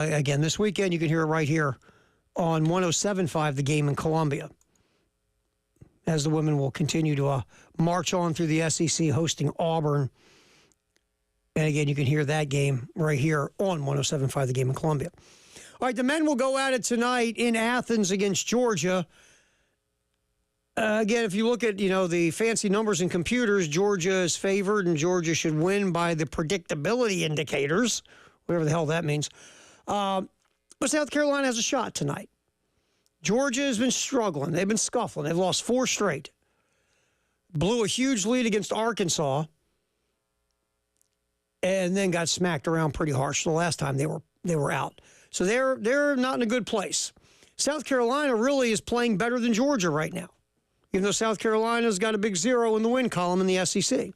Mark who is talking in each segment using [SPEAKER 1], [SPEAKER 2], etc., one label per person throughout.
[SPEAKER 1] Again, this weekend, you can hear it right here on 107.5, The Game in Columbia, as the women will continue to march on through the SEC, hosting Auburn. And again, you can hear that game right here on 107.5, The Game in Columbia. All right, the men will go at it tonight in Athens against Georgia. Again, if you look at, the fancy numbers and computers, Georgia is favored and Georgia should win by the predictability indicators, whatever the hell that means. But South Carolina has a shot tonight. Georgia has been struggling. They've been scuffling. They've lost 4 straight. Blew a huge lead against Arkansas and then got smacked around pretty harsh the last time they were out. So they're not in a good place. South Carolina really is playing better than Georgia right now, even though South Carolina's got a big 0 in the win column in the SEC.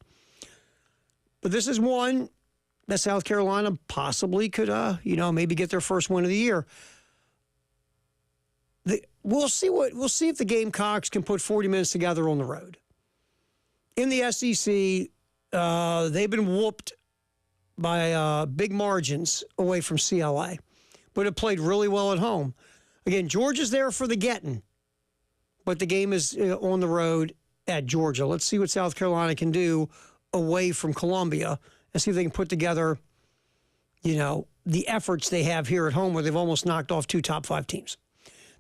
[SPEAKER 1] But this is one that South Carolina possibly could, maybe get their first win of the year. We'll see if the Gamecocks can put 40 minutes together on the road. In the SEC, they've been whooped by big margins away from CLA, but have played really well at home. Again, Georgia's there for the getting, but the game is on the road at Georgia. Let's see what South Carolina can do away from Columbia and see if they can put together, the efforts they have here at home where they've almost knocked off 2 top 5 teams.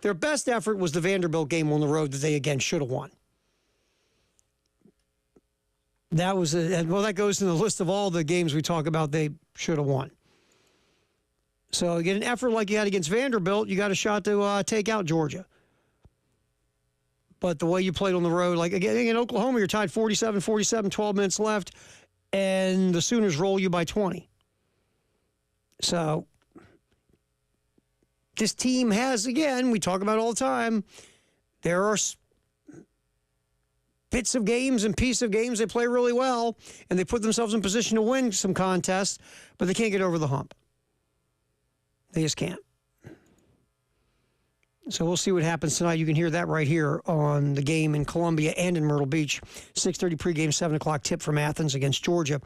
[SPEAKER 1] Their best effort was the Vanderbilt game on the road that they, again, should have won. That goes in the list of all the games we talk about they should have won. So, again, an effort like you had against Vanderbilt, you got a shot to take out Georgia. But the way you played on the road, like, again, in Oklahoma, you're tied 47-47, 12 minutes left, and the Sooners roll you by 20. So this team has, again, we talk about it all the time, there are bits of games and pieces of games they play really well, and they put themselves in position to win some contests, but they can't get over the hump. They just can't. So we'll see what happens tonight. You can hear that right here on the game in Columbia and in Myrtle Beach. 6:30 pregame, 7 o'clock tip from Athens against Georgia.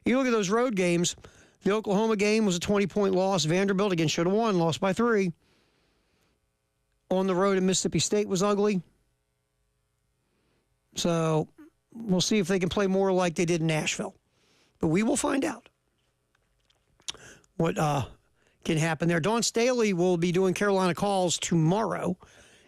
[SPEAKER 1] You look at those road games, the Oklahoma game was a 20-point loss. Vanderbilt, again, should have won, lost by 3. On the road at Mississippi State was ugly. So we'll see if they can play more like they did in Nashville. But we will find out what can happen there. Dawn Staley will be doing Carolina Calls tomorrow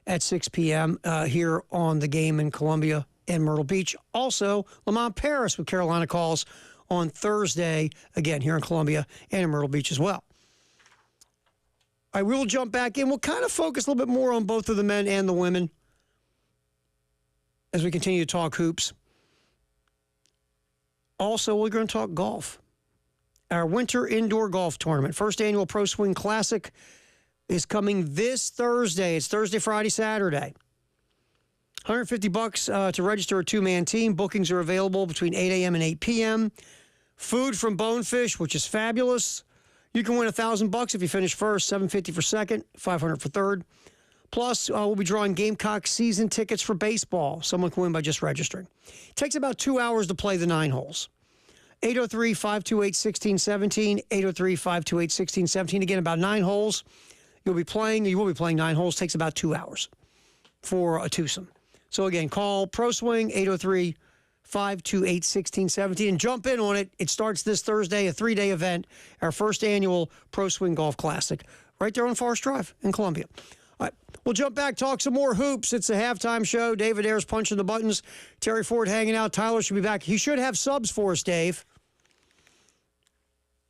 [SPEAKER 1] at 6 p.m. Here on the game in Columbia and Myrtle Beach. Also, Lamont Paris with Carolina Calls on Thursday, again, here in Columbia and in Myrtle Beach as well. I will jump back in. We'll kind of focus a little bit more on both of the men and the women as we continue to talk hoops. Also, we're going to talk golf. Our winter indoor golf tournament, first annual Pro Swing Classic, is coming this Thursday. It's Thursday, Friday, Saturday. $150 to register a 2-man team. Bookings are available between 8 a.m. and 8 p.m. Food from Bonefish, which is fabulous. You can win $1,000 if you finish first, $750 for second, $500 for third. Plus, we'll be drawing Gamecock season tickets for baseball. Someone can win by just registering. It takes about 2 hours to play the 9 holes. 803-528-1617, 803-528-1617. Again, about 9 holes. You will be playing 9 holes. Takes about 2 hours for a twosome. So, again, call Pro Swing, 803-528-1617, and jump in on it. It starts this Thursday, a 3-day event, our first annual Pro Swing Golf Classic, right there on Forest Drive in Columbia. All right, we'll jump back, talk some more hoops. It's a halftime show. David Ayers punching the buttons. Terry Ford hanging out. Tyler should be back. He should have subs for us, Dave.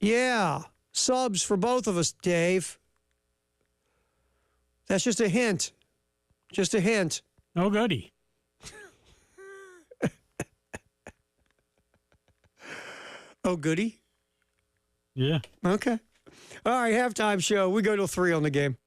[SPEAKER 1] Yeah, subs for both of us, Dave. That's just a hint. Just a hint.
[SPEAKER 2] Oh, goody.
[SPEAKER 1] Oh, goody?
[SPEAKER 2] Yeah.
[SPEAKER 1] Okay. All right, halftime show. We go till 3 on the game.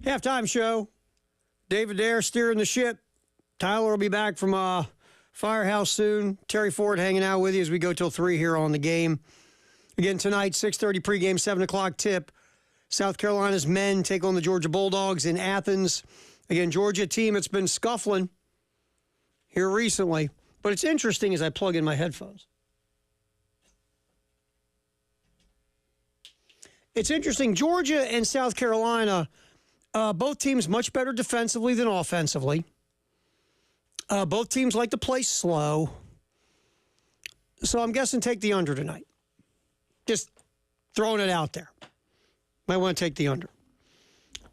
[SPEAKER 1] Halftime show. David Dare steering the ship. Tyler will be back from Firehouse soon. Terry Ford hanging out with you as we go till 3 here on the game. Again, tonight, 6:30 pregame, 7 o'clock tip. South Carolina's men take on the Georgia Bulldogs in Athens. Again, Georgia team that's been scuffling here recently. But it's interesting as I plug in my headphones. It's interesting. Georgia and South Carolina, both teams much better defensively than offensively. Both teams like to play slow. So I'm guessing take the under tonight. Just throwing it out there. Might want to take the under.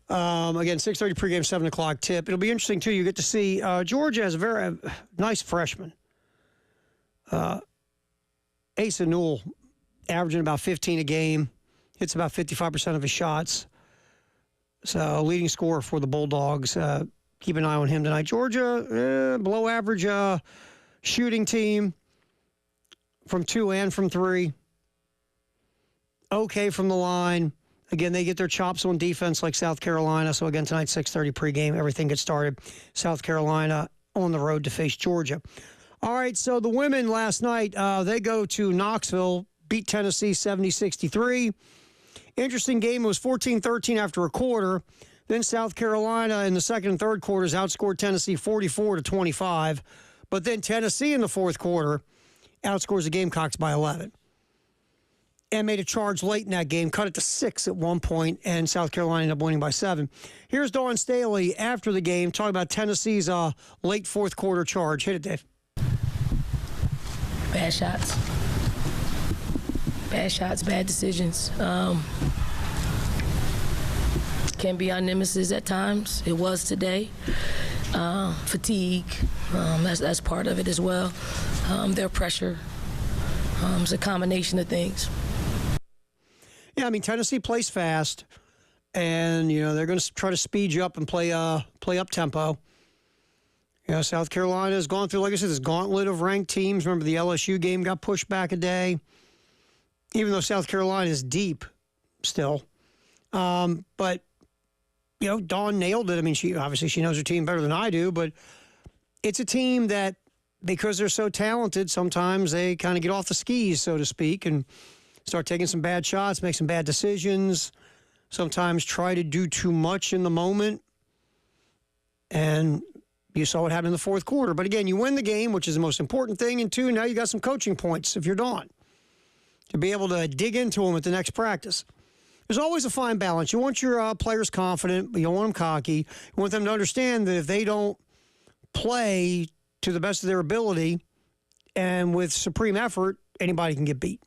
[SPEAKER 1] Again, 6:30 pregame, 7 o'clock tip. It'll be interesting, too. You get to see Georgia has a very nice freshman. Asa Newell averaging about 15 a game. Hits about 55% of his shots. So, leading scorer for the Bulldogs. Keep an eye on him tonight. Georgia, below average shooting team from 2 and from 3. Okay from the line. Again, they get their chops on defense like South Carolina. So, again, tonight, 6:30 pregame. Everything gets started. South Carolina on the road to face Georgia. All right, so the women last night, they go to Knoxville, beat Tennessee 70-63. Interesting game. It was 14-13 after a quarter. Then South Carolina in the second and third quarters outscored Tennessee 44-25. But then Tennessee in the fourth quarter outscores the Gamecocks by 11. And made a charge late in that game, cut it to 6 at one point, and South Carolina ended up winning by 7. Here's Dawn Staley after the game talking about Tennessee's late fourth quarter charge. Hit it, Dave.
[SPEAKER 3] Bad shots. Bad shots, bad decisions. Can be our nemesis at times. It was today. Fatigue, that's part of it as well. Their pressure. It's a combination of things.
[SPEAKER 1] Yeah, I mean, Tennessee plays fast, and, they're going to try to speed you up and play up tempo. South Carolina has gone through, like I said, this gauntlet of ranked teams. Remember, the LSU game got pushed back a day, even though South Carolina is deep still. But, Dawn nailed it. I mean, she knows her team better than I do, but it's a team that, because they're so talented, sometimes they kind of get off the skis, so to speak, and start taking some bad shots, make some bad decisions, sometimes try to do too much in the moment. And you saw what happened in the fourth quarter. But again, you win the game, which is the most important thing. And 2, now you got some coaching points if you're Dawn to be able to dig into them at the next practice. There's always a fine balance. You want your players confident, but you don't want them cocky. You want them to understand that if they don't play to the best of their ability and with supreme effort, anybody can get beat.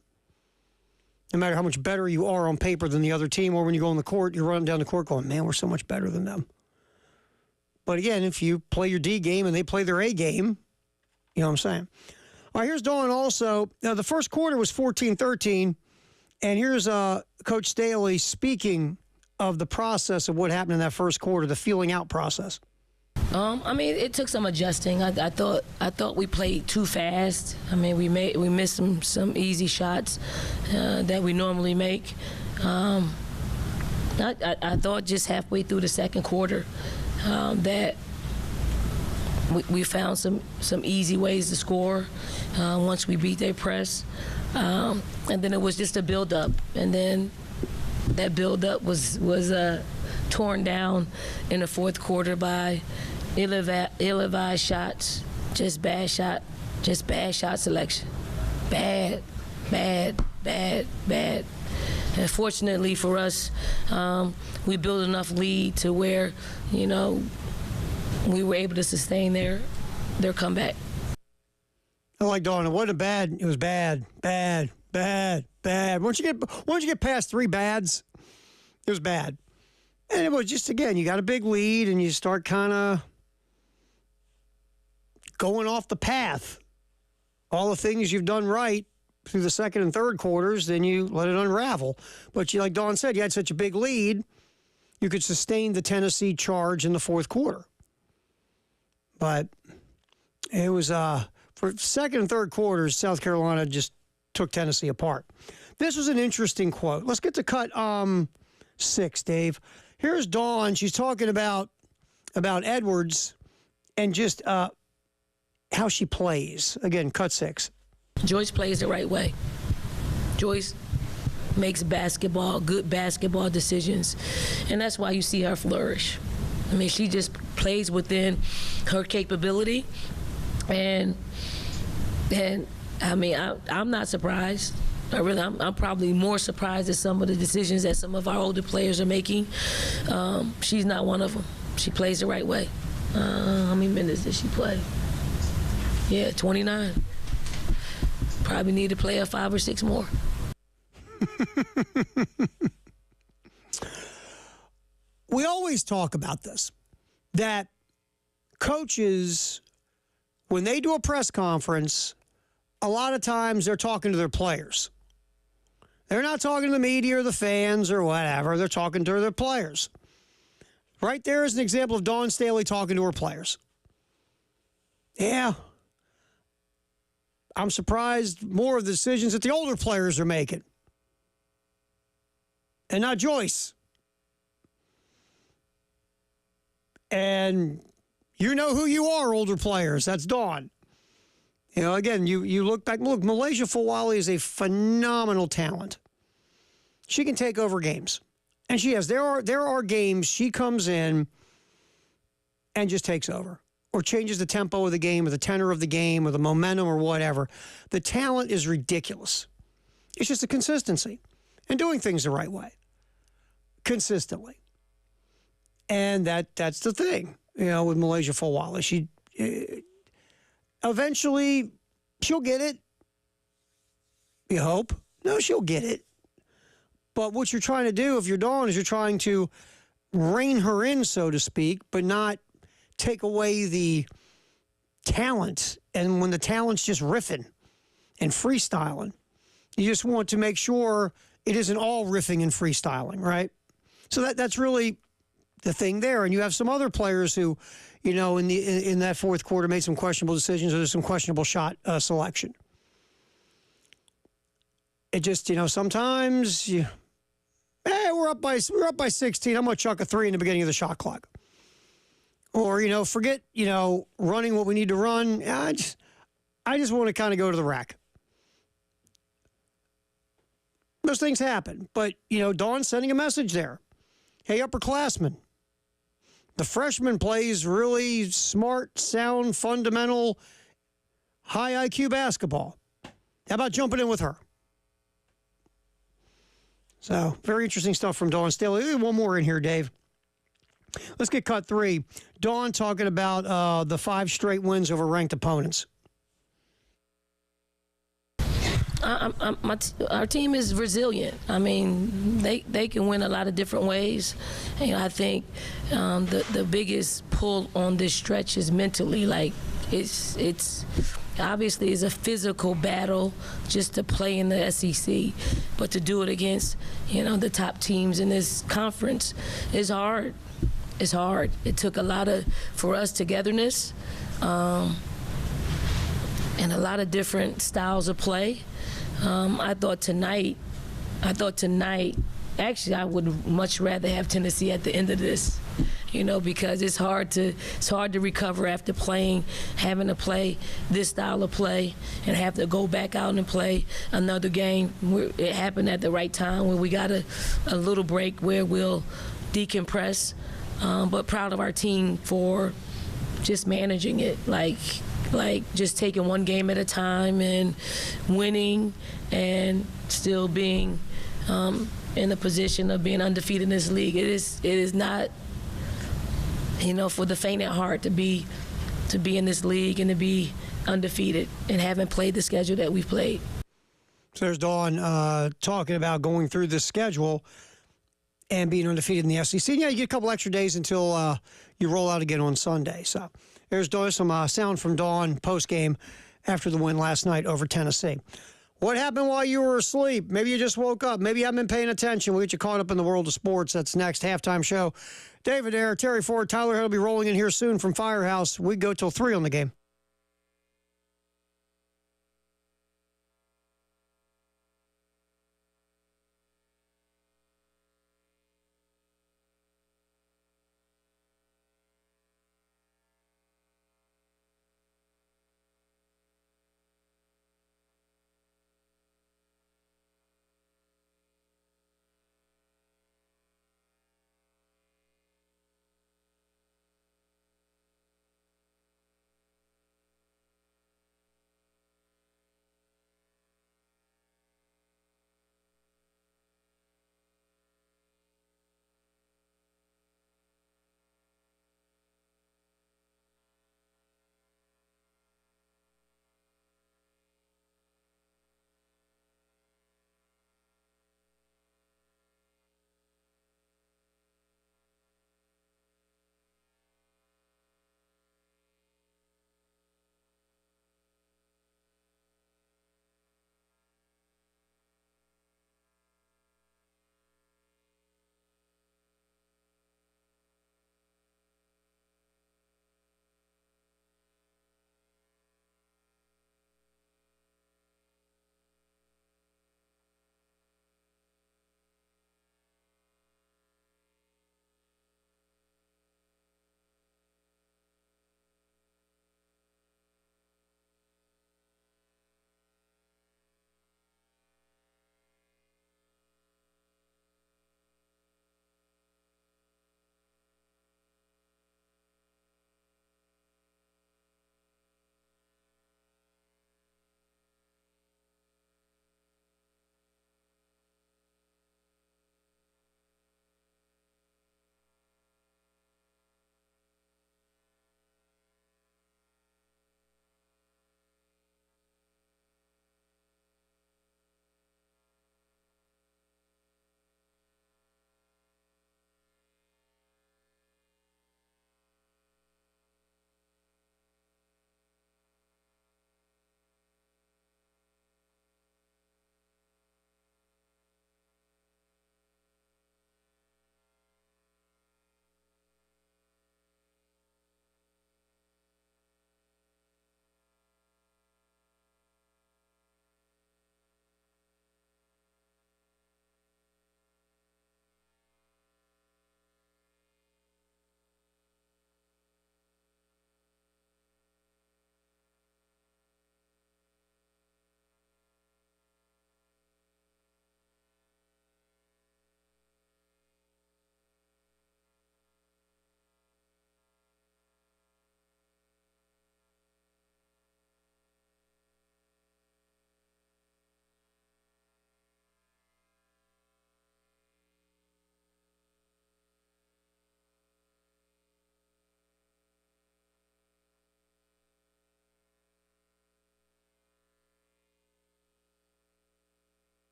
[SPEAKER 1] No matter how much better you are on paper than the other team, or when you go on the court, you're running down the court going, man, we're so much better than them. But again, if you play your D game and they play their A game, you know what I'm saying? All right, here's Dawn also. Now, the first quarter was 14-13, and here's Coach Staley speaking of the process of what happened in that first quarter, the feeling out process.
[SPEAKER 3] It took some adjusting. I thought we played too fast. We missed some easy shots that we normally make. I thought just halfway through the second quarter that we found some easy ways to score once we beat their press, and then it was just a build-up, and then that build-up was torn down in the fourth quarter by ill-advised shots, just bad shot selection. Bad. And fortunately for us, we built enough lead to where, we were able to sustain their comeback.
[SPEAKER 1] I like Dawn. It wasn't bad. It was bad. Once you get past 3 bads, it was bad. And it was just, again, you got a big lead and you start kind of going off the path. All the things you've done right through the second and third quarters, then you let it unravel. But like Dawn said, you had such a big lead, you could sustain the Tennessee charge in the fourth quarter. But it was, for second and third quarters, South Carolina just took Tennessee apart. This was an interesting quote. Let's get to cut 6, Dave. Here's Dawn. She's talking about Edwards and just how she plays. Again, cut 6.
[SPEAKER 3] Joyce plays the right way. Joyce makes good basketball decisions, and that's why you see her flourish. I mean, she just plays within her capability, and I mean, I'm not surprised. I'm probably more surprised at some of the decisions that some of our older players are making. She's not one of them. She plays the right way. How many minutes did she play? Yeah, 29. Probably need to play her 5 or 6 more.
[SPEAKER 1] We always talk about this, that coaches, when they do a press conference, a lot of times they're talking to their players. They're not talking to the media or the fans or whatever. They're talking to their players. Right there is an example of Dawn Staley talking to her players. Yeah. I'm surprised more of the decisions that the older players are making. And not Joyce. And you know who you are, older players. That's Dawn. You know, again, you look back. Look, Malaysia Fulwali is a phenomenal talent. She can take over games. And she has. There are games she comes in and just takes over. Or changes the tempo of the game or the tenor of the game or the momentum or whatever. The talent is ridiculous. It's just the consistency and doing things the right way. Consistently. And that's the thing, you know, with Malaysia Fulwali. She eventually she'll get it. You hope. No, she'll get it. But what you're trying to do, if you're Dawn, is you're trying to rein her in, so to speak, but not take away the talent. And when the talent's just riffing and freestyling, you just want to make sure it isn't all riffing and freestyling, right? So that's really the thing there. And you have some other players who, you know, in that fourth quarter made some questionable decisions or there's some questionable shot selection. It just, you know, sometimes we're up by 16. I'm going to chuck a 3 in the beginning of the shot clock. Or, you know, forget, you know, running what we need to run. I just want to kind of go to the rack. Those things happen. But, you know, Dawn's sending a message there. Hey, upperclassmen. The freshman plays really smart, sound, fundamental, high IQ basketball. How about jumping in with her? So, very interesting stuff from Dawn Staley. One more in here, Dave. Let's get cut 3. Dawn talking about the 5 straight wins over ranked opponents.
[SPEAKER 3] Our team is resilient. I mean, they can win a lot of different ways. And I think the biggest pull on this stretch is mentally. Like, it's obviously is a physical battle just to play in the SEC, but to do it against, you know, the top teams in this conference is hard. It's hard. It took a lot of, for us, togetherness and a lot of different styles of play. I thought tonight, actually, I would much rather have Tennessee at the end of this, you know, because it's hard to recover after having to play this style of play and have to go back out and play another game. It happened at the right time where we got a little break where we'll decompress, but proud of our team for just managing it, like just taking one game at a time and winning and still being in a position of being undefeated in this league. It is not, you know, for the faint at heart to be in this league and to be undefeated and haven't played the schedule that we've played.
[SPEAKER 1] So there's Dawn talking about going through the schedule and being undefeated in the SEC. Yeah, you get a couple extra days until you roll out again on Sunday. So there's some sound from Dawn post-game after the win last night over Tennessee. What happened while you were asleep? Maybe you just woke up. Maybe you haven't been paying attention. We'll get you caught up in the world of sports. That's next. Halftime show. David Ayer, Terry Ford, Tyler Hill will be rolling in here soon from Firehouse. We go till 3 on the game.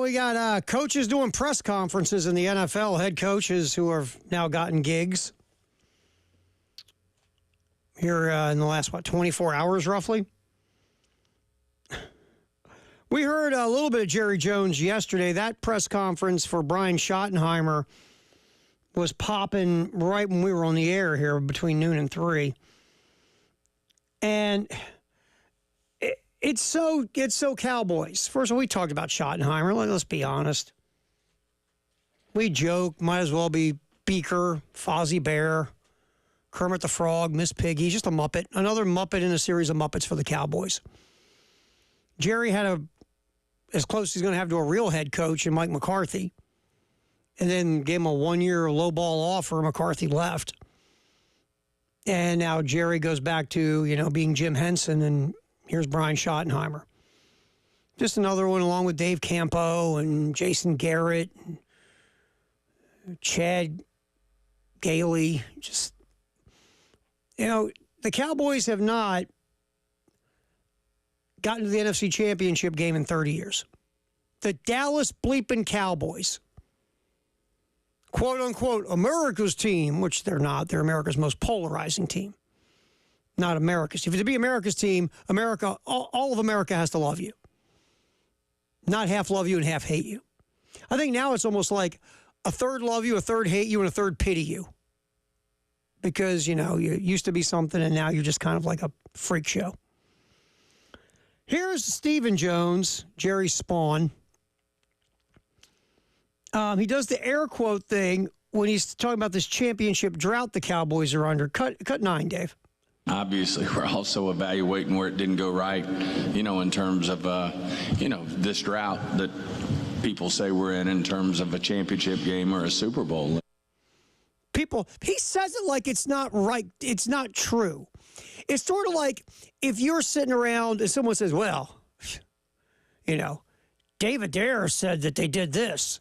[SPEAKER 1] we got coaches doing press conferences in the NFL, head coaches who have now gotten gigs here in the last, 24 hours roughly. We heard a little bit of Jerry Jones yesterday. That press conference for Brian Schottenheimer was popping right when we were on the air here between noon and 3. And it's so Cowboys. First of all, we talked about Schottenheimer. Let's be honest. We joke, might as well be Beaker, Fozzie Bear, Kermit the Frog, Miss Piggy, just a Muppet. Another Muppet in a series of Muppets for the Cowboys. Jerry had as close as he's going to have to a real head coach in Mike McCarthy, and then gave him a one-year low-ball offer. McCarthy left. And now Jerry goes back to, being Jim Henson, and here's Brian Schottenheimer. Just another one along with Dave Campo and Jason Garrett, and Chad Gailey. Just, the Cowboys have not gotten to the NFC Championship game in 30 years. The Dallas bleeping Cowboys, quote unquote, America's team, which they're not. They're America's most polarizing team. Not America's. If to be America's team, all of America has to love you. Not half love you and half hate you. I think now it's almost like a third love you, a third hate you, and a third pity you. Because, you used to be something and now you're just kind of like a freak show. Here's Stephen Jones, Jerry's spawn. He does the air quote thing when he's talking about this championship drought the Cowboys are under. Cut 9, Dave.
[SPEAKER 4] Obviously, we're also evaluating where it didn't go right, in terms of, this drought that people say we're in terms of a championship game or a Super Bowl.
[SPEAKER 1] He says it like it's not right. It's not true. It's sort of like if you're sitting around and someone says, well, David Dare said that they did this.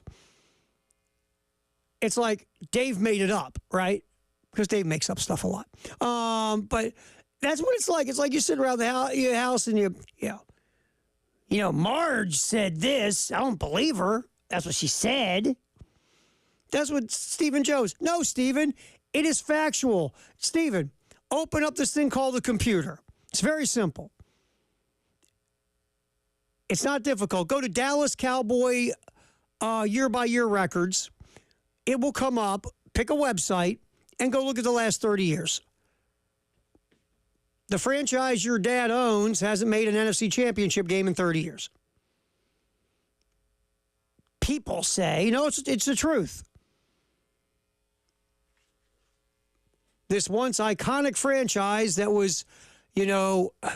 [SPEAKER 1] It's like Dave made it up, right? Because Dave makes up stuff a lot. But that's what it's like. It's like you sit around your house and Marge said this. I don't believe her. That's what she said. That's what Stephen Jones. No, Stephen, it is factual. Stephen, open up this thing called the computer. It's very simple. It's not difficult. Go to Dallas Cowboy year-by-year records. It will come up. Pick a website and go look at the last 30 years. The franchise your dad owns hasn't made an NFC Championship game in 30 years. People say, it's the truth. This once iconic franchise that was,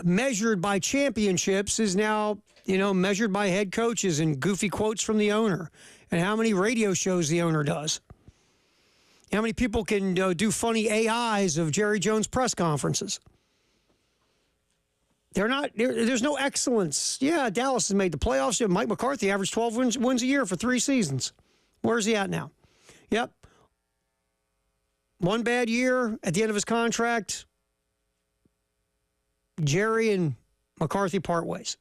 [SPEAKER 1] measured by championships is now, measured by head coaches and goofy quotes from the owner and how many radio shows the owner does. How many people can do funny AIs of Jerry Jones press conferences? There's no excellence. Yeah, Dallas has made the playoffs. Mike McCarthy averaged 12 wins a year for 3 seasons. Where's he at now? Yep. One bad year at the end of his contract. Jerry and McCarthy part ways.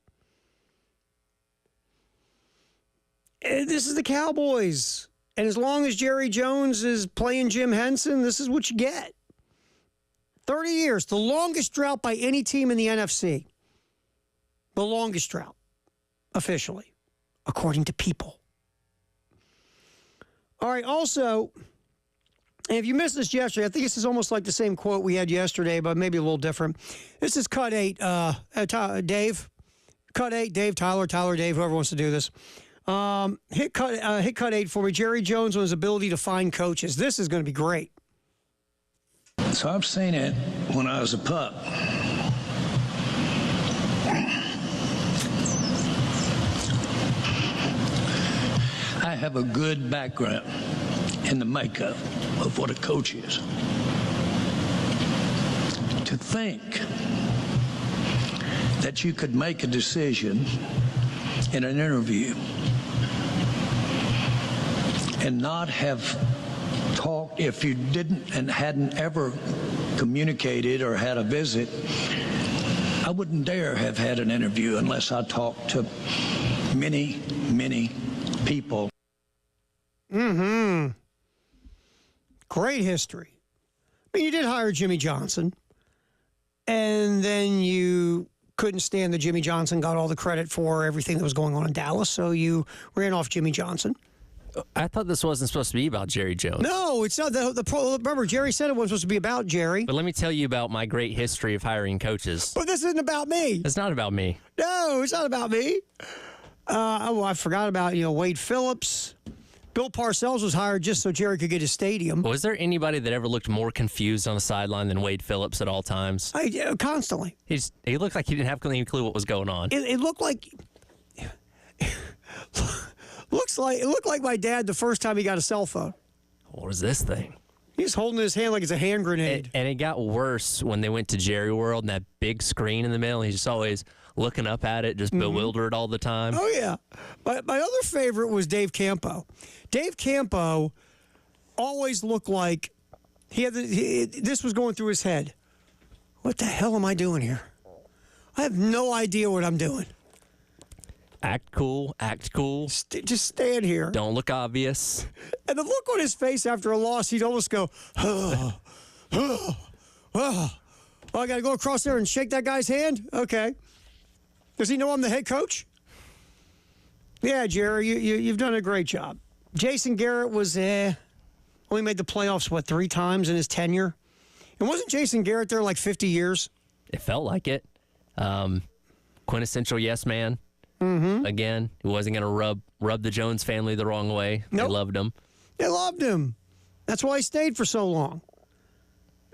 [SPEAKER 1] This is the Cowboys. And as long as Jerry Jones is playing Jim Henson, this is what you get. 30 years, the longest drought by any team in the NFC. The longest drought, officially, according to people. All right, also, and if you missed this yesterday, I think this is almost like the same quote we had yesterday, but maybe a little different. This is Cut 8, Dave. Cut 8, Dave, Tyler, Dave, whoever wants to do this. Hit cut 8 for me. Jerry Jones on his ability to find coaches. This is going to be great.
[SPEAKER 5] So I've seen it when I was a pup. I have a good background in the makeup of what a coach is. To think that you could make a decision in an interview and not have talked, if you didn't and hadn't ever communicated or had a visit, I wouldn't dare have had an interview unless I talked to many, many people.
[SPEAKER 1] Great history. I mean, you did hire Jimmy Johnson, and then you couldn't stand that Jimmy Johnson got all the credit for everything that was going on in Dallas, so you ran off Jimmy Johnson.
[SPEAKER 6] I thought this wasn't supposed to be about Jerry Jones.
[SPEAKER 1] No, it's not. Remember, Jerry said it wasn't supposed to be about Jerry.
[SPEAKER 6] But let me tell you about my great history of hiring coaches.
[SPEAKER 1] But this isn't about me.
[SPEAKER 6] It's not about me.
[SPEAKER 1] No, it's not about me. I forgot about, Wade Phillips. Bill Parcells was hired just so Jerry could get his stadium.
[SPEAKER 6] Was there anybody that ever looked more confused on the sideline than Wade Phillips at all times?
[SPEAKER 1] Constantly.
[SPEAKER 6] He looked like he didn't have any clue what was going on.
[SPEAKER 1] It looked like... It looked like my dad the first time he got a cell phone.
[SPEAKER 6] What was this thing?
[SPEAKER 1] He's holding his hand like it's a hand grenade.
[SPEAKER 6] And it got worse when they went to Jerry World and that big screen in the middle. He's just always looking up at it, just bewildered all the time.
[SPEAKER 1] Oh, yeah. My other favorite was Dave Campo. Dave Campo always looked like this was going through his head. What the hell am I doing here? I have no idea what I'm doing.
[SPEAKER 6] Act cool.
[SPEAKER 1] Just stand here.
[SPEAKER 6] Don't look obvious.
[SPEAKER 1] And the look on his face after a loss, he'd almost go, oh, I got to go across there and shake that guy's hand? Okay. Does he know I'm the head coach? Yeah, Jerry, you've done a great job. Jason Garrett was only made the playoffs, 3 times in his tenure? And wasn't Jason Garrett there like 50 years?
[SPEAKER 6] It felt like it. Quintessential yes man. Again, he wasn't going to rub the Jones family the wrong way.
[SPEAKER 1] Nope.
[SPEAKER 6] They loved him.
[SPEAKER 1] They loved him. That's why he stayed for so long.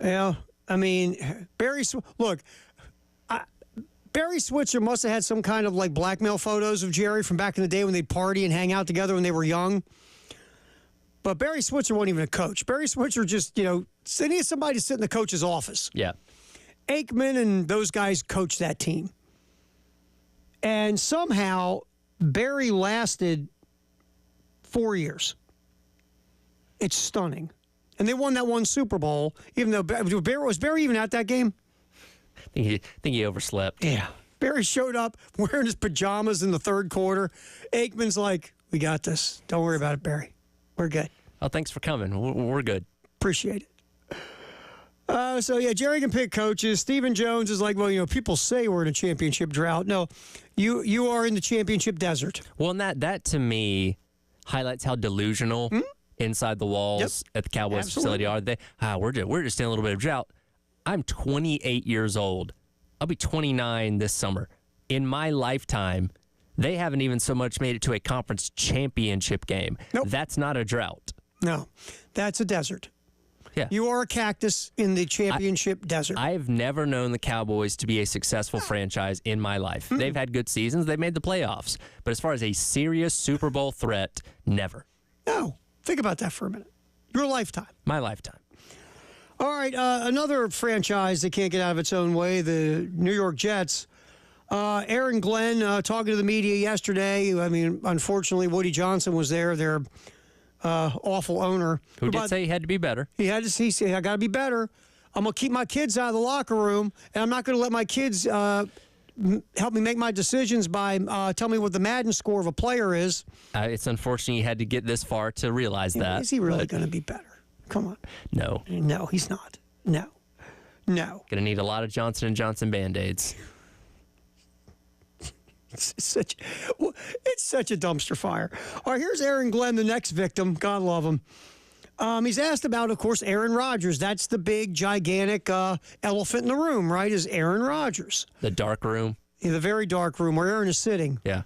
[SPEAKER 1] Yeah, I mean, Barry Switzer must have had some kind of like blackmail photos of Jerry from back in the day when they'd party and hang out together when they were young. But Barry Switzer wasn't even a coach. Barry Switzer just, they needed somebody to sit in the coach's office.
[SPEAKER 6] Yeah.
[SPEAKER 1] Aikman and those guys coached that team. And somehow, Barry lasted 4 years. It's stunning. And they won that one Super Bowl, even though was Barry even at that game?
[SPEAKER 6] I think he overslept.
[SPEAKER 1] Yeah. Barry showed up wearing his pajamas in the third quarter. Aikman's like, we got this. Don't worry about it, Barry. We're good.
[SPEAKER 6] Oh, thanks for coming. We're good.
[SPEAKER 1] Appreciate it. Jerry can pick coaches. Stephen Jones is like, people say we're in a championship drought. No, you are in the championship desert.
[SPEAKER 6] Well, and that to me highlights how delusional inside the walls at the Cowboys facility are. We're just in a little bit of drought. I'm 28 years old. I'll be 29 this summer. In my lifetime, they haven't even so much made it to a conference championship game.
[SPEAKER 1] Nope.
[SPEAKER 6] That's not a drought.
[SPEAKER 1] No, that's a desert.
[SPEAKER 6] Yeah.
[SPEAKER 1] You are a cactus in the championship desert.
[SPEAKER 6] I've never known the Cowboys to be a successful franchise in my life. They've had good seasons. They've made the playoffs. But as far as a serious Super Bowl threat, never.
[SPEAKER 1] No. Think about that for a minute. Your lifetime.
[SPEAKER 6] My lifetime.
[SPEAKER 1] All right. Another franchise that can't get out of its own way, the New York Jets. Aaron Glenn talking to the media yesterday. I mean, unfortunately, Woody Johnson was there. Their awful owner.
[SPEAKER 6] Who did say he had to be better.
[SPEAKER 1] He said, I got to be better. I'm going to keep my kids out of the locker room, and I'm not going to let my kids help me make my decisions by tell me what the Madden score of a player is.
[SPEAKER 6] It's unfortunate he had to get this far to realize that.
[SPEAKER 1] Is he really going to be better? Come on.
[SPEAKER 6] No.
[SPEAKER 1] No, he's not. No.
[SPEAKER 6] Going to need a lot of Johnson & Johnson Band-Aids.
[SPEAKER 1] It's such a dumpster fire. All right, here's Aaron Glenn, the next victim. God love him. He's asked about, of course, Aaron Rodgers. That's the big, gigantic elephant in the room, right, is Aaron Rodgers.
[SPEAKER 6] The dark room.
[SPEAKER 1] Yeah, the very dark room where Aaron is sitting.
[SPEAKER 6] Yeah.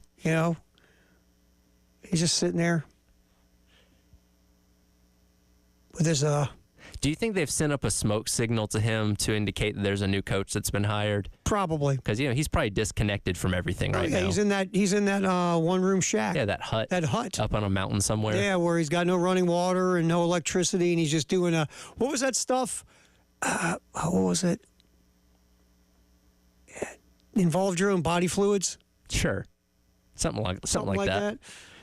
[SPEAKER 1] He's just sitting there with his...
[SPEAKER 6] Do you think they've sent up a smoke signal to him to indicate that there's a new coach that's been hired?
[SPEAKER 1] Probably.
[SPEAKER 6] Because, he's probably disconnected from everything right now.
[SPEAKER 1] He's in that one-room shack.
[SPEAKER 6] Yeah, that hut.
[SPEAKER 1] That hut.
[SPEAKER 6] Up on a mountain somewhere.
[SPEAKER 1] Yeah, where he's got no running water and no electricity, and he's just doing what was that stuff? What was it? Involved your own body fluids?
[SPEAKER 6] Sure. Something like that.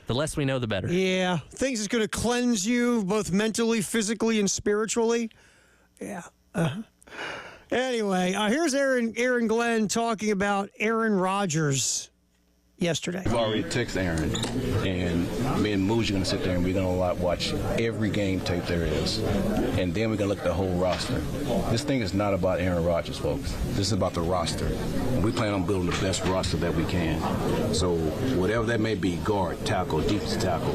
[SPEAKER 6] The less we know, the better.
[SPEAKER 1] Yeah. Things that's going to cleanse you both mentally, physically, and spiritually. Yeah. Anyway, here's Aaron Glenn talking about Aaron Rodgers yesterday.
[SPEAKER 7] I've already texted Aaron, and Me and Moose are going to sit there and we're going to watch every game tape there is. And then we're going to look at the whole roster. This thing is not about Aaron Rodgers, folks. This is about the roster. And we plan on building the best roster that we can. So whatever that may be, guard, tackle, defensive tackle,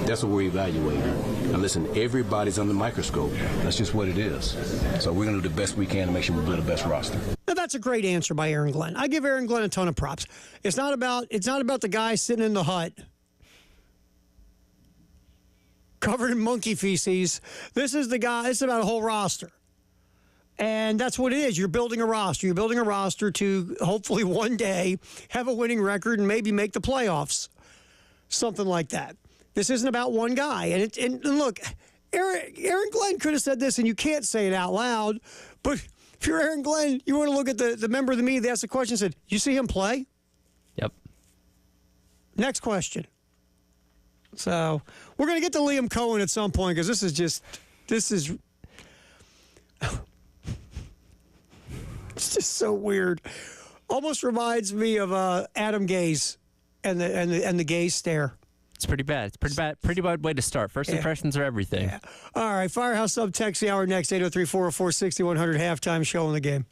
[SPEAKER 7] that's what we're evaluating. And listen, everybody's under the microscope. That's just what it is. So we're going to do the best we can to make sure we build the best roster.
[SPEAKER 1] Now, that's a great answer by Aaron Glenn. I give Aaron Glenn a ton of props. It's not about the guy sitting in the hut covered in monkey feces. This is the guy. It's about a whole roster. And that's what it is. You're building a roster. You're building a roster to hopefully one day have a winning record and maybe make the playoffs. Something like that. This isn't about one guy. And look, Aaron Glenn could have said this, and you can't say it out loud, but if you're Aaron Glenn, you want to look at the member of the media that asked the question and said, you see him play?
[SPEAKER 6] Yep.
[SPEAKER 1] Next question. So we're going to get to Liam Cohen at some point because this is it's just so weird. Almost reminds me of Adam Gase and the Gase stare.
[SPEAKER 6] It's pretty bad. It's pretty bad way to start. First impressions are everything. Yeah.
[SPEAKER 1] All right, Firehouse Sub Text the hour next, 803-404-6100, halftime show in the game.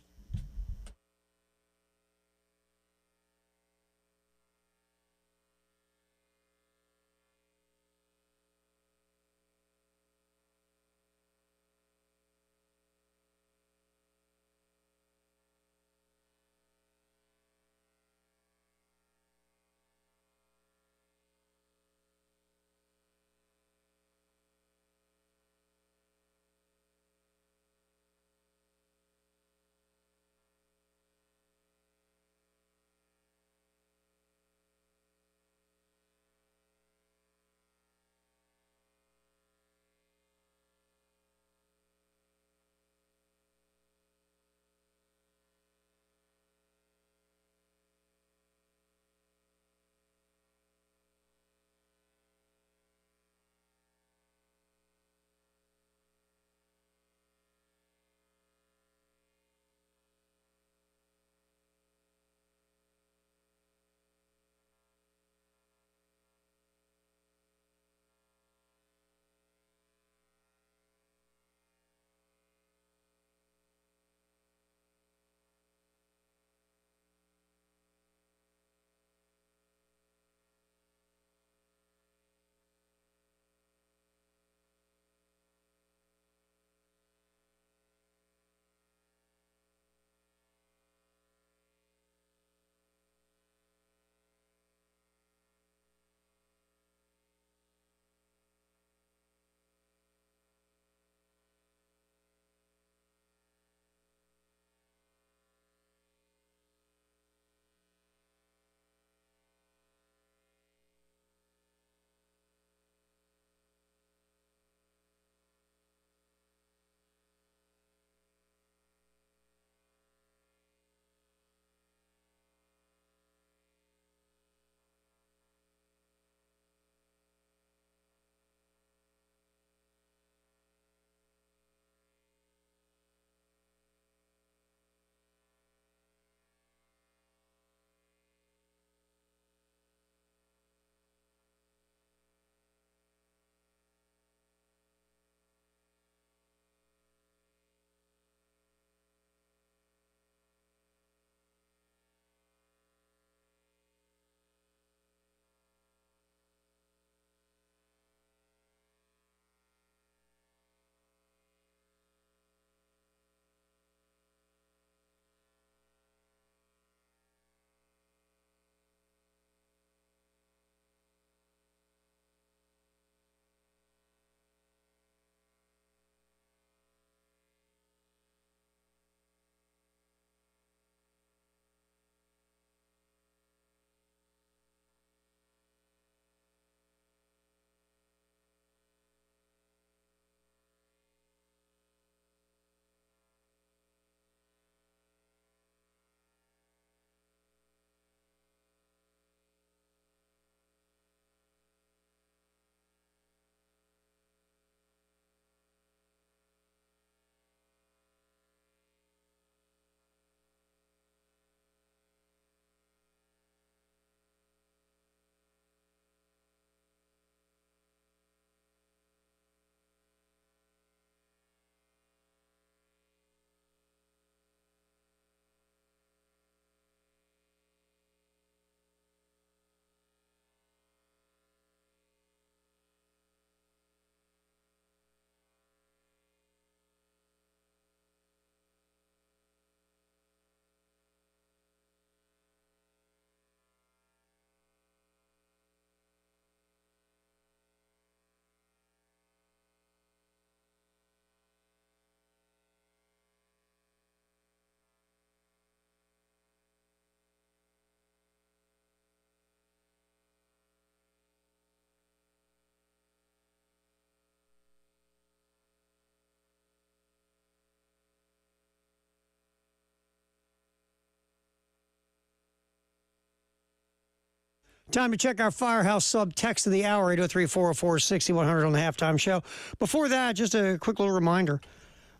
[SPEAKER 1] Time to check our Firehouse sub text of the hour, 803-404-6100 on the halftime show. Before that, just a quick little reminder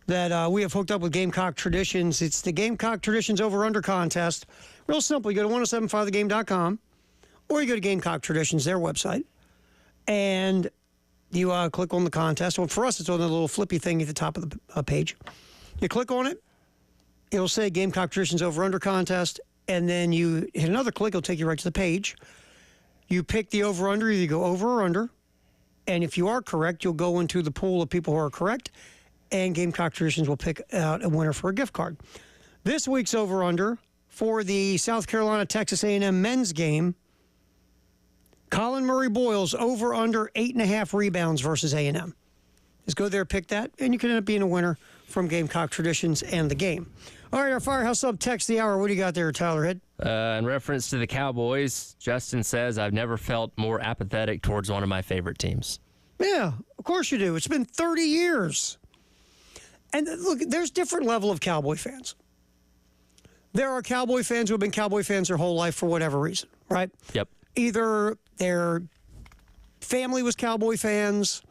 [SPEAKER 1] that we have hooked up with Gamecock Traditions. It's the Gamecock Traditions Over-Under Contest. Real simple. You go to 1075thegame.com or you go to Gamecock Traditions, their website, and you click on the contest. Well, for us, it's on the little flippy thing at the top of the page. You click on it. It'll say Gamecock Traditions Over-Under Contest, and then you hit another click. It'll take you right to the page. You pick the over-under, either you go over or under. And if you are correct, you'll go into the pool of people who are correct, and Gamecock Traditions will pick out a winner for a gift card. This week's over-under for the South Carolina-Texas A&M men's game, Colin Murray-Boyles over-under 8.5 rebounds versus A&M. Just go there, pick that, and you can end up being a winner from Gamecock Traditions and the game. All right, our Firehouse sub text the hour. What do you got there, Tyler Head?
[SPEAKER 6] In reference to the Cowboys, Justin says, I've never felt more apathetic towards one of my favorite teams.
[SPEAKER 1] Yeah, of course you do. It's been 30 years. And look, there's different level of Cowboy fans. There are Cowboy fans who have been Cowboy fans their whole life for whatever reason, right?
[SPEAKER 6] Yep.
[SPEAKER 1] Either their family was Cowboy fans,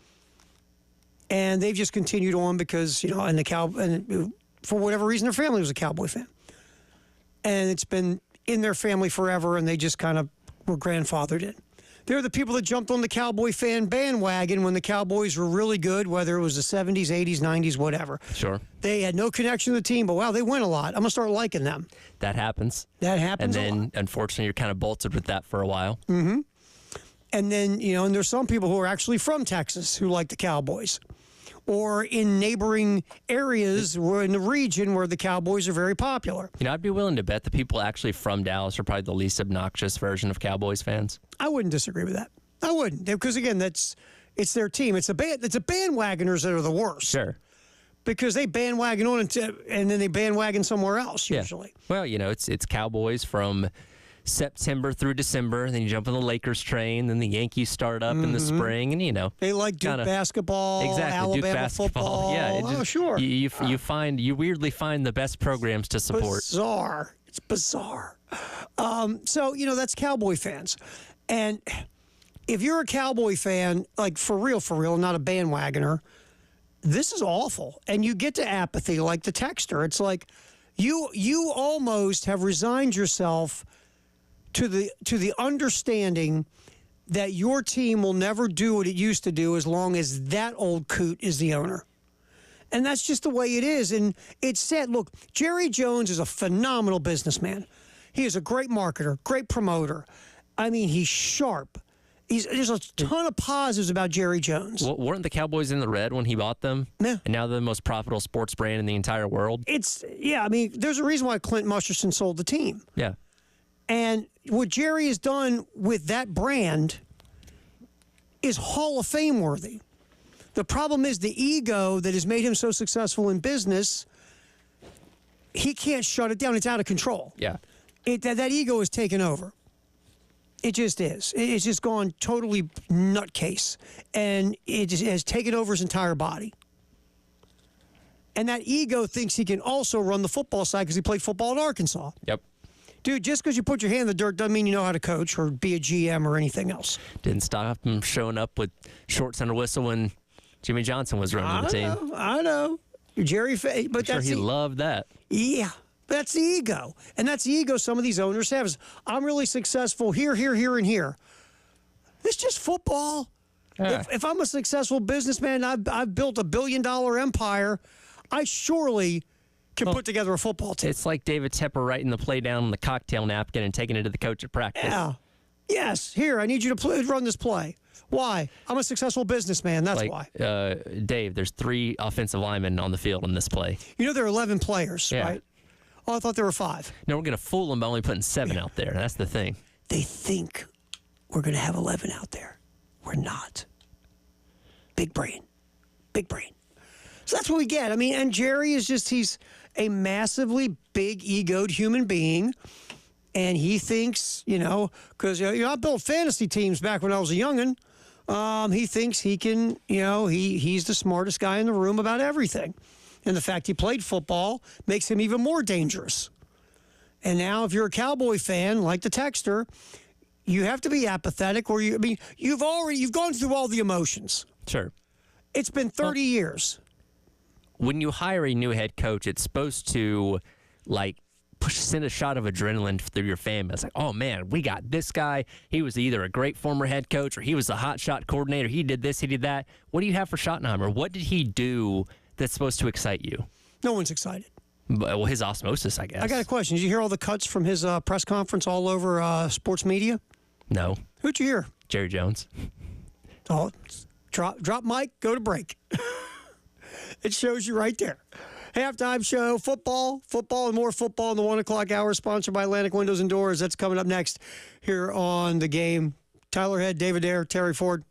[SPEAKER 1] and they've just continued on because, and for whatever reason, their family was a Cowboy fan. And it's been in their family forever, and they just kind of were grandfathered in. They're the people that jumped on the Cowboy fan bandwagon when the Cowboys were really good, whether it was the 70s, 80s, 90s, whatever.
[SPEAKER 6] Sure.
[SPEAKER 1] They had no connection to the team, but wow, they win a lot. I'm going to start liking them.
[SPEAKER 6] That happens.
[SPEAKER 1] That happens
[SPEAKER 6] And
[SPEAKER 1] a
[SPEAKER 6] then,
[SPEAKER 1] lot.
[SPEAKER 6] unfortunately, you're kind of bolted with that for a while.
[SPEAKER 1] Mm-hmm. And then, and there's some people who are actually from Texas who like the Cowboys. Or in neighboring areas or in the region where the Cowboys are very popular.
[SPEAKER 6] I'd be willing to bet the people actually from Dallas are probably the least obnoxious version of Cowboys fans.
[SPEAKER 1] I wouldn't disagree with that. I wouldn't, because again, it's their team. It's the bandwagoners that are the worst.
[SPEAKER 6] Sure.
[SPEAKER 1] Because they bandwagon on and then they bandwagon somewhere else usually.
[SPEAKER 6] Yeah. Well, it's Cowboys from September through December. Then you jump on the Lakers train. Then the Yankees start up in the spring, and
[SPEAKER 1] they like Duke basketball,
[SPEAKER 6] exactly,
[SPEAKER 1] Alabama
[SPEAKER 6] Duke basketball.
[SPEAKER 1] football.
[SPEAKER 6] Yeah,
[SPEAKER 1] sure.
[SPEAKER 6] You weirdly find the best programs to support.
[SPEAKER 1] Bizarre. It's bizarre. So that's Cowboy fans, and if you're a Cowboy fan, like for real, not a bandwagoner, this is awful, and you get to apathy like the texter. It's like you almost have resigned yourself to the understanding that your team will never do what it used to do as long as that old coot is the owner. And that's just the way it is. And it's sad. Look, Jerry Jones is a phenomenal businessman. He is a great marketer, great promoter. I mean, he's sharp. There's a ton of positives about Jerry Jones.
[SPEAKER 6] Well, weren't the Cowboys in the red when he bought them?
[SPEAKER 1] Yeah.
[SPEAKER 6] And now they're the most profitable sports brand in the entire world?
[SPEAKER 1] There's a reason why Clint Musherson sold the team.
[SPEAKER 6] Yeah.
[SPEAKER 1] And what Jerry has done with that brand is Hall of Fame worthy. The problem is the ego that has made him so successful in business, he can't shut it down. It's out of control.
[SPEAKER 6] Yeah.
[SPEAKER 1] That ego is taken over. It just is. It's just gone totally nutcase. And it just has taken over his entire body. And that ego thinks he can also run the football side because he played football at Arkansas.
[SPEAKER 6] Yep.
[SPEAKER 1] Dude, just because you put your hand in the dirt doesn't mean you know how to coach or be a GM or anything else.
[SPEAKER 6] Didn't stop him showing up with shorts and a whistle when Jimmy Johnson was running the team.
[SPEAKER 1] I know. Jerry, but
[SPEAKER 6] Sure, he loved that.
[SPEAKER 1] Yeah, that's the ego. And that's the ego some of these owners have is, I'm really successful here, and here. It's just football.
[SPEAKER 6] Yeah.
[SPEAKER 1] If I'm a successful businessman, I've built $1 billion empire, I surely can put together a football team.
[SPEAKER 6] It's like David Tepper writing the play down on the cocktail napkin and taking it to the coach at practice.
[SPEAKER 1] Yeah. Yes. Here, I need you to run this play. Why? I'm a successful businessman. That's why.
[SPEAKER 6] Dave, there's 3 offensive linemen on the field in this play.
[SPEAKER 1] There are 11 players, right? Oh, I thought there were 5.
[SPEAKER 6] No, we're going to fool them by only putting 7 out there. That's the thing.
[SPEAKER 1] They think we're going to have 11 out there. We're not. Big brain. Big brain. So that's what we get. I mean, and Jerry is he's a massively big egoed human being. And he thinks, because I built fantasy teams back when I was a youngin'. He thinks he can, he's the smartest guy in the room about everything. And the fact he played football makes him even more dangerous. And now if you're a Cowboy fan, like the texter, You have to be apathetic, or you've gone through all the emotions.
[SPEAKER 6] Sure.
[SPEAKER 1] It's been 30 years.
[SPEAKER 6] When you hire a new head coach, it's supposed to send a shot of adrenaline through your family. It's like, oh man, we got this guy. He was either a great former head coach or he was a hot shot coordinator. He did this, he did that. What do you have for Schottenheimer? What did he do that's supposed to excite you?
[SPEAKER 1] No one's excited.
[SPEAKER 6] Well, his osmosis, I guess.
[SPEAKER 1] I got a question. Did you hear all the cuts from his press conference all over sports media?
[SPEAKER 6] No.
[SPEAKER 1] Who'd you hear?
[SPEAKER 6] Jerry Jones.
[SPEAKER 1] Oh, drop mic, go to break. It shows you right there. Halftime show, football, and more football in the 1 o'clock hour, sponsored by Atlantic Windows and Doors. That's coming up next here on The Game. Tyler Head, David Dare, Terry Ford.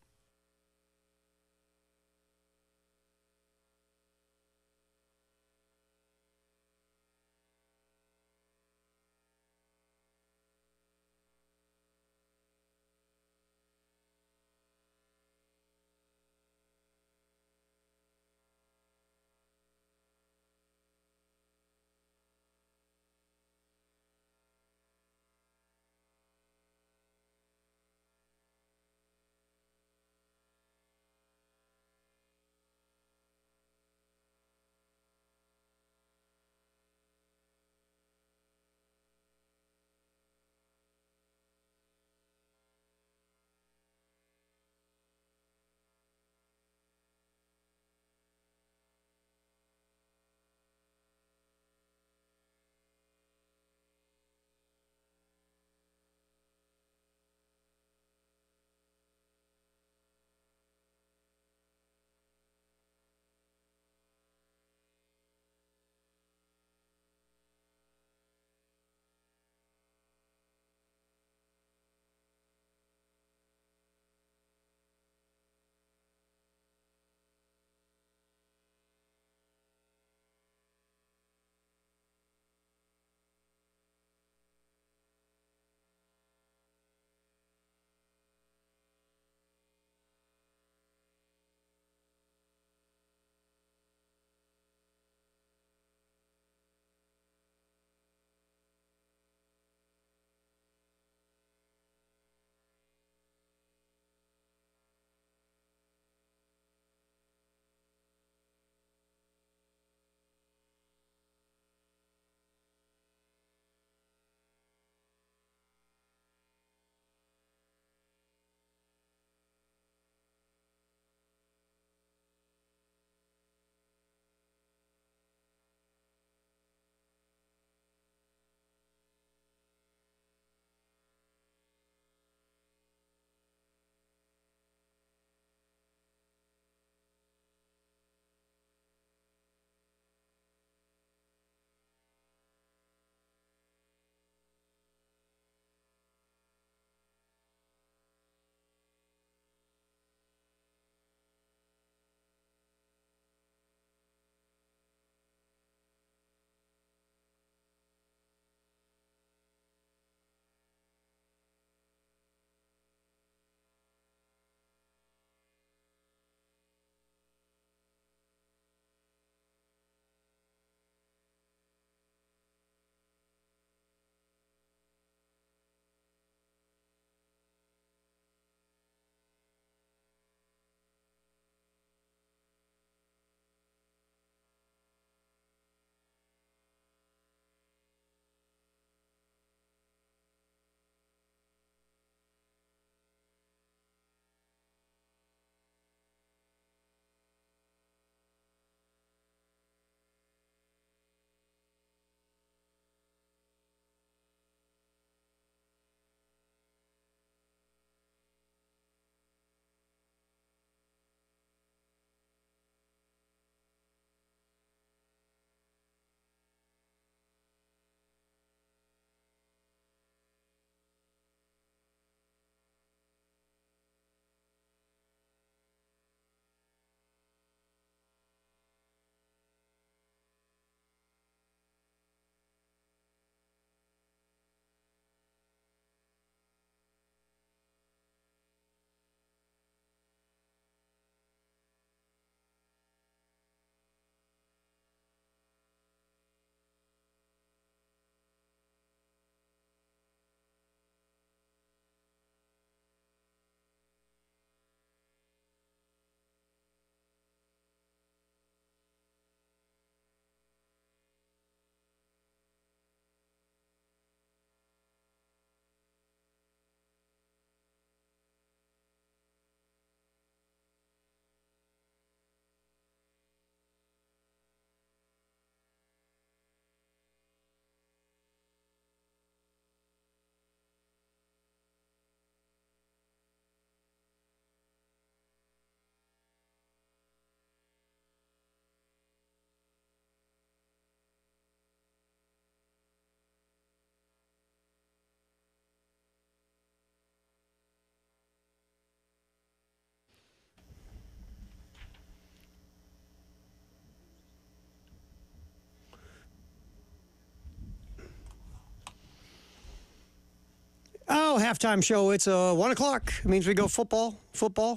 [SPEAKER 1] halftime show. It's 1 o'clock. It means we go football,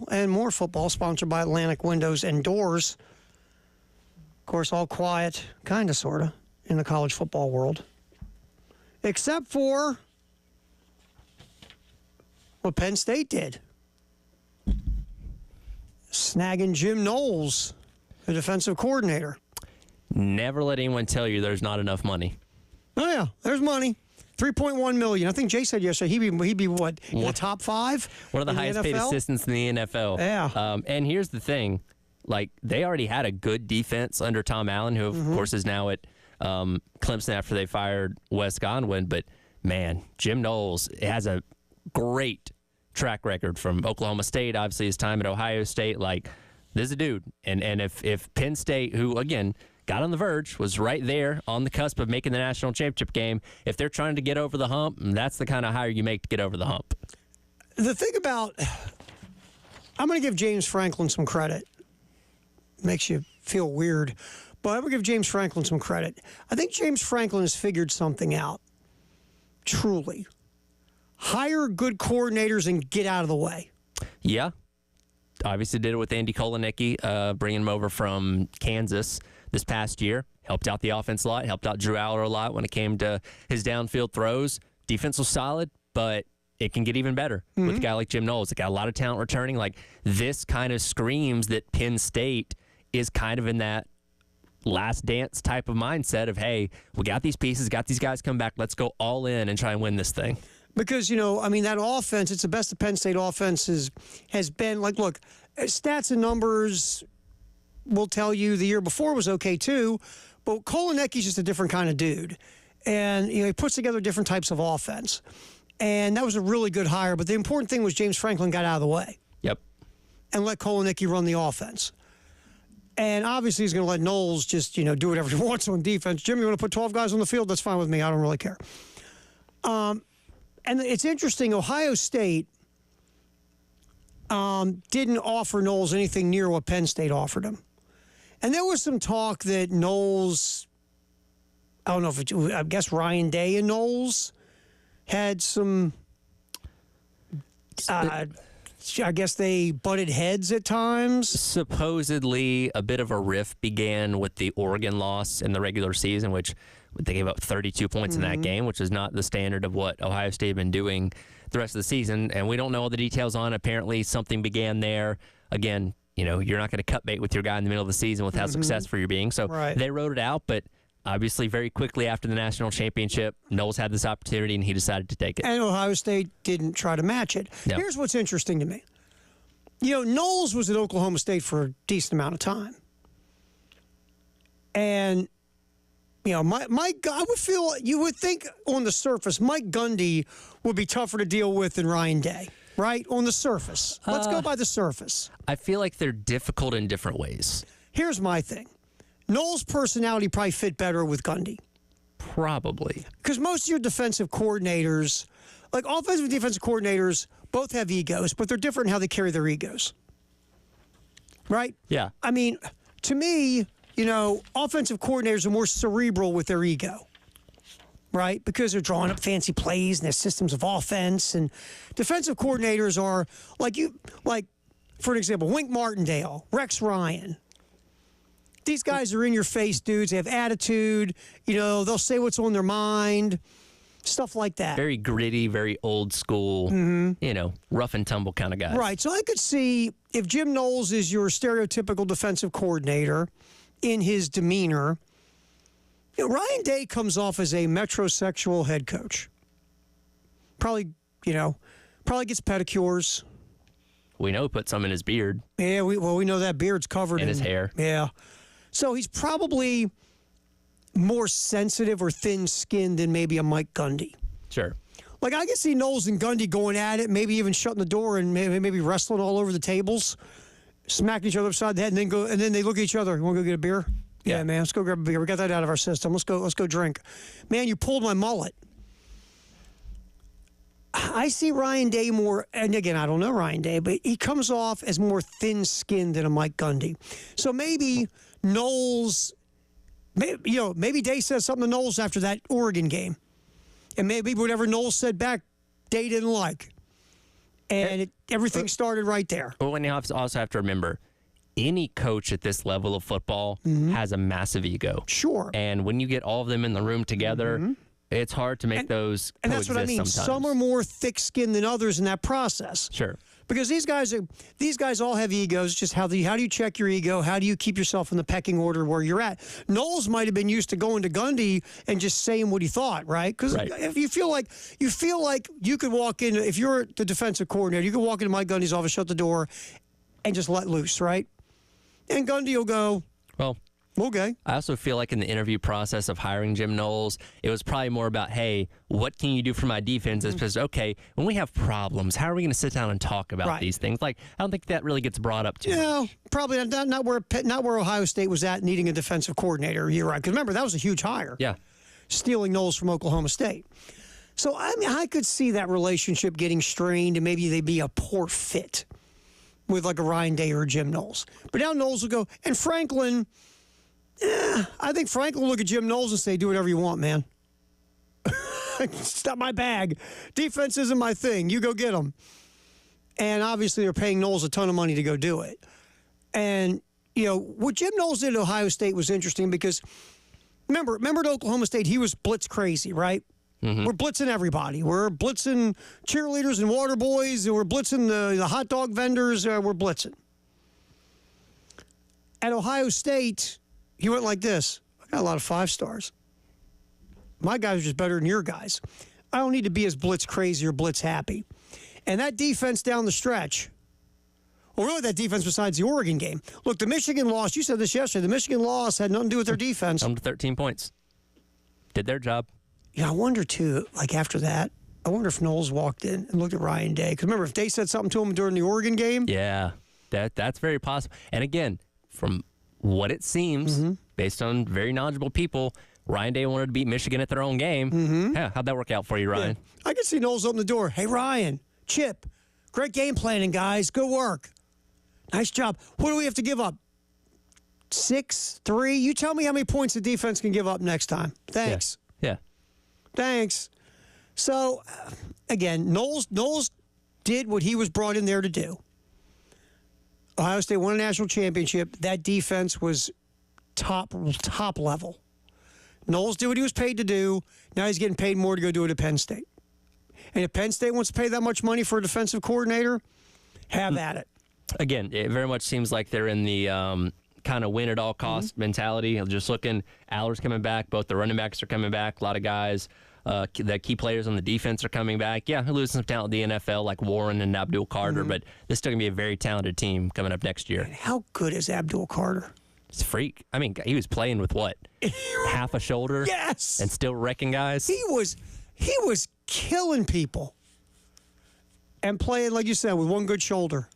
[SPEAKER 1] and more football, sponsored by Atlantic Windows and Doors. Of course, all quiet, kind of, sort of, in the college football world. Except for what Penn State did. Snagging Jim Knowles, the defensive coordinator.
[SPEAKER 6] Never let anyone tell you there's not enough money.
[SPEAKER 1] Oh, yeah, there's money. $3.1 million. I think Jay said yesterday he'd be what, in the top 5?
[SPEAKER 6] One of the highest paid assistants in the NFL.
[SPEAKER 1] Yeah.
[SPEAKER 6] And here's the thing. Like, they already had a good defense under Tom Allen, who, of course, is now at Clemson after they fired Wes Godwin. But, man, Jim Knowles has a great track record from Oklahoma State, obviously his time at Ohio State. Like, this is a dude. And if Penn State, who, again, got on the verge, was right there on the cusp of making the national championship game, if they're trying to get over the hump, that's the kind of hire you make to get over the hump.
[SPEAKER 1] The thing about, I'm going to give James Franklin some credit. Makes you feel weird, but I'm going to give James Franklin some credit. I think James Franklin has figured something out, truly. Hire good coordinators and get out of the way.
[SPEAKER 6] Yeah. Obviously did it with Andy Kolenicki, bringing him over from Kansas this past year. Helped out the offense a lot, helped out Drew Aller a lot when it came to his downfield throws. Defense was solid, but it can get even better with a guy like Jim Knowles. They got a lot of talent returning. Like, this kind of screams that Penn State is kind of in that last dance type of mindset of, hey, we got these pieces, got these guys come back, let's go all in and try and win this thing.
[SPEAKER 1] Because, that offense, it's the best the Penn State offense has been. Like, look, stats and numbers will tell you the year before was okay too, but Kolenicki's just a different kind of dude. And, he puts together different types of offense. And that was a really good hire. But the important thing was James Franklin got out of the way.
[SPEAKER 6] Yep.
[SPEAKER 1] And let Kolenicki run the offense. And obviously he's going to let Knowles just, do whatever he wants on defense. Jim, you want to put 12 guys on the field? That's fine with me. I don't really care. And it's interesting. Ohio State didn't offer Knowles anything near what Penn State offered him. And there was some talk that Knowles, I don't know if I guess Ryan Day and Knowles had some, I guess they butted heads at times.
[SPEAKER 6] Supposedly, a bit of a rift began with the Oregon loss in the regular season, which they gave up 32 points in that game, which is not the standard of what Ohio State had been doing the rest of the season. And we don't know all the details on it. Apparently, something began there. Again, you're not going to cut bait with your guy in the middle of the season with how successful you're being. So They wrote it out, but obviously very quickly after the national championship, Knowles had this opportunity and he decided to take it.
[SPEAKER 1] And Ohio State didn't try to match it.
[SPEAKER 6] No.
[SPEAKER 1] Here's what's interesting to me. Knowles was at Oklahoma State for a decent amount of time. And, Mike, I would feel, you would think on the surface, Mike Gundy would be tougher to deal with than Ryan Day, right? On the surface. Let's go by the surface.
[SPEAKER 6] I feel like they're difficult in different ways.
[SPEAKER 1] Here's my thing. Knowles' personality probably fit better with Gundy.
[SPEAKER 6] Probably.
[SPEAKER 1] Because most of your defensive coordinators, like offensive and defensive coordinators, both have egos, but they're different in how they carry their egos. Right?
[SPEAKER 6] Yeah.
[SPEAKER 1] I mean, to me, offensive coordinators are more cerebral with their ego. Right? Because they're drawing up fancy plays and their systems of offense. And defensive coordinators are, for an example, Wink Martindale, Rex Ryan. These guys are in-your-face dudes. They have attitude. They'll say what's on their mind, stuff like that.
[SPEAKER 6] Very gritty, very old school, rough and tumble kind of guys.
[SPEAKER 1] Right. So I could see if Jim Knowles is your stereotypical defensive coordinator in his demeanor, Ryan Day comes off as a metrosexual head coach. Probably gets pedicures.
[SPEAKER 6] We know he put some in his beard.
[SPEAKER 1] Yeah, we know that beard's covered
[SPEAKER 6] in his hair.
[SPEAKER 1] Yeah. So he's probably more sensitive or thin-skinned than maybe a Mike Gundy.
[SPEAKER 6] Sure.
[SPEAKER 1] Like, I can see Knowles and Gundy going at it, maybe even shutting the door and maybe wrestling all over the tables, smacking each other upside the head, and then they look at each other. You want to go get a beer? Yeah, man, let's go grab a beer. We got that out of our system. Let's go drink. Man, you pulled my mullet. I see Ryan Day more, and again, I don't know Ryan Day, but he comes off as more thin-skinned than a Mike Gundy. So maybe Knowles, maybe Day says something to Knowles after that Oregon game. And maybe whatever Knowles said back Day didn't like. And everything started right there.
[SPEAKER 6] Well, and you also have to remember, any coach at this level of football has a massive ego.
[SPEAKER 1] Sure.
[SPEAKER 6] And when you get all of them in the room together, it's hard to make those
[SPEAKER 1] and that's what I mean.
[SPEAKER 6] Sometimes.
[SPEAKER 1] Some are more thick-skinned than others in that process.
[SPEAKER 6] Sure.
[SPEAKER 1] Because these guys all have egos. Just how do you check your ego? How do you keep yourself in the pecking order where you're at? Knowles might have been used to going to Gundy and just saying what he thought, right? Because if you feel like you could walk in, if you're the defensive coordinator, you could walk into Mike Gundy's office, shut the door, and just let loose, right? And Gundy will go,
[SPEAKER 6] well,
[SPEAKER 1] okay.
[SPEAKER 6] I also feel like in the interview process of hiring Jim Knowles, it was probably more about, hey, what can you do for my defense? As opposed to, okay, when we have problems, how are we going to sit down and talk about these things? Like, I don't think that really gets brought up too much.
[SPEAKER 1] No, probably not where Ohio State was at, needing a defensive coordinator. You're right. Because remember, that was a huge hire.
[SPEAKER 6] Yeah.
[SPEAKER 1] Stealing Knowles from Oklahoma State. So, I mean, I could see that relationship getting strained and maybe they'd be a poor fit with like a Ryan Day or a Jim Knowles. But now Knowles will go, and Franklin, I think Franklin will look at Jim Knowles and say, do whatever you want, man. It's not my bag. Defense isn't my thing. You go get them. And obviously they're paying Knowles a ton of money to go do it. And, you know, what Jim Knowles did at Ohio State was interesting because, remember at Oklahoma State, he was blitz crazy, right? Mm-hmm. We're blitzing everybody. We're blitzing cheerleaders and water boys. And we're blitzing the hot dog vendors. We're blitzing. At Ohio State, he went like this. I got a lot of 5 stars. My guys are just better than your guys. I don't need to be as blitz crazy or blitz happy. And that defense down the stretch, well, really that defense besides the Oregon game. Look, the Michigan loss, you said this yesterday, the Michigan loss had nothing to do with their defense.
[SPEAKER 6] Come to 13 points. Did their job.
[SPEAKER 1] Yeah, I wonder, too, like after that, I wonder if Knowles walked in and looked at Ryan Day. Because remember, if Day said something to him during the Oregon game.
[SPEAKER 6] Yeah, that's very possible. And again, from what it seems, based on very knowledgeable people, Ryan Day wanted to beat Michigan at their own game. Yeah, how'd that work out for you, Ryan?
[SPEAKER 1] Yeah. I could see Knowles open the door. Hey, Ryan, Chip, great game planning, guys. Good work. Nice job. What do we have to give up? 6-3? You tell me how many points the defense can give up next time. Thanks.
[SPEAKER 6] Yeah.
[SPEAKER 1] Thanks. So, again, Knowles did what he was brought in there to do. Ohio State won a national championship. That defense was top level. Knowles did what he was paid to do. Now he's getting paid more to go do it at Penn State. And if Penn State wants to pay that much money for a defensive coordinator, have at it.
[SPEAKER 6] Again, it very much seems like they're in the kind of win-at-all-cost mentality. Just looking, Aller's coming back. Both the running backs are coming back. A lot of guys, the key players on the defense are coming back. Yeah, they're losing some talent in the NFL like Warren and Abdul Carter, but this is still going to be a very talented team coming up next year.
[SPEAKER 1] And how good is Abdul Carter?
[SPEAKER 6] It's a freak. I mean, he was playing with what? Half a shoulder?
[SPEAKER 1] Yes.
[SPEAKER 6] And still wrecking guys?
[SPEAKER 1] He was killing people. And playing, like you said, with one good shoulder.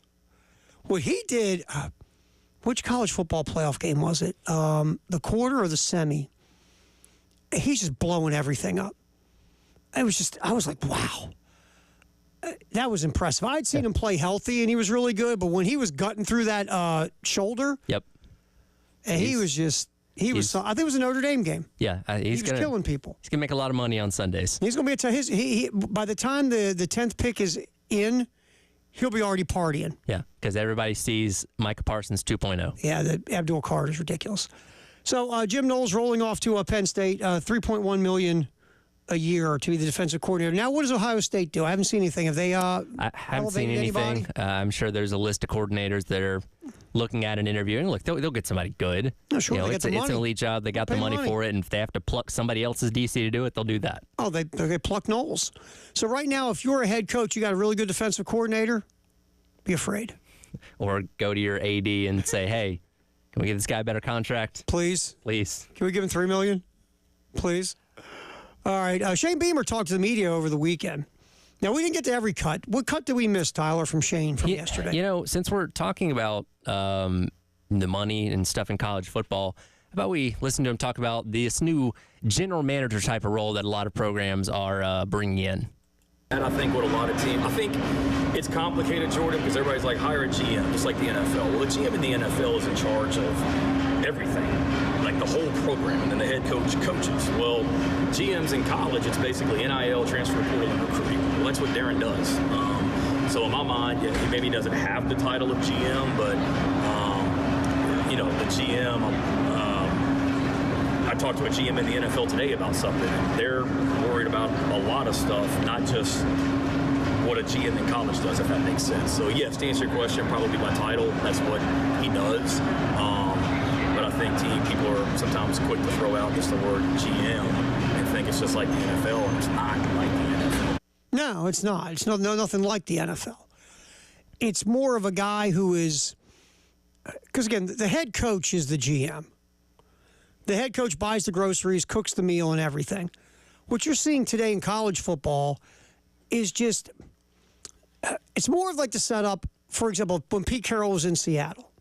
[SPEAKER 1] What he did, which college football playoff game was it? The quarter or the semi? He's just blowing everything up. I was like, wow. That was impressive. I'd seen him play healthy, and he was really good. But when he was gutting through that shoulder, and I think it was a Notre Dame game.
[SPEAKER 6] Yeah, he was
[SPEAKER 1] killing people.
[SPEAKER 6] He's gonna make a lot of money on Sundays.
[SPEAKER 1] He's gonna be by the time the 10th pick is in, he'll be already partying.
[SPEAKER 6] Yeah, because everybody sees Micah Parsons 2.0.
[SPEAKER 1] Yeah, the Abdul Carter is ridiculous. So Jim Knowles rolling off to Penn State, $3.1 million a year to be the defensive coordinator. Now, what does Ohio State do? I haven't seen anything. Have they? I
[SPEAKER 6] haven't seen anything. I'm sure there's a list of coordinators that are looking at and interviewing. Look, they'll get somebody good.
[SPEAKER 1] No, sure,
[SPEAKER 6] it's an elite job. They got the money for it, and if they have to pluck somebody else's DC to do it, they'll do that.
[SPEAKER 1] Oh, they pluck Knowles. So right now, if you're a head coach, you got a really good defensive coordinator, be afraid.
[SPEAKER 6] Or go to your AD and say, hey, can we give this guy a better contract?
[SPEAKER 1] Please. Can we give him $3 million? Please. All right. Shane Beamer talked to the media over the weekend. Now, we didn't get to every cut. What cut did we miss, Tyler, from Shane from yesterday?
[SPEAKER 6] You know, since we're talking about the money and stuff in college football, how about we listen to him talk about this new general manager type of role that a lot of programs are bringing in?
[SPEAKER 8] And I think what a lot of teams, I think it's complicated, Jordan, because everybody's like, hire a GM, just like the NFL. Well, the GM in the NFL is in charge of everything, like the whole program, and then the head coach coaches. Well, GMs in college, it's basically NIL, transfer portal, and recruiting. Well, that's what Darren does. So in my mind, yeah, he maybe doesn't have the title of GM, but the GM. I talked to a GM in the NFL today about something, and they're worried about a lot of stuff, not just what a GM in college does, if that makes sense. So yes, to answer your question, probably by title, that's what he does. But I think people are sometimes quick to throw out just the word GM and think it's just like the NFL, and it's not like the NFL.
[SPEAKER 1] No, it's not. It's nothing like the NFL. It's more of a guy who is, because again, the head coach is the GM. The head coach buys the groceries, cooks the meal, and everything. What you're seeing today in college football is just, it's more of like the setup, for example, when Pete Carroll was in Seattle.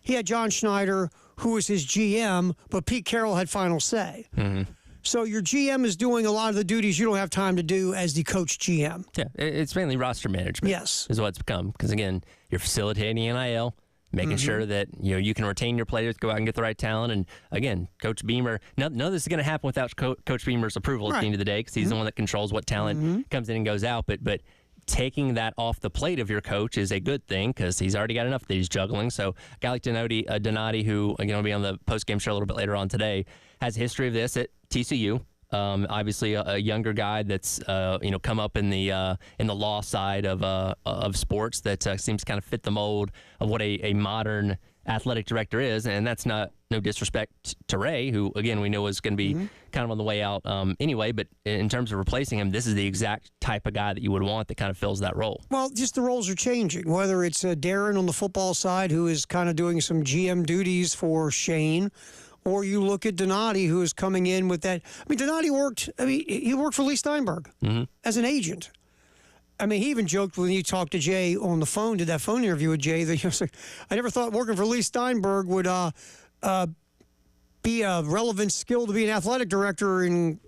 [SPEAKER 1] He had John Schneider, who was his GM, but Pete Carroll had final say. Mm-hmm. So your GM is doing a lot of the duties you don't have time to do as the coach GM.
[SPEAKER 6] Yeah, it's mainly roster management.
[SPEAKER 1] Yes.
[SPEAKER 6] Is what it's become. Because, again, you're facilitating NIL, making sure that you can retain your players, go out and get the right talent. And, again, Coach Beamer, none of this is going to happen without Coach Beamer's approval at the end of the day, because he's the one that controls what talent comes in and goes out. But taking that off the plate of your coach is a good thing, because he's already got enough that he's juggling. So a guy like Donati, who will be on the post-game show a little bit later on today, has a history of this at TCU. Obviously, a younger guy that's come up in the law side of sports that seems to kind of fit the mold of what a modern athletic director is, and that's no disrespect to Ray, who again we know is going to be kind of on the way out anyway. But in terms of replacing him, this is the exact type of guy that you would want that kind of fills that role. Well,
[SPEAKER 1] just the roles are changing. Whether it's Darren on the football side, who is kind of doing some GM duties for Shane, or you look at Donati, who is coming in with that. I mean, Donati worked. He worked for Lee Steinberg as an agent. I mean, he even joked when you talked to Jay on the phone, did that phone interview with Jay, that he was like, I never thought working for Lee Steinberg would be a relevant skill to be an athletic director in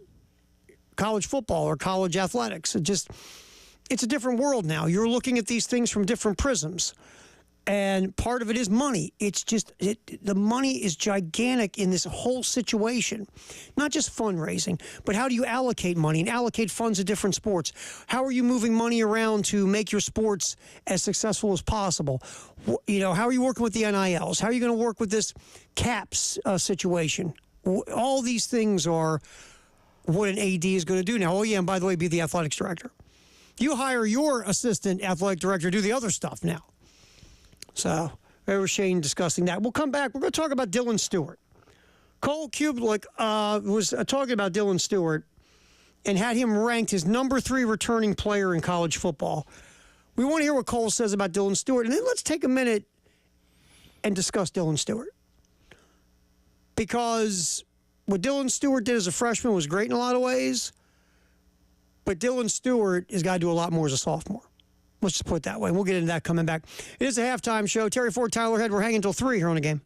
[SPEAKER 1] college football or college athletics. It's a different world now. You're looking at these things from different prisms. And part of it is money. It's just, the money is gigantic in this whole situation. Not just fundraising, but how do you allocate money and allocate funds to different sports? How are you moving money around to make your sports as successful as possible? How are you working with the NILs? How are you going to work with this caps situation? All these things are what an AD is going to do now. Oh, yeah, and by the way, be the athletics director. You hire your assistant athletic director to do the other stuff now. So, there was Shane discussing that. We'll come back. We're going to talk about Dylan Stewart. Cole Kublik was talking about Dylan Stewart and had him ranked as number 3 returning player in college football. We want to hear what Cole says about Dylan Stewart, and then let's take a minute and discuss Dylan Stewart. Because what Dylan Stewart did as a freshman was great in a lot of ways, but Dylan Stewart has got to do a lot more as a sophomore. Let's just put it that way. We'll get into that coming back. It is a halftime show. Terry Ford, Tyler Head. We're hanging until 3 here on the game.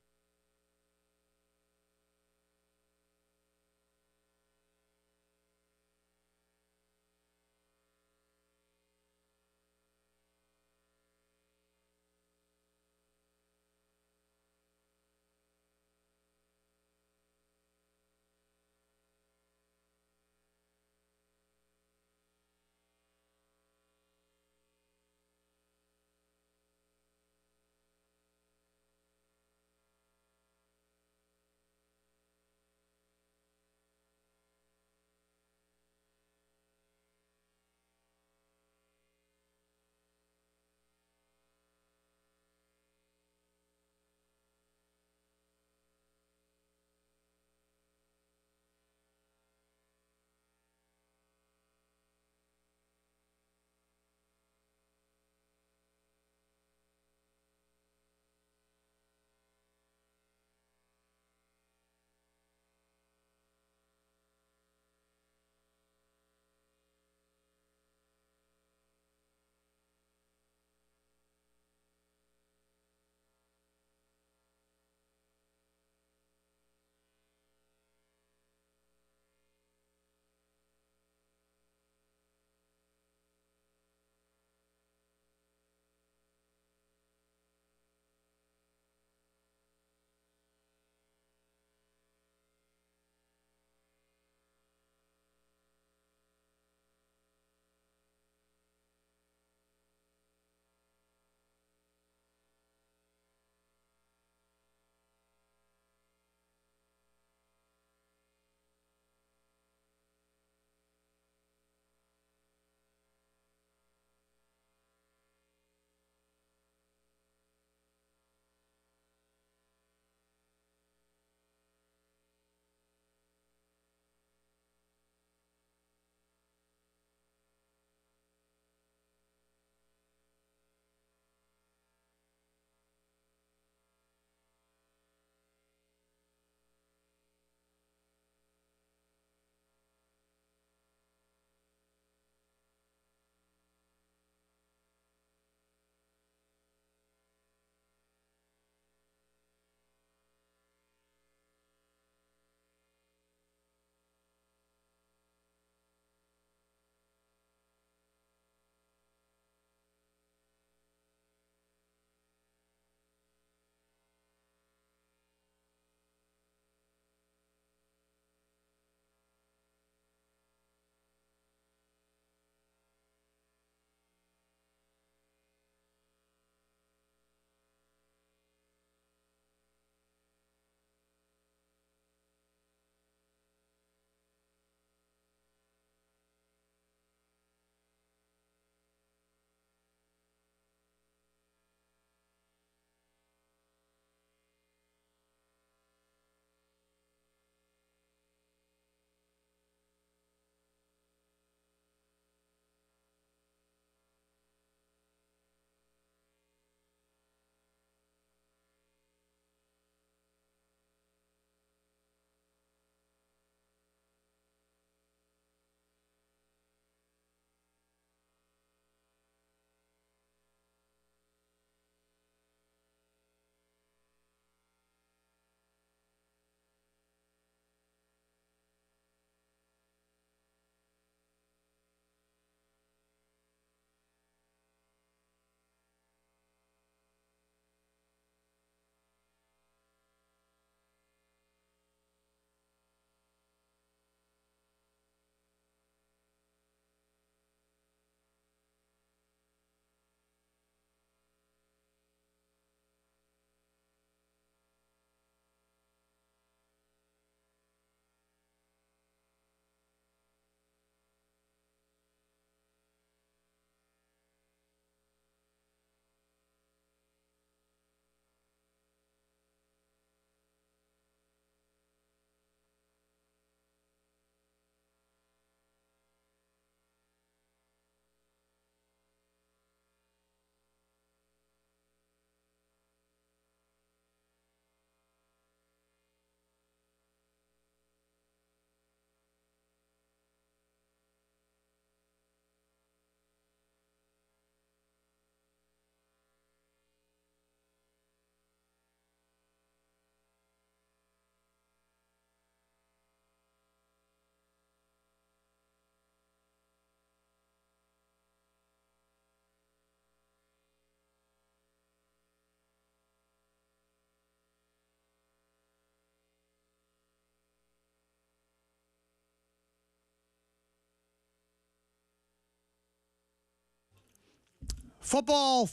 [SPEAKER 1] Football,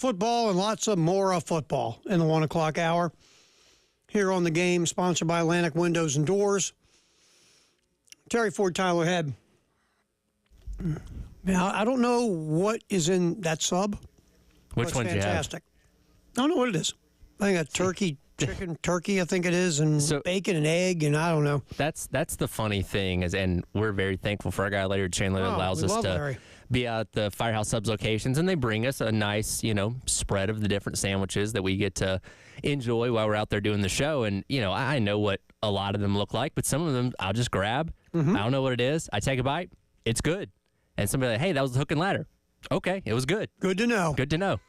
[SPEAKER 1] and lots of more football in the 1 o'clock hour. Here on The Game, sponsored by Atlantic Windows and Doors. Terry Ford, Tyler Head. Now, I don't know what is in that sub.
[SPEAKER 6] Which one do you have?
[SPEAKER 1] Fantastic. I don't know what it is. I think a chicken turkey, I think it is, and bacon and egg, and I don't know.
[SPEAKER 6] That's the funny thing, and we're very thankful for our guy Larry Chandler that allows us to
[SPEAKER 1] Larry.
[SPEAKER 6] Be out at the Firehouse Subs locations, and they bring us a nice, spread of the different sandwiches that we get to enjoy while we're out there doing the show. And, I know what a lot of them look like, but some of them I'll just grab.
[SPEAKER 1] Mm-hmm.
[SPEAKER 6] I don't know what it is. I take a bite. It's good. And somebody like, hey, that was the hook and ladder. Okay, it was good.
[SPEAKER 1] Good to know.
[SPEAKER 6] Good to know.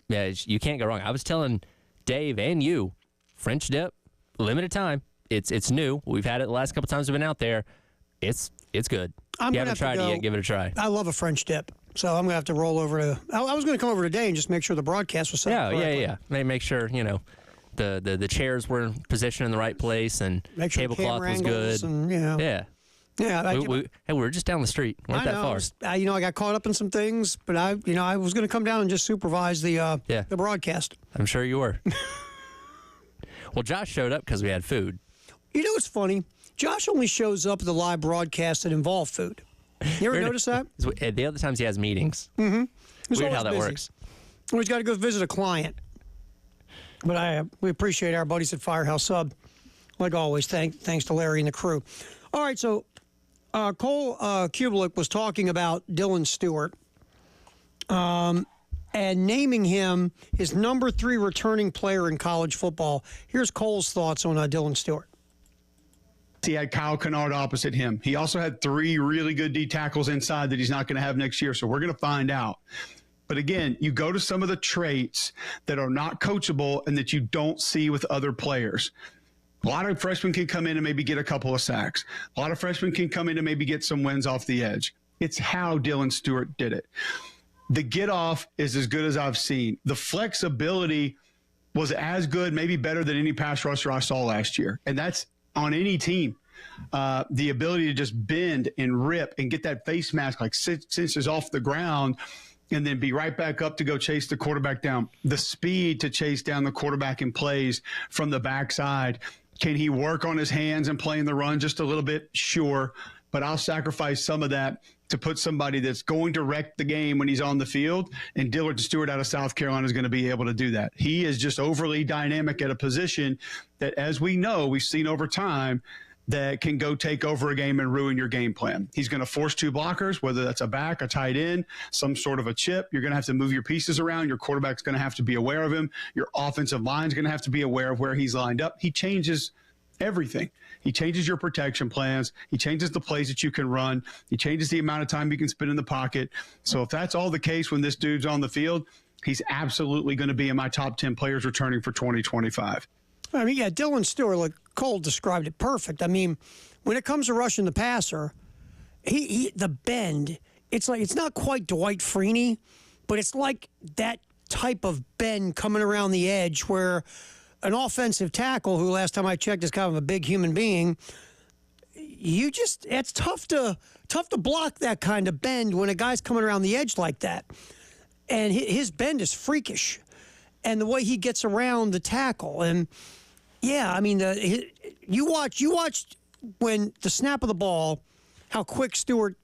[SPEAKER 6] Yeah, you can't go wrong. I was telling Dave and you, French dip, limited time. It's new. We've had it the last couple times we've been out there. It's good. If you haven't tried it yet, give it a try.
[SPEAKER 1] I love a French dip, so I'm going to have to roll over to. I was going to come over today and just make sure the broadcast was set up correctly.
[SPEAKER 6] Yeah. Make sure the chairs were positioned in the right place and
[SPEAKER 1] make sure
[SPEAKER 6] tablecloth was good.
[SPEAKER 1] And,
[SPEAKER 6] Yeah.
[SPEAKER 1] Yeah,
[SPEAKER 6] we were just down the street. Weren't that far.
[SPEAKER 1] I got caught up in some things, but I was going to come down and just supervise the broadcast.
[SPEAKER 6] I'm sure you were. Well, Josh showed up because we had food.
[SPEAKER 1] You know what's funny? Josh only shows up at the live broadcasts that involve food. You ever notice that?
[SPEAKER 6] The other times he has meetings.
[SPEAKER 1] Mm-hmm.
[SPEAKER 6] Weird how that works.
[SPEAKER 1] Well, he's got to go visit a client. But we appreciate our buddies at Firehouse Sub. Like always, thanks to Larry and the crew. All right, so Cole Kubelik was talking about Dylan Stewart and naming him his number 3 returning player in college football. Here's Cole's thoughts on Dylan Stewart.
[SPEAKER 9] He had Kyle Kennard opposite him. He also had 3 really good D tackles inside that he's not going to have next year, so we're going to find out. But again, you go to some of the traits that are not coachable and that you don't see with other players. A lot of freshmen can come in and maybe get a couple of sacks. A lot of freshmen can come in and maybe get some wins off the edge. It's how Dylan Stewart did it. The get off is as good as I've seen. The flexibility was as good, maybe better than any pass rusher I saw last year. And that's on any team. The ability to just bend and rip and get that face mask like 6 inches off the ground and then be right back up to go chase the quarterback down. The speed to chase down the quarterback in plays from the backside. Can he work on his hands and play in the run just a little bit? Sure. But I'll sacrifice some of that to put somebody that's going to wreck the game when he's on the field. And Dillard Stewart out of South Carolina is going to be able to do that. He is just overly dynamic at a position that, as we know, we've seen over time, that can go take over a game and ruin your game plan. He's going to force 2 blockers, whether that's a back, a tight end, some sort of a chip. You're going to have to move your pieces around. Your quarterback's going to have to be aware of him. Your offensive line's going to have to be aware of where he's lined up. He changes everything. He changes your protection plans. He changes the plays that you can run. He changes the amount of time you can spend in the pocket. So if that's all the case when this dude's on the field, he's absolutely going to be in my top 10 players returning for 2025.
[SPEAKER 1] I mean, yeah, Dylan Stewart, like Cole described it perfect. I mean, when it comes to rushing the passer, the bend, it's not quite Dwight Freeney, but it's like that type of bend coming around the edge where an offensive tackle, who last time I checked is kind of a big human being, it's tough to block that kind of bend when a guy's coming around the edge like that. And his bend is freakish. And the way he gets around the tackle. And, yeah, I mean, you watched when the snap of the ball, how quick Stewart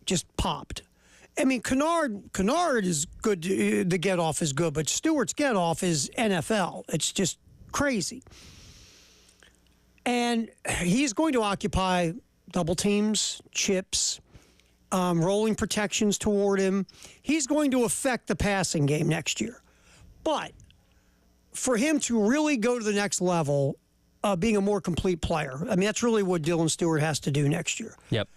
[SPEAKER 1] just popped. I mean, Kennard is good. The get off is good, but Stewart's get off is NFL. It's just crazy. And he's going to occupy double teams, chips, rolling protections toward him. He's going to affect the passing game next year. But for him to really go to the next level, being a more complete player, I mean, that's really what Dylan Stewart has to do next year.
[SPEAKER 6] Yep.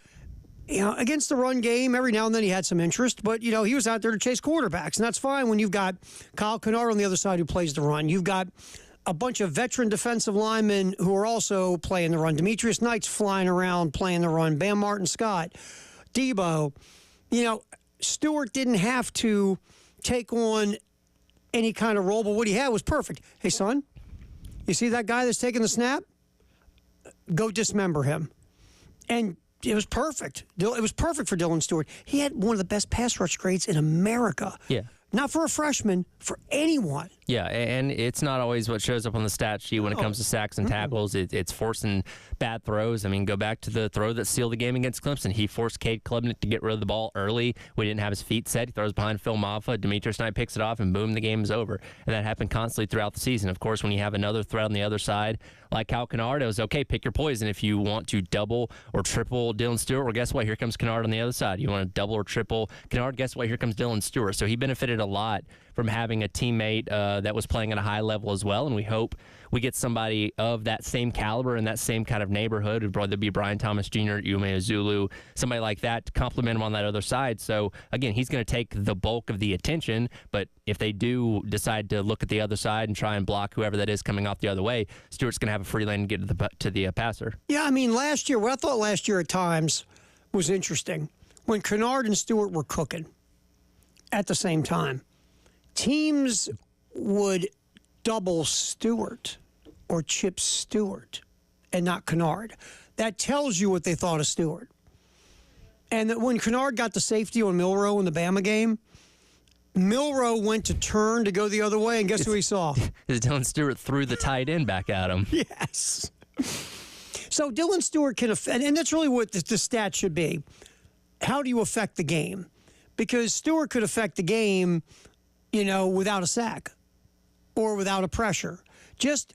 [SPEAKER 1] Against the run game, every now and then he had some interest, but, he was out there to chase quarterbacks, and that's fine when you've got Kyle Kennard on the other side who plays the run. You've got a bunch of veteran defensive linemen who are also playing the run. Demetrius Knight's flying around playing the run. Bam Martin-Scott, Debo. Stewart didn't have to take on any kind of role, but what he had was perfect. Hey, son, you see that guy that's taking the snap? Go dismember him. And it was perfect. It was perfect for Dylan Stewart. He had one of the best pass rush grades in America.
[SPEAKER 6] Yeah.
[SPEAKER 1] Not for a freshman, for anyone.
[SPEAKER 6] Yeah, and it's not always what shows up on the stat sheet when it comes to sacks and tackles. It's forcing bad throws. I mean, go back to the throw that sealed the game against Clemson. He forced Cade Klubnik to get rid of the ball early. We didn't have his feet set. He throws behind Phil Maffa. Demetrius Knight picks it off, and boom, the game is over. And that happened constantly throughout the season. Of course, when you have another threat on the other side, like Cal Kennard, it was okay, pick your poison. If you want to double or triple Dylan Stewart, well, guess what? Here comes Kennard on the other side. You want to double or triple Kennard, guess what? Here comes Dylan Stewart. So he benefited a lot from having a teammate that was playing at a high level as well, and we hope we get somebody of that same caliber and that same kind of neighborhood. It'd probably be Brian Thomas Jr., Ume Zulu, somebody like that to complement him on that other side. So, again, he's going to take the bulk of the attention, but if they do decide to look at the other side and try and block whoever that is coming off the other way, Stewart's going to have a free lane to get to the passer.
[SPEAKER 1] Yeah, I mean, last year, what I thought last year at times was interesting. When Kennard and Stewart were cooking at the same time, teams would double Stewart or chip Stewart and not Kennard. That tells you what they thought of Stewart. And that when Kennard got the safety on Milroe in the Bama game, Milroe went to turn to go the other way, and guess who he saw?
[SPEAKER 6] Dylan Stewart threw the tight end back at him.
[SPEAKER 1] Yes. So Dylan Stewart can affect, and that's really what the stat should be. How do you affect the game? Because Stewart could affect the game, without a sack or without a pressure. Just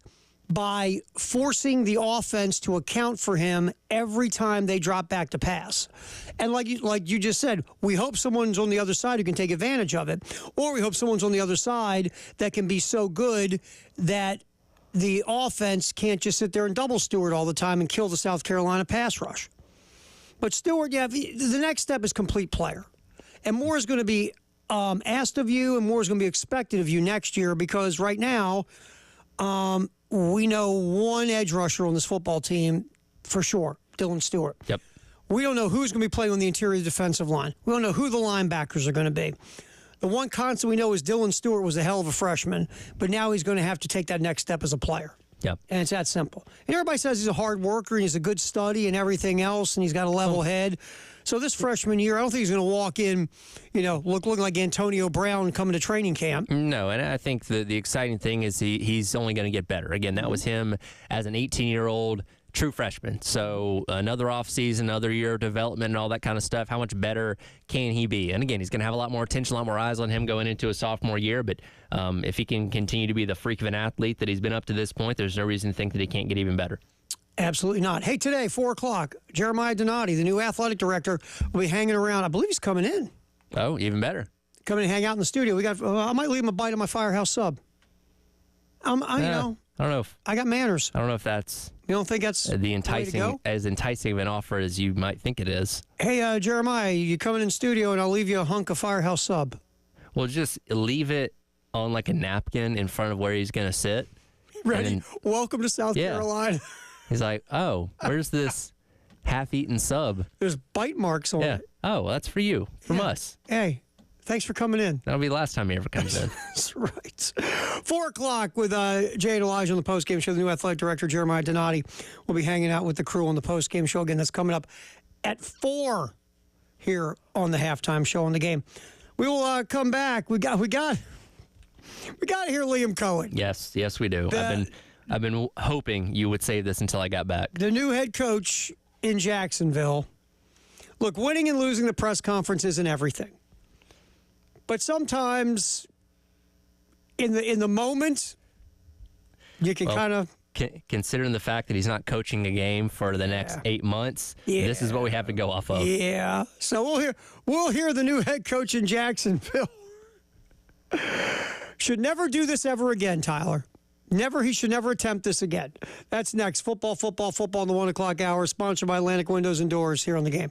[SPEAKER 1] by forcing the offense to account for him every time they drop back to pass. And like you just said, we hope someone's on the other side who can take advantage of it, or we hope someone's on the other side that can be so good that the offense can't just sit there and double Stewart all the time and kill the South Carolina pass rush. But Stewart, the next step is complete player. And more is going to be asked of you, and more is going to be expected of you next year, because right now we know one edge rusher on this football team for sure, Dylan Stewart.
[SPEAKER 6] Yep.
[SPEAKER 1] We don't know who's going to be playing on the interior defensive line. We don't know who the linebackers are going to be. The one constant we know is Dylan Stewart was a hell of a freshman, but now he's going to have to take that next step as a player.
[SPEAKER 6] Yep.
[SPEAKER 1] And it's that simple. And everybody says he's a hard worker and he's a good study and everything else, and he's got a level head. So this freshman year, I don't think he's going to walk in, looking like Antonio Brown coming to training camp.
[SPEAKER 6] No, and I think the exciting thing is he's only going to get better. Again, that was him as an 18-year-old true freshman. So another offseason, another year of development and all that kind of stuff. How much better can he be? And again, he's going to have a lot more attention, a lot more eyes on him going into his sophomore year. But if he can continue to be the freak of an athlete that he's been up to this point, there's no reason to think that he can't get even better.
[SPEAKER 1] Absolutely not. Hey, today, 4 o'clock, Jeremiah Donati, the new athletic director, will be hanging around. I believe he's coming in.
[SPEAKER 6] Oh, even better.
[SPEAKER 1] Coming and hang out in the studio. I might leave him a bite of my Firehouse sub.
[SPEAKER 6] I don't know.
[SPEAKER 1] I got manners.
[SPEAKER 6] I don't know if that's.
[SPEAKER 1] You don't think that's
[SPEAKER 6] the enticing of an offer as you might think it is.
[SPEAKER 1] Hey, Jeremiah, you coming in studio, and I'll leave you a hunk of Firehouse sub.
[SPEAKER 6] Well, just leave it on like a napkin in front of where he's going to sit.
[SPEAKER 1] Ready? Welcome to South Carolina.
[SPEAKER 6] He's like, oh, where's this half-eaten sub?
[SPEAKER 1] There's bite marks on it.
[SPEAKER 6] Oh, well, that's for you, from us.
[SPEAKER 1] Hey, thanks for coming in.
[SPEAKER 6] That'll be the last time he ever comes in.
[SPEAKER 1] That's right. 4 o'clock with Jay and Elijah on the postgame show. The new athletic director, Jeremiah Donati, will be hanging out with the crew on the postgame show. Again, that's coming up at 4 here on the halftime show on the game. We will come back. We got to hear Liam Cohen.
[SPEAKER 6] Yes, we do. I've been hoping you would save this until I got back.
[SPEAKER 1] The new head coach in Jacksonville. Look, winning and losing the press conference isn't everything. But sometimes in the moment, you can kind of...
[SPEAKER 6] Considering the fact that he's not coaching a game for the next 8 months, this is what we have to go off of.
[SPEAKER 1] Yeah. So we'll hear the new head coach in Jacksonville. Should never do this ever again, Tyler. He should never attempt this again. That's next. Football in the 1 o'clock hour, sponsored by Atlantic Windows and Doors here on the game.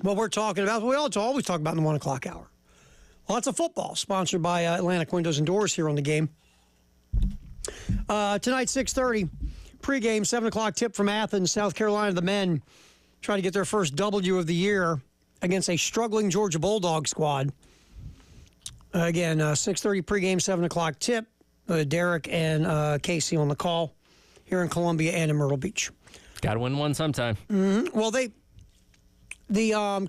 [SPEAKER 1] what we're talking about, we always talk about in the 1 o'clock hour. Lots of football, sponsored by Atlantic Windows and Doors here on the game. Tonight, 6:30, pregame, 7 o'clock tip from Athens, South Carolina. The men trying to get their first W of the year against a struggling Georgia Bulldog squad. Again, 6:30 pregame, 7 o'clock tip. Derek and Casey on the call here in Columbia and in Myrtle Beach.
[SPEAKER 6] Got to win one sometime.
[SPEAKER 1] Mm-hmm. Well,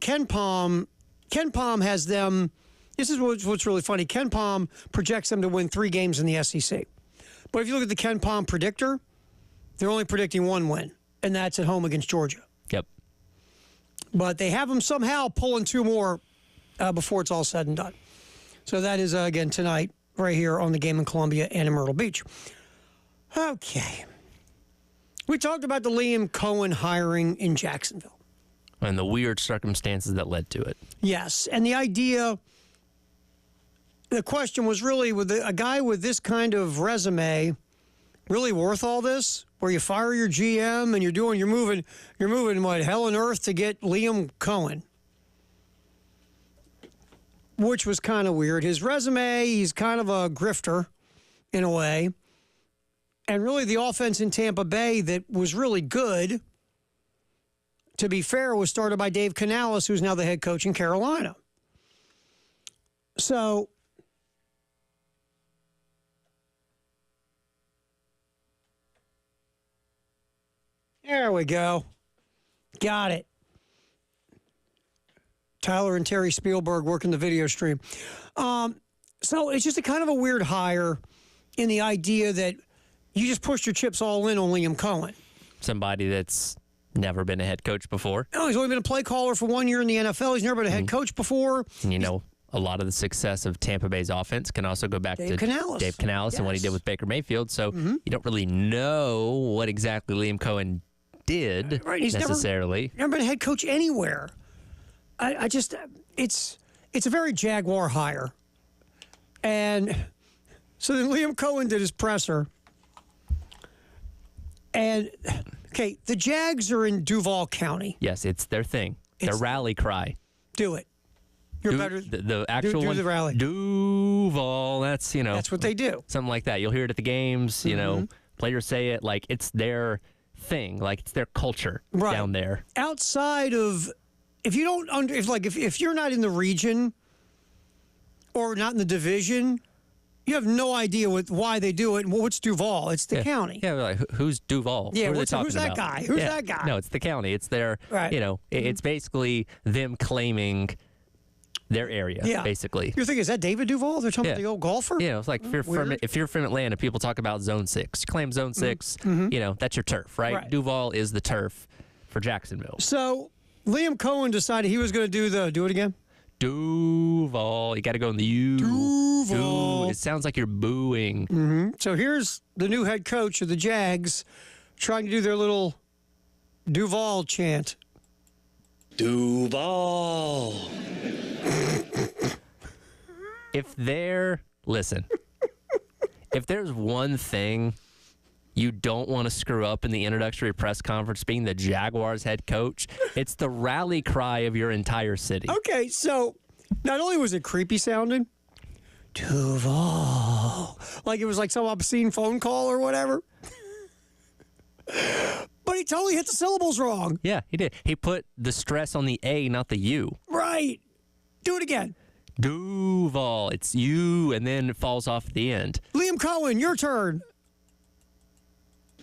[SPEAKER 1] Ken Palm has them. This is what's really funny. Ken Palm projects them to win 3 games in the SEC. But if you look at the Ken Palm predictor, they're only predicting 1 win, and that's at home against Georgia.
[SPEAKER 6] Yep.
[SPEAKER 1] But they have them somehow pulling 2 more before it's all said and done. So that is, again, tonight, right here on the game in Columbia and in Myrtle Beach. Okay. We talked about the Liam Cohen hiring in Jacksonville.
[SPEAKER 6] And the weird circumstances that led to it.
[SPEAKER 1] Yes, and the idea... The question was really, with a guy with this kind of resume, really worth all this? Where you fire your GM and you're moving what, hell and earth to get Liam Cohen, which was kind of weird. His resume, he's kind of a grifter in a way, and really the offense in Tampa Bay that was really good, to be fair, was started by Dave Canales, who's now the head coach in Carolina. So. There we go. Got it. Tyler and Terry Spielberg working the video stream. So it's just a kind of a weird hire in the idea that you just pushed your chips all in on Liam Cohen.
[SPEAKER 6] Somebody that's never been a head coach before.
[SPEAKER 1] No, he's only been a play caller for 1 year in the NFL. He's never been a head coach before.
[SPEAKER 6] And a lot of the success of Tampa Bay's offense can also go back to Dave Canales
[SPEAKER 1] yes.
[SPEAKER 6] And what he did with Baker Mayfield. So you don't really know what exactly Liam Cohen did
[SPEAKER 1] He's
[SPEAKER 6] necessarily.
[SPEAKER 1] Never been a head coach anywhere. I just, it's a very Jaguar hire. And so then Liam Cohen did his presser. And, okay, the Jags are in Duval County.
[SPEAKER 6] Yes, it's their thing. Their rally cry.
[SPEAKER 1] Do it. You're better.
[SPEAKER 6] The actual
[SPEAKER 1] do
[SPEAKER 6] one.
[SPEAKER 1] The rally.
[SPEAKER 6] Duval. That's,
[SPEAKER 1] That's what they do.
[SPEAKER 6] Something like that. You'll hear it at the games, players say it like it's their thing, like it's their culture down there.
[SPEAKER 1] Outside of, if you don't, if you're not in the region or not in the division, you have no idea why they do it. What's Duval? It's the county.
[SPEAKER 6] Yeah, like who's Duval?
[SPEAKER 1] Yeah,
[SPEAKER 6] who's
[SPEAKER 1] that guy? Who's that guy?
[SPEAKER 6] No, it's the county. It's their, it's basically them claiming their area, basically.
[SPEAKER 1] You're thinking, is that David Duval? They're talking about the old golfer?
[SPEAKER 6] Yeah, it's like if you're from Atlanta, people talk about Zone 6. You claim Zone 6, that's your turf, right? Duval is the turf for Jacksonville.
[SPEAKER 1] So Liam Cohen decided he was going to do it again?
[SPEAKER 6] Duval. You got to go in the U.
[SPEAKER 1] Duval.
[SPEAKER 6] It sounds like you're booing.
[SPEAKER 1] Mm-hmm. So here's the new head coach of the Jags trying to do their little Duval chant.
[SPEAKER 10] Duval.
[SPEAKER 6] If there's one thing you don't want to screw up in the introductory press conference being the Jaguars head coach, it's the rally cry of your entire city.
[SPEAKER 1] Okay, so not only was it creepy sounding, Duval, like it was like some obscene phone call or whatever, but he totally hit the syllables wrong.
[SPEAKER 6] Yeah, he did. He put the stress on the A, not the U.
[SPEAKER 1] Right. Do it again.
[SPEAKER 6] Duval. It's you, and then it falls off at the end.
[SPEAKER 1] Liam Cohen, your turn.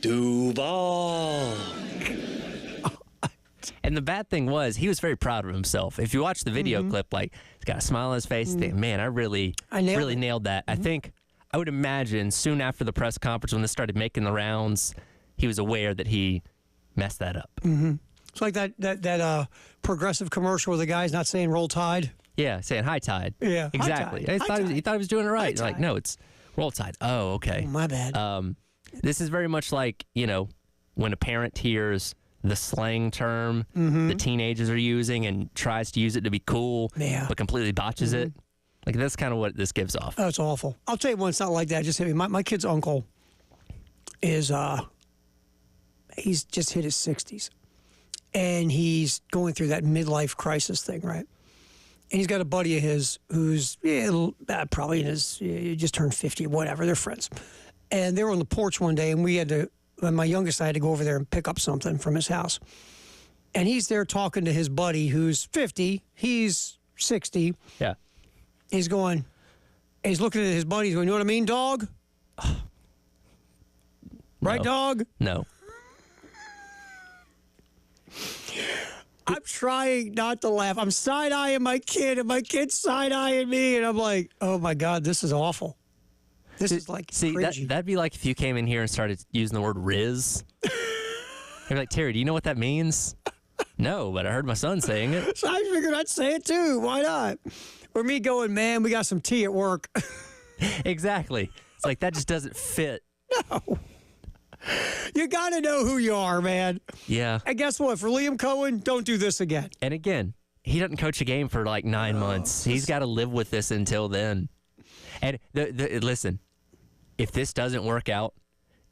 [SPEAKER 10] Duval.
[SPEAKER 6] And the bad thing was, he was very proud of himself. If you watch the video clip, like, he's got a smile on his face. Think, man, I really nailed that. I would imagine soon after the press conference, when this started making the rounds, he was aware that he messed that up.
[SPEAKER 1] Mm-hmm. It's like that progressive commercial where the guy's not saying roll tide.
[SPEAKER 6] Yeah, saying high tide.
[SPEAKER 1] Yeah,
[SPEAKER 6] exactly.
[SPEAKER 1] High tide.
[SPEAKER 6] He thought he was doing it right. Like, no, it's roll tide. Oh, okay.
[SPEAKER 1] Oh, my bad.
[SPEAKER 6] This is very much like, when a parent hears the slang term the teenagers are using and tries to use it to be cool, but completely botches it. Like, that's kind of what this gives off.
[SPEAKER 1] Oh, it's awful. I'll tell you one, it's not like that. Just hit me. My kid's uncle is, he's just hit his 60s. and he's going through that midlife crisis thing, right? And he's got a buddy of his who's probably in his, just turned 50, whatever. They're friends. And they were on the porch one day, and my youngest, I had to go over there and pick up something from his house. And he's there talking to his buddy who's 50. He's 60.
[SPEAKER 6] Yeah.
[SPEAKER 1] He's looking at his buddy. He's going, you know what I mean, dog? Right, dog?
[SPEAKER 6] No.
[SPEAKER 1] I'm trying not to laugh. I'm side-eyeing my kid, and my kid's side-eyeing me, and I'm like, oh, my God, this is awful. This is like cringy.
[SPEAKER 6] That'd be like if you came in here and started using the word Riz. I'd be like, Terry, do you know what that means? No, but I heard my son saying it.
[SPEAKER 1] So I figured I'd say it too. Why not? Or me going, man, we got some tea at work.
[SPEAKER 6] Exactly. It's like that just doesn't fit.
[SPEAKER 1] No. You got to know who you are, man.
[SPEAKER 6] Yeah.
[SPEAKER 1] And guess what? For Liam Cohen, don't do this again.
[SPEAKER 6] And again, he doesn't coach a game for like 9 months. He's got to live with this until then. And listen, if this doesn't work out,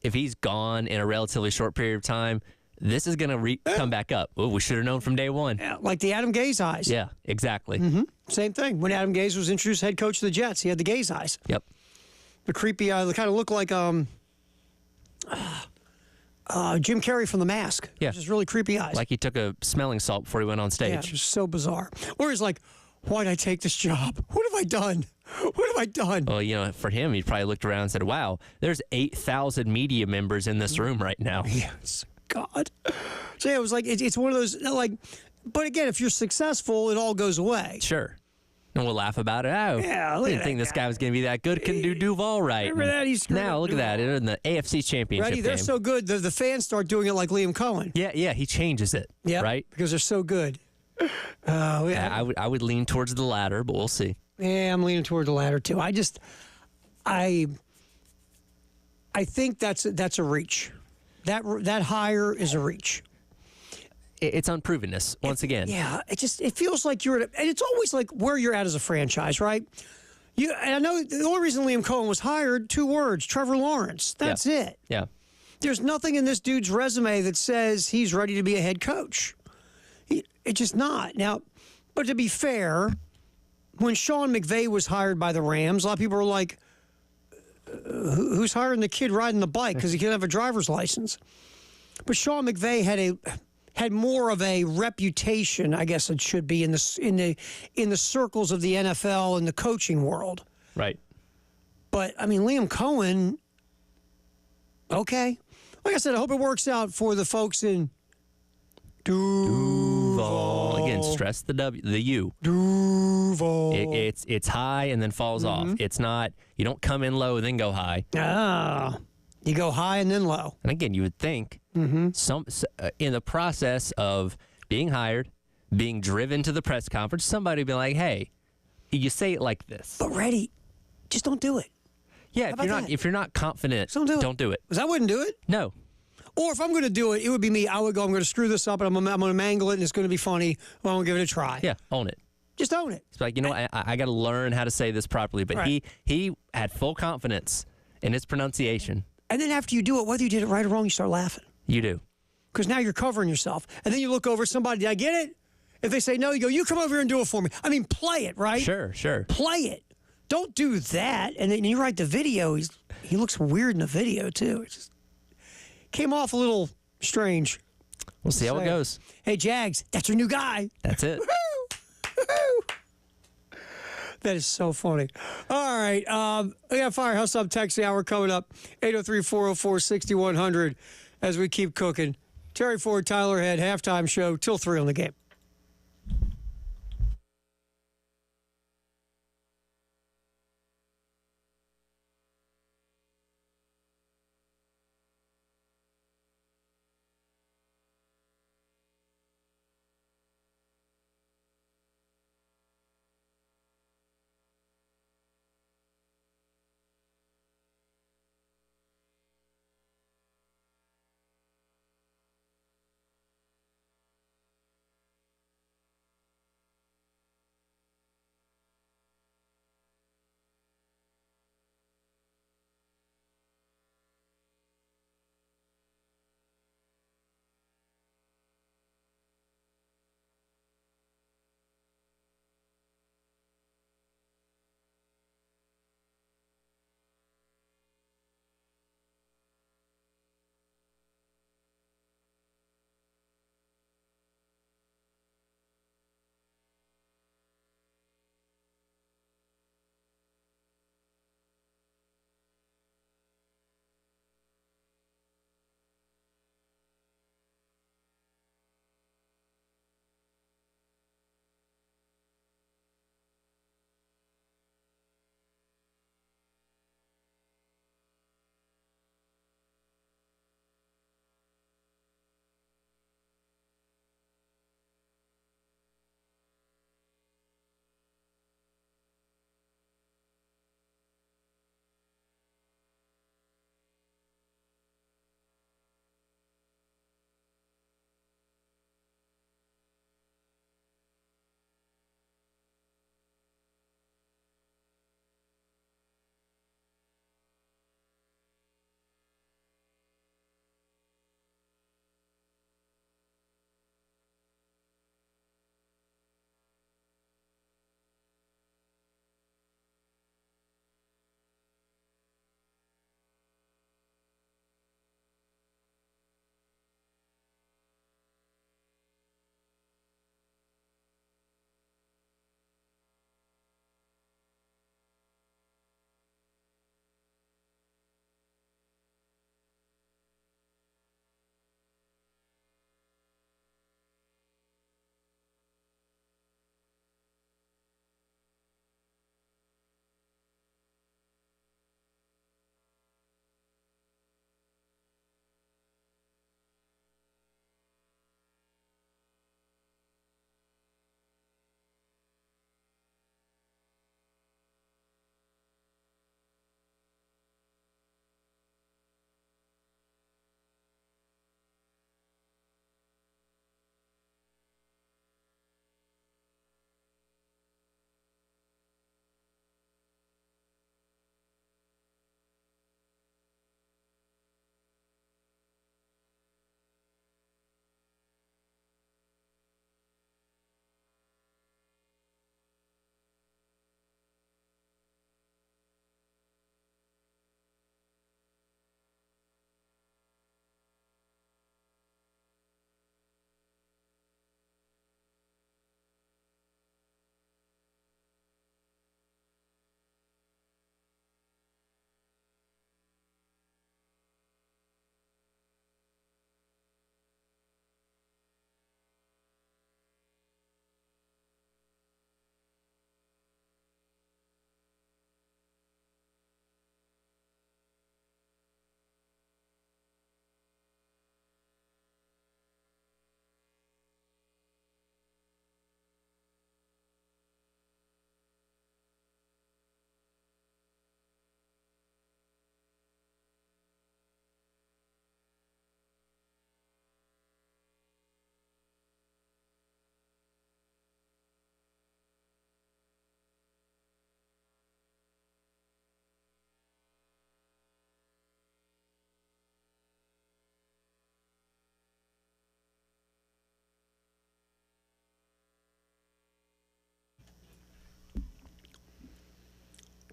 [SPEAKER 6] if he's gone in a relatively short period of time, this is going to come back up. Oh, we should have known from day one.
[SPEAKER 1] Yeah, like the Adam Gase eyes.
[SPEAKER 6] Yeah, exactly.
[SPEAKER 1] Mm-hmm. Same thing. When Adam Gase was introduced head coach of the Jets, he had the Gase eyes.
[SPEAKER 6] Yep.
[SPEAKER 1] The creepy eye. They kind of look like Jim Carrey from The Mask.
[SPEAKER 6] Yeah.
[SPEAKER 1] Just really creepy eyes.
[SPEAKER 6] Like he took a smelling salt before he went on stage.
[SPEAKER 1] Yeah, it was so bizarre. Or he's like, why'd I take this job? What have I done? What have I done?
[SPEAKER 6] Well, for him, he probably looked around and said, wow, there's 8,000 media members in this room right now.
[SPEAKER 1] Yes. God. So, yeah, it was like, it's one of those, like, but again, if you're successful, it all goes away.
[SPEAKER 6] Sure. And we'll laugh about it. Oh,
[SPEAKER 1] yeah,
[SPEAKER 6] I didn't think this guy was going to be that good. Couldn't do Duval right.
[SPEAKER 1] Remember that?
[SPEAKER 6] Now, look at that. In the AFC Championship
[SPEAKER 1] Ready? They're
[SPEAKER 6] game.
[SPEAKER 1] so good, the fans start doing it like Liam Cohen.
[SPEAKER 6] Yeah, he changes it.
[SPEAKER 1] Yeah,
[SPEAKER 6] right?
[SPEAKER 1] Because they're so good.
[SPEAKER 6] Yeah, I would lean towards the latter, but we'll see.
[SPEAKER 1] Yeah, I'm leaning toward the latter, too. I think that's a reach. That hire is a reach.
[SPEAKER 6] It's unprovenness once again.
[SPEAKER 1] Yeah, it feels like you're at, and it's always like where you're at as a franchise, right? And I know the only reason Liam Cohen was hired, 2 words, Trevor Lawrence. That's it.
[SPEAKER 6] Yeah.
[SPEAKER 1] There's nothing in this dude's resume that says he's ready to be a head coach. It's just not. Now, but to be fair, when Sean McVay was hired by the Rams, a lot of people were like, who's hiring the kid riding the bike because he can't have a driver's license? But Sean McVay had more of a reputation, I guess it should be, in the circles of the NFL and the coaching world.
[SPEAKER 6] Right.
[SPEAKER 1] But I mean, Liam Cohen, okay. Like I said, I hope it works out for the folks in Duval.
[SPEAKER 6] Again, stress the U.
[SPEAKER 1] Duval.
[SPEAKER 6] It's high and then falls off. It's not, you don't come in low and then go high.
[SPEAKER 1] You go high and then low.
[SPEAKER 6] And again, you would think some in the process of being hired, being driven to the press conference, somebody would be like, hey, you say it like this.
[SPEAKER 1] But ready, just don't do it.
[SPEAKER 6] Yeah, if you're not confident, don't do it.
[SPEAKER 1] Because I wouldn't do it.
[SPEAKER 6] No.
[SPEAKER 1] Or if I'm going to do it, it would be me. I would go, I'm going to screw this up, and I'm going to mangle it, and it's going to be funny. Well, I'm going to give it a try.
[SPEAKER 6] Yeah, own it.
[SPEAKER 1] Just own it.
[SPEAKER 6] It's like, I got to learn how to say this properly. But
[SPEAKER 1] right.
[SPEAKER 6] he had full confidence in his pronunciation.
[SPEAKER 1] And then after you do it, whether you did it right or wrong, you start laughing.
[SPEAKER 6] You do.
[SPEAKER 1] Because now you're covering yourself. And then you look over at somebody, did I get it? If they say no, you go, you come over here and do it for me. I mean, play it, right?
[SPEAKER 6] Sure.
[SPEAKER 1] Play it. Don't do that. And then you write the video. He looks weird in the video, too. It just came off a little strange.
[SPEAKER 6] We'll see how it goes.
[SPEAKER 1] Hey, Jags, that's your new guy.
[SPEAKER 6] That's it.
[SPEAKER 1] That is so funny. All right. We got Firehouse Up Text Hour coming up. 803-404-6100 as we keep cooking. Terry Ford, Tyler Head, halftime show till 3 on the game.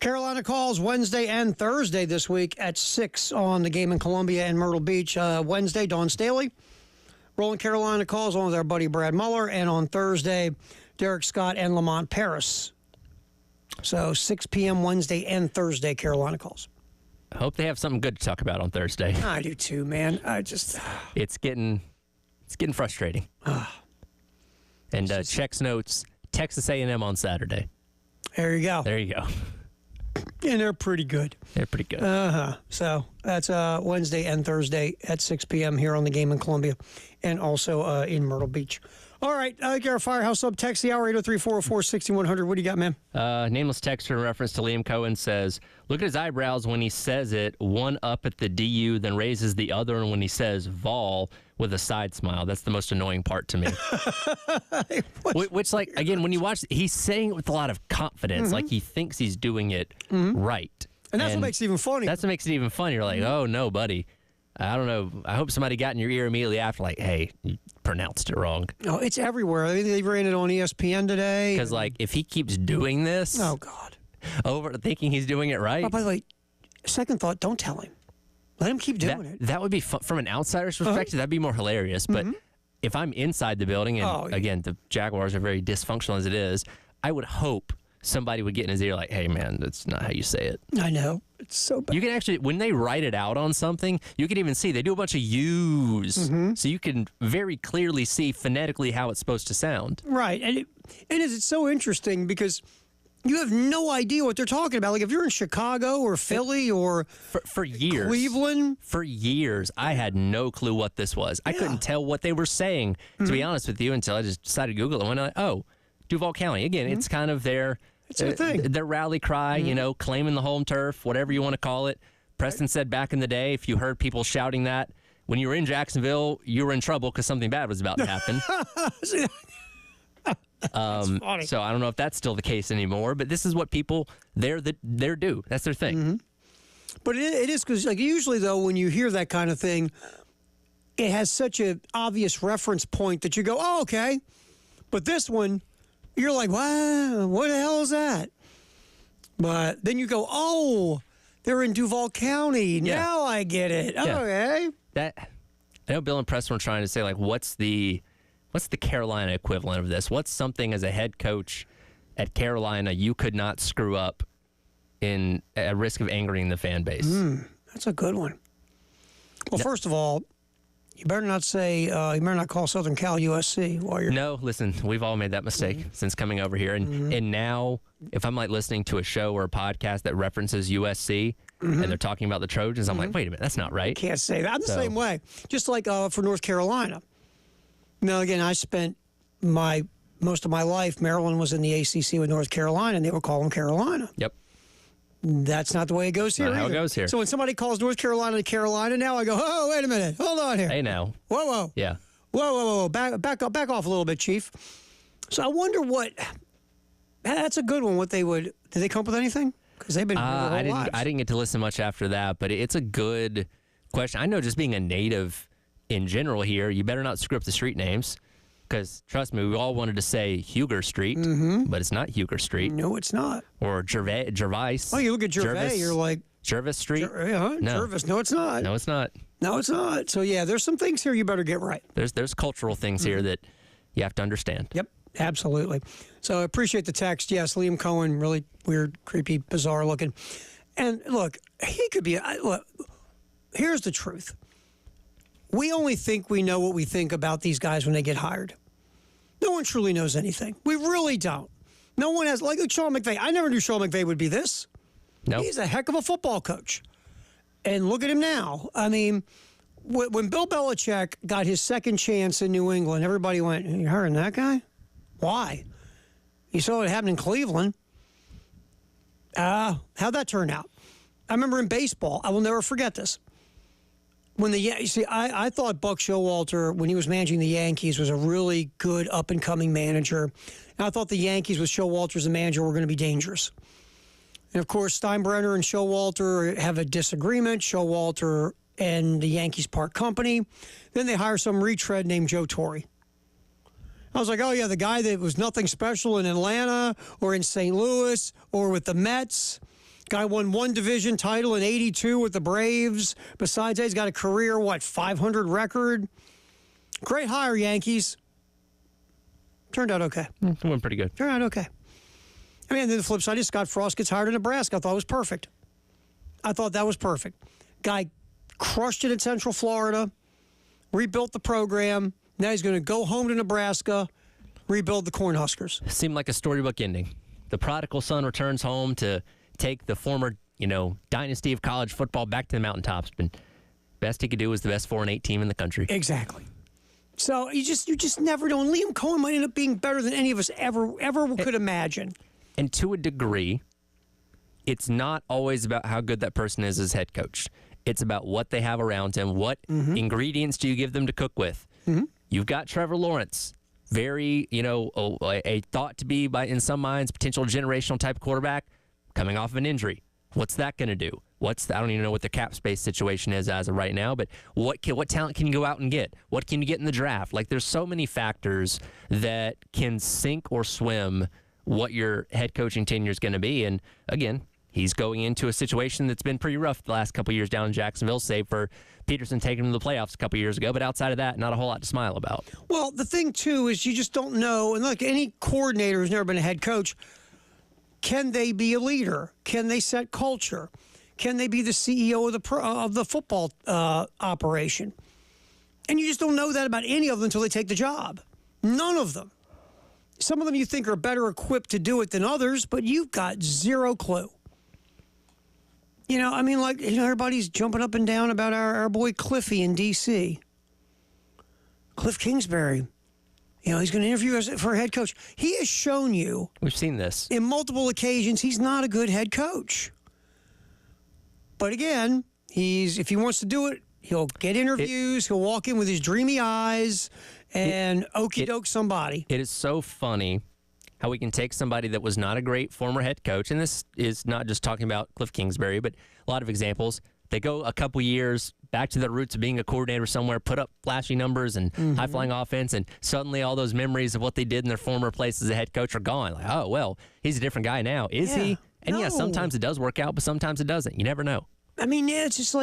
[SPEAKER 1] Carolina calls Wednesday and Thursday this week at 6 on the game in Columbia and Myrtle Beach. Wednesday, Dawn Staley. Rolling Carolina calls on with our buddy Brad Muller. And on Thursday, Derek Scott and Lamont Paris. So 6 p.m. Wednesday and Thursday, Carolina calls.
[SPEAKER 6] I hope they have something good to talk about on Thursday.
[SPEAKER 1] I do too, man.
[SPEAKER 6] It's getting frustrating. And checks notes, Texas A&M on Saturday.
[SPEAKER 1] There you go.
[SPEAKER 6] There you go.
[SPEAKER 1] And they're pretty good.
[SPEAKER 6] They're pretty good.
[SPEAKER 1] So that's Wednesday and Thursday at 6 p.m. here on the game in Columbia and also in Myrtle Beach. All right, our Firehouse Sub text the hour 803-404-6100. What do you got, man?
[SPEAKER 6] Nameless texter in reference to Liam Cohen says, look at his eyebrows when he says it, one up at the DU, then raises the other, and when he says Vol with a side smile. That's the most annoying part to me. Which, like, again, when you watch, he's saying it with a lot of confidence, like he thinks he's doing it right.
[SPEAKER 1] And that's what makes it even funny.
[SPEAKER 6] That's what makes it even funnier. Like, oh, no, buddy. I don't know. I hope somebody got in your ear immediately after, like, hey, you pronounced it wrong.
[SPEAKER 1] No, it's everywhere. I mean, they ran it on ESPN today.
[SPEAKER 6] Because, like, if he keeps doing this,
[SPEAKER 1] oh God,
[SPEAKER 6] over thinking he's doing it right.
[SPEAKER 1] Oh, by the way, second thought, don't tell him. Let him keep doing it.
[SPEAKER 6] That would be fun. From an outsider's perspective. That'd be more hilarious. But if I'm inside the building, and again, the Jaguars are very dysfunctional as it is, I would hope somebody would get in his ear like, hey, man, that's not how you say it.
[SPEAKER 1] I know. It's so bad.
[SPEAKER 6] You can actually, when they write it out on something, you can even see they do a bunch of U's. So you can very clearly see phonetically how it's supposed to sound.
[SPEAKER 1] Right. And it's so interesting because you have no idea what they're talking about. Like if you're in Chicago or Philly or
[SPEAKER 6] for years,
[SPEAKER 1] Cleveland.
[SPEAKER 6] For years, I had no clue what this was. I couldn't tell what they were saying, to be honest with you, until I just decided to Google it. And I went, oh, Duval County. Again, it's kind of their rally cry, you know, claiming the home turf, whatever you want to call it. Preston said back in the day, if you heard people shouting that, when you were in Jacksonville, you were in trouble because something bad was about to happen. So I don't know if that's still the case anymore, but this is what people, they're do. That's their thing.
[SPEAKER 1] But it is because, like, usually, though, when you hear that kind of thing, it has such an obvious reference point that you go, oh, okay. But this one, you're like, wow, what the hell is that? But then you go, oh, they're in Duval County.
[SPEAKER 6] Yeah.
[SPEAKER 1] Now I get it.
[SPEAKER 6] Yeah.
[SPEAKER 1] Okay.
[SPEAKER 6] I know Bill and Preston were trying to say, like, what's the Carolina equivalent of this? What's something as a head coach at Carolina you could not screw up at risk of angering the fan base?
[SPEAKER 1] That's a good one. Well, first of all, you better not say, you better not call Southern Cal USC while you're...
[SPEAKER 6] No, listen, we've all made that mistake since coming over here. And now, if I'm like listening to a show or a podcast that references USC and they're talking about the Trojans, I'm like, wait a minute, that's not right.
[SPEAKER 1] Can't say that. I'm the same way. Just like for North Carolina. Now, again, I spent most of my life, Maryland was in the ACC with North Carolina, and they would call them Carolina.
[SPEAKER 6] Yep.
[SPEAKER 1] That's not the way it goes here.
[SPEAKER 6] Not how it goes here.
[SPEAKER 1] So when somebody calls North Carolina Carolina, now I go, oh, wait a minute, hold on here.
[SPEAKER 6] Hey, now.
[SPEAKER 1] Whoa.
[SPEAKER 6] Yeah.
[SPEAKER 1] Whoa. Back off a little bit, Chief. So I wonder what. That's a good one. What they would. Did they come up with anything? Because they've been.
[SPEAKER 6] I didn't get to listen much after that, but it's a good question. I know, just being a native in general here, you better not screw up the street names. Because, trust me, we all wanted to say Huger Street, but it's not Huger Street.
[SPEAKER 1] No, it's not.
[SPEAKER 6] Or Gervais.
[SPEAKER 1] Oh, you look at Gervais, you're like...
[SPEAKER 6] Jervis Street?
[SPEAKER 1] No. Jervis. No, it's not.
[SPEAKER 6] No, it's not.
[SPEAKER 1] No, it's not. So, yeah, there's some things here you better get right.
[SPEAKER 6] There's cultural things here that you have to understand.
[SPEAKER 1] Yep, absolutely. So I appreciate the text. Yes, Liam Cohen, really weird, creepy, bizarre looking. And, look, he could be... Look, here's the truth. We only think we know what we think about these guys when they get hired. No one truly knows anything. We really don't. No one has, like Sean McVay. I never knew Sean McVay would be this.
[SPEAKER 6] No.
[SPEAKER 1] He's a heck of a football coach. And look at him now. I mean, when Bill Belichick got his second chance in New England, everybody went, you hiring that guy? Why? You saw what happened in Cleveland. How'd that turn out? I remember in baseball, I will never forget this. I thought Buck Showalter, when he was managing the Yankees, was a really good up-and-coming manager. And I thought the Yankees with Showalter as the manager were going to be dangerous. And, of course, Steinbrenner and Showalter have a disagreement. Showalter and the Yankees part company. Then they hire some retread named Joe Torre. I was like, oh, yeah, the guy that was nothing special in Atlanta or in St. Louis or with the Mets. Guy won one division title in '82 with the Braves. Besides that, he's got a career, 500 record. Great hire, Yankees. Turned out okay.
[SPEAKER 6] It went pretty good.
[SPEAKER 1] Turned out okay. I mean, and then the flip side is Scott Frost gets hired in Nebraska. I thought it was perfect. I thought that was perfect. Guy crushed it in Central Florida, rebuilt the program. Now he's going to go home to Nebraska, rebuild the Cornhuskers.
[SPEAKER 6] Seemed like a storybook ending. The prodigal son returns home to take the former, dynasty of college football back to the mountaintops. But best he could do was the best 4-8 team in the country.
[SPEAKER 1] Exactly. So you just never know. And Liam Cohen might end up being better than any of us ever could imagine.
[SPEAKER 6] And to a degree, it's not always about how good that person is as head coach. It's about what they have around him. What ingredients do you give them to cook with? Mm-hmm. You've got Trevor Lawrence, very, a thought to be, in some minds, potential generational type quarterback coming off of an injury. What's that going to do? I don't even know what the cap space situation is as of right now, but what talent can you go out and get? What can you get in the draft? There's so many factors that can sink or swim what your head coaching tenure is going to be. And again, he's going into a situation that's been pretty rough the last couple of years down in Jacksonville, save for Peterson taking him to the playoffs a couple of years ago. But outside of that, not a whole lot to smile about.
[SPEAKER 1] Well, the thing, too, is you just don't know. And look, any coordinator who's never been a head coach, can they be a leader? Can they set culture? Can they be the CEO of the football operation? And you just don't know that about any of them until they take the job. None of them. Some of them you think are better equipped to do it than others, but you've got zero clue. Everybody's jumping up and down about our boy Cliffy in D.C. Cliff Kingsbury. He's going to interview us for a head coach. He has shown you.
[SPEAKER 6] We've seen this.
[SPEAKER 1] In multiple occasions, he's not a good head coach. But again, if he wants to do it, he'll get interviews. He'll walk in with his dreamy eyes and okey-doke somebody.
[SPEAKER 6] It is so funny how we can take somebody that was not a great former head coach, and this is not just talking about Cliff Kingsbury, but a lot of examples. They go a couple years back to their roots of being a coordinator somewhere, put up flashy numbers and high-flying offense, and suddenly all those memories of what they did in their former place as a head coach are gone. Oh, well, he's a different guy now. Is he? And sometimes it does work out, but sometimes it doesn't. You never know.
[SPEAKER 1] It's just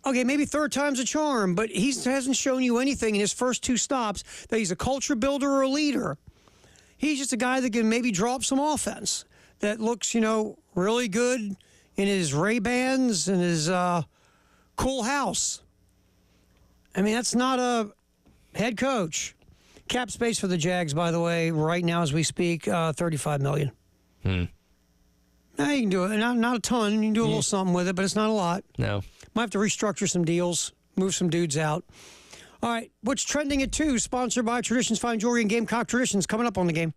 [SPEAKER 1] okay, maybe third time's a charm, but he hasn't shown you anything in his first two stops that he's a culture builder or a leader. He's just a guy that can maybe draw up some offense that looks, really good in his Ray-Bans and his cool house. That's not a head coach. Cap space for the Jags, by the way, right now as we speak, $35 million. Now you can do it. Not a ton. You can do a little something with it, but it's not a lot.
[SPEAKER 6] No.
[SPEAKER 1] Might have to restructure some deals, move some dudes out. All right, what's trending at 2, sponsored by Traditions Fine Jewelry and Gamecock Traditions, coming up on the game.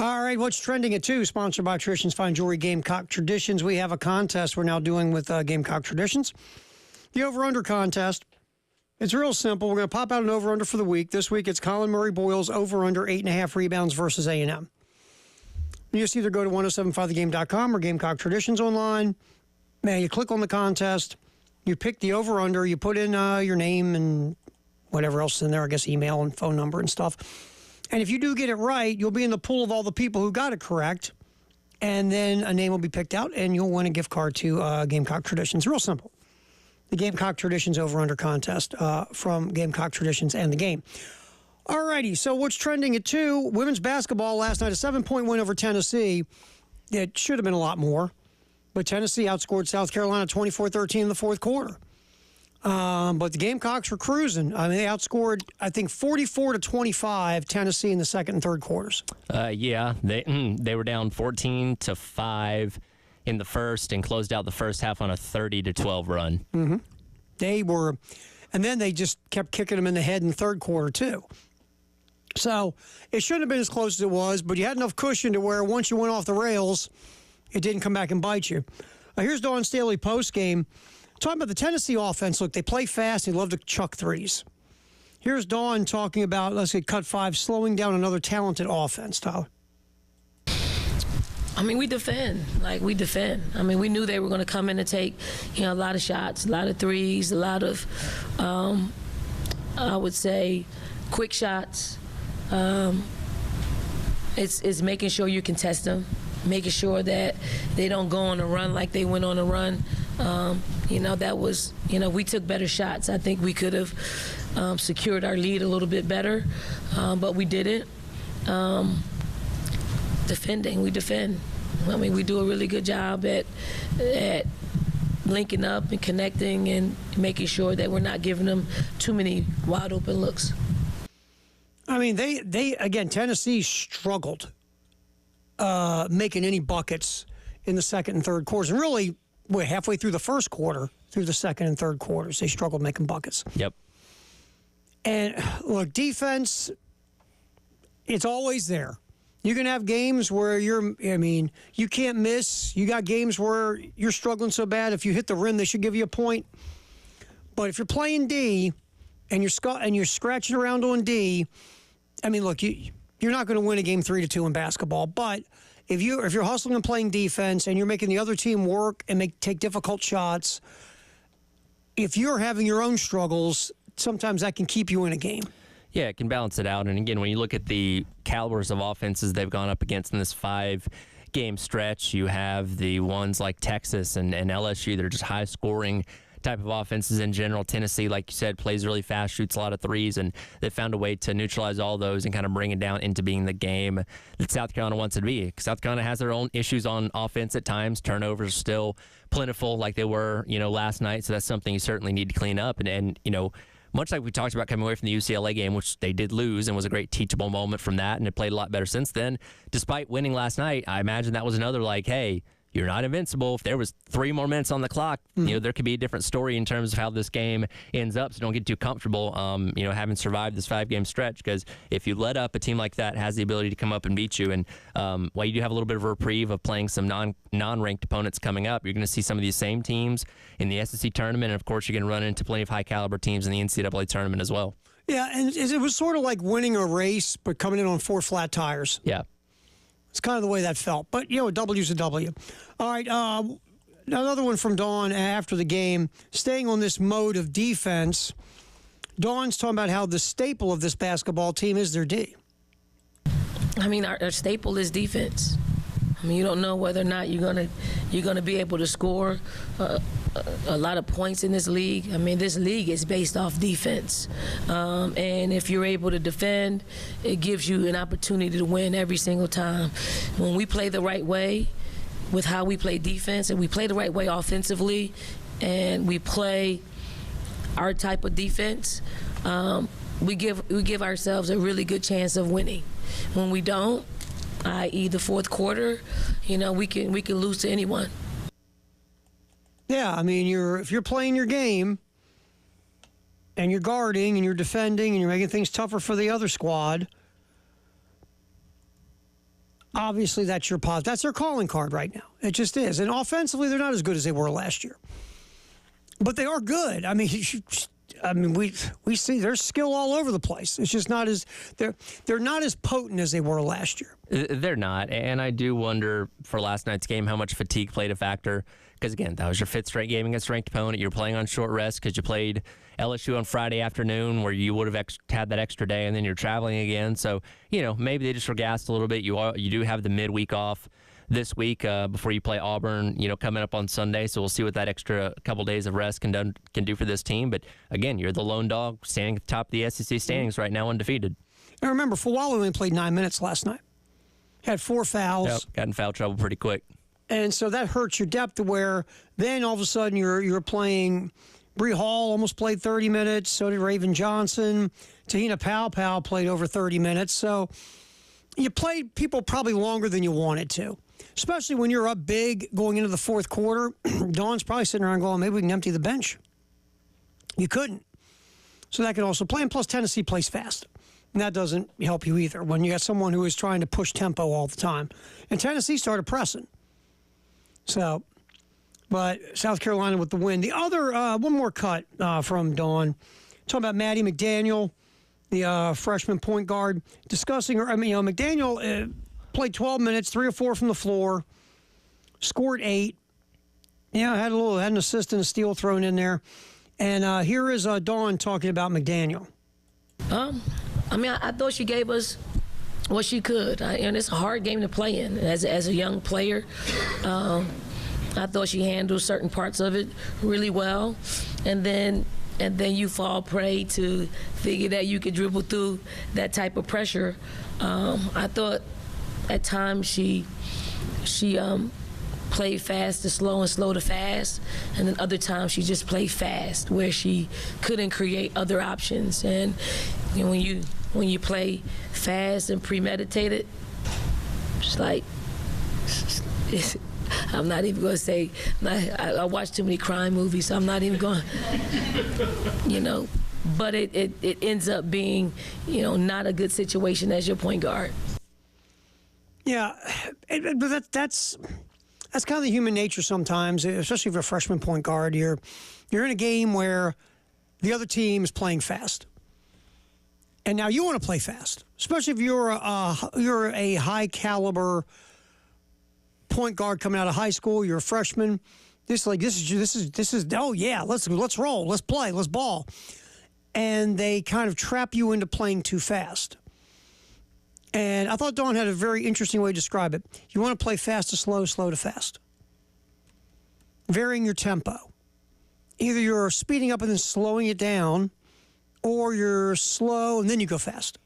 [SPEAKER 1] All right, what's trending at 2? Sponsored by Traditions Fine Jewelry, Gamecock Traditions. We have a contest we're now doing with Gamecock Traditions. The over-under contest. It's real simple. We're going to pop out an over-under for the week. This week, it's Colin Murray Boyle's over-under 8.5 rebounds versus A&M. You just either go to 1075thegame.com or Gamecock Traditions online. Man, you click on the contest. You pick the over-under. You put in your name and whatever else is in there, I guess email and phone number and stuff. And if you do get it right, you'll be in the pool of all the people who got it correct. And then a name will be picked out, and you'll win a gift card to Gamecock Traditions. Real simple. The Gamecock Traditions over-under contest from Gamecock Traditions and the game. All righty, so what's trending at 2? Women's basketball last night, a 7-point win over Tennessee. It should have been a lot more, but Tennessee outscored South Carolina 24-13 in the fourth quarter. But the Gamecocks were cruising. I mean, they outscored, I think, 44-25 Tennessee in the second and third quarters.
[SPEAKER 6] Yeah, they were down 14-5 in the first and closed out the first half on a 30-12 run.
[SPEAKER 1] Mm-hmm. They were, and then they just kept kicking them in the head in the third quarter, too. So it shouldn't have been as close as it was, but you had enough cushion to where once you went off the rails, it didn't come back and bite you. Here's Dawn Staley postgame. Talking about the Tennessee offense. Look, they play fast. They love to chuck threes. Here's Dawn talking about, let's say, cut 5, slowing down another talented offense, Tyler.
[SPEAKER 3] I mean, we defend. We defend. I mean, we knew they were going to come in and take, a lot of shots, a lot of threes, a lot of, I would say, quick shots. It's making sure you can test them, making sure that they don't go on a run like they went on a run. That was, we took better shots. I think we could have secured our lead a little bit better, but we didn't. Defending, we defend. I mean, we do a really good job at linking up and connecting and making sure that we're not giving them too many wide open looks.
[SPEAKER 1] I mean, they again, Tennessee struggled making any buckets in the second and third quarters. And really, halfway through the first quarter, through the second and third quarters, they struggled making buckets.
[SPEAKER 6] Yep.
[SPEAKER 1] And look, defense, it's always there. You can have games where you can't miss. You got games where you're struggling so bad, if you hit the rim, they should give you a point. But if you're playing D and you're scratching around on D, I mean, look, you're not going to win a game 3-2 in basketball. But if you're hustling and playing defense and you're making the other team work and take difficult shots, if you're having your own struggles, sometimes that can keep you in a game.
[SPEAKER 6] Yeah, it can balance it out. And again, when you look at the calibers of offenses they've gone up against in this 5-game stretch, you have the ones like Texas and LSU that are just high-scoring type of offenses in general. Tennessee, like you said, plays really fast, shoots a lot of threes, and they found a way to neutralize all those and kind of bring it down into being the game that South Carolina wants it to be. South Carolina has their own issues on offense at times. Turnovers are still plentiful like they were, last night, so that's something you certainly need to clean up. And much like we talked about coming away from the UCLA game, which they did lose and was a great teachable moment from that, and it played a lot better since then. Despite winning last night, I imagine that was another hey, you're not invincible. If there was 3 more minutes on the clock, there could be a different story in terms of how this game ends up. So don't get too comfortable, having survived this 5-game stretch, because if you let up, a team like that has the ability to come up and beat you. And while you do have a little bit of a reprieve of playing some non-ranked opponents coming up, you're going to see some of these same teams in the SEC tournament. And, of course, you're going to run into plenty of high-caliber teams in the NCAA tournament as well.
[SPEAKER 1] Yeah, and it was sort of like winning a race but coming in on 4 flat tires.
[SPEAKER 6] Yeah.
[SPEAKER 1] It's kind of the way that felt. But, a W's a W. All right, another one from Dawn after the game. Staying on this mode of defense, Dawn's talking about how the staple of this basketball team is their D.
[SPEAKER 3] I mean, our staple is defense. I mean, you don't know whether or not you're gonna be able to score a lot of points in this league. I mean, this league is based off defense, and if you're able to defend, it gives you an opportunity to win every single time. When we play the right way, with how we play defense, and we play the right way offensively, and we play our type of defense, we give ourselves a really good chance of winning. When we don't, i.e. the fourth quarter, we can lose to anyone.
[SPEAKER 1] Yeah, I mean, if you're playing your game and you're guarding and you're defending and you're making things tougher for the other squad, obviously that's your positive. That's their calling card right now. It just is. And offensively, they're not as good as they were last year. But they are good. I mean, we see there's skill all over the place. It's just not as they're not as potent as they were last year.
[SPEAKER 6] They're not, and I do wonder for last night's game how much fatigue played a factor. Because again, that was your fifth straight game against a ranked opponent. You're playing on short rest because you played LSU on Friday afternoon, where you would have had that extra day, and then you're traveling again. So maybe they just were gassed a little bit. You do have the midweek off this week before you play Auburn, coming up on Sunday. So we'll see what that extra couple days of rest can do for this team. But again, you're the lone dog standing at the top of the SEC standings right now, undefeated.
[SPEAKER 1] And remember, Fuwala only played 9 minutes last night. Had 4 fouls.
[SPEAKER 6] Yep, got in foul trouble pretty quick.
[SPEAKER 1] And so that hurts your depth to where then all of a sudden you're playing. Bree Hall almost played 30 minutes. So did Raven Johnson. Tahina Powell played over 30 minutes. So you played people probably longer than you wanted to, especially when you're up big going into the fourth quarter. Dawn's probably sitting around going, maybe we can empty the bench. You couldn't. So that could also play. And plus Tennessee plays fast. And that doesn't help you either when you got someone who is trying to push tempo all the time. And Tennessee started pressing. So, but South Carolina with the win. The other, one more cut from Dawn. Talking about Maddie McDaniel, the freshman point guard, discussing her. McDaniel played 12 minutes, 3 or 4 from the floor, scored 8. Had an assist and a steal thrown in there. And here is Dawn talking about McDaniel.
[SPEAKER 3] I thought she gave us what she could, and it's a hard game to play in as a young player. I thought she handled certain parts of it really well, and then you fall prey to figure that you could dribble through that type of pressure. I thought at times she played fast to slow and slow to fast, and then other times she just played fast where she couldn't create other options. And when you play fast and premeditated, it's like I'm not even going to say. I watch too many crime movies, so I'm not even going. But it ends up being not a good situation as your point guard.
[SPEAKER 1] Yeah, but that's kind of the human nature sometimes, especially if you're a freshman point guard. You're in a game where the other team is playing fast. And now you want to play fast, especially if you're a high caliber point guard coming out of high school. You're a freshman. This is oh yeah, let's roll, let's play, let's ball. And they kind of trap you into playing too fast. And I thought Dawn had a very interesting way to describe it. You want to play fast to slow, slow to fast. Varying your tempo. Either you're speeding up and then slowing it down, or you're slow and then you go fast.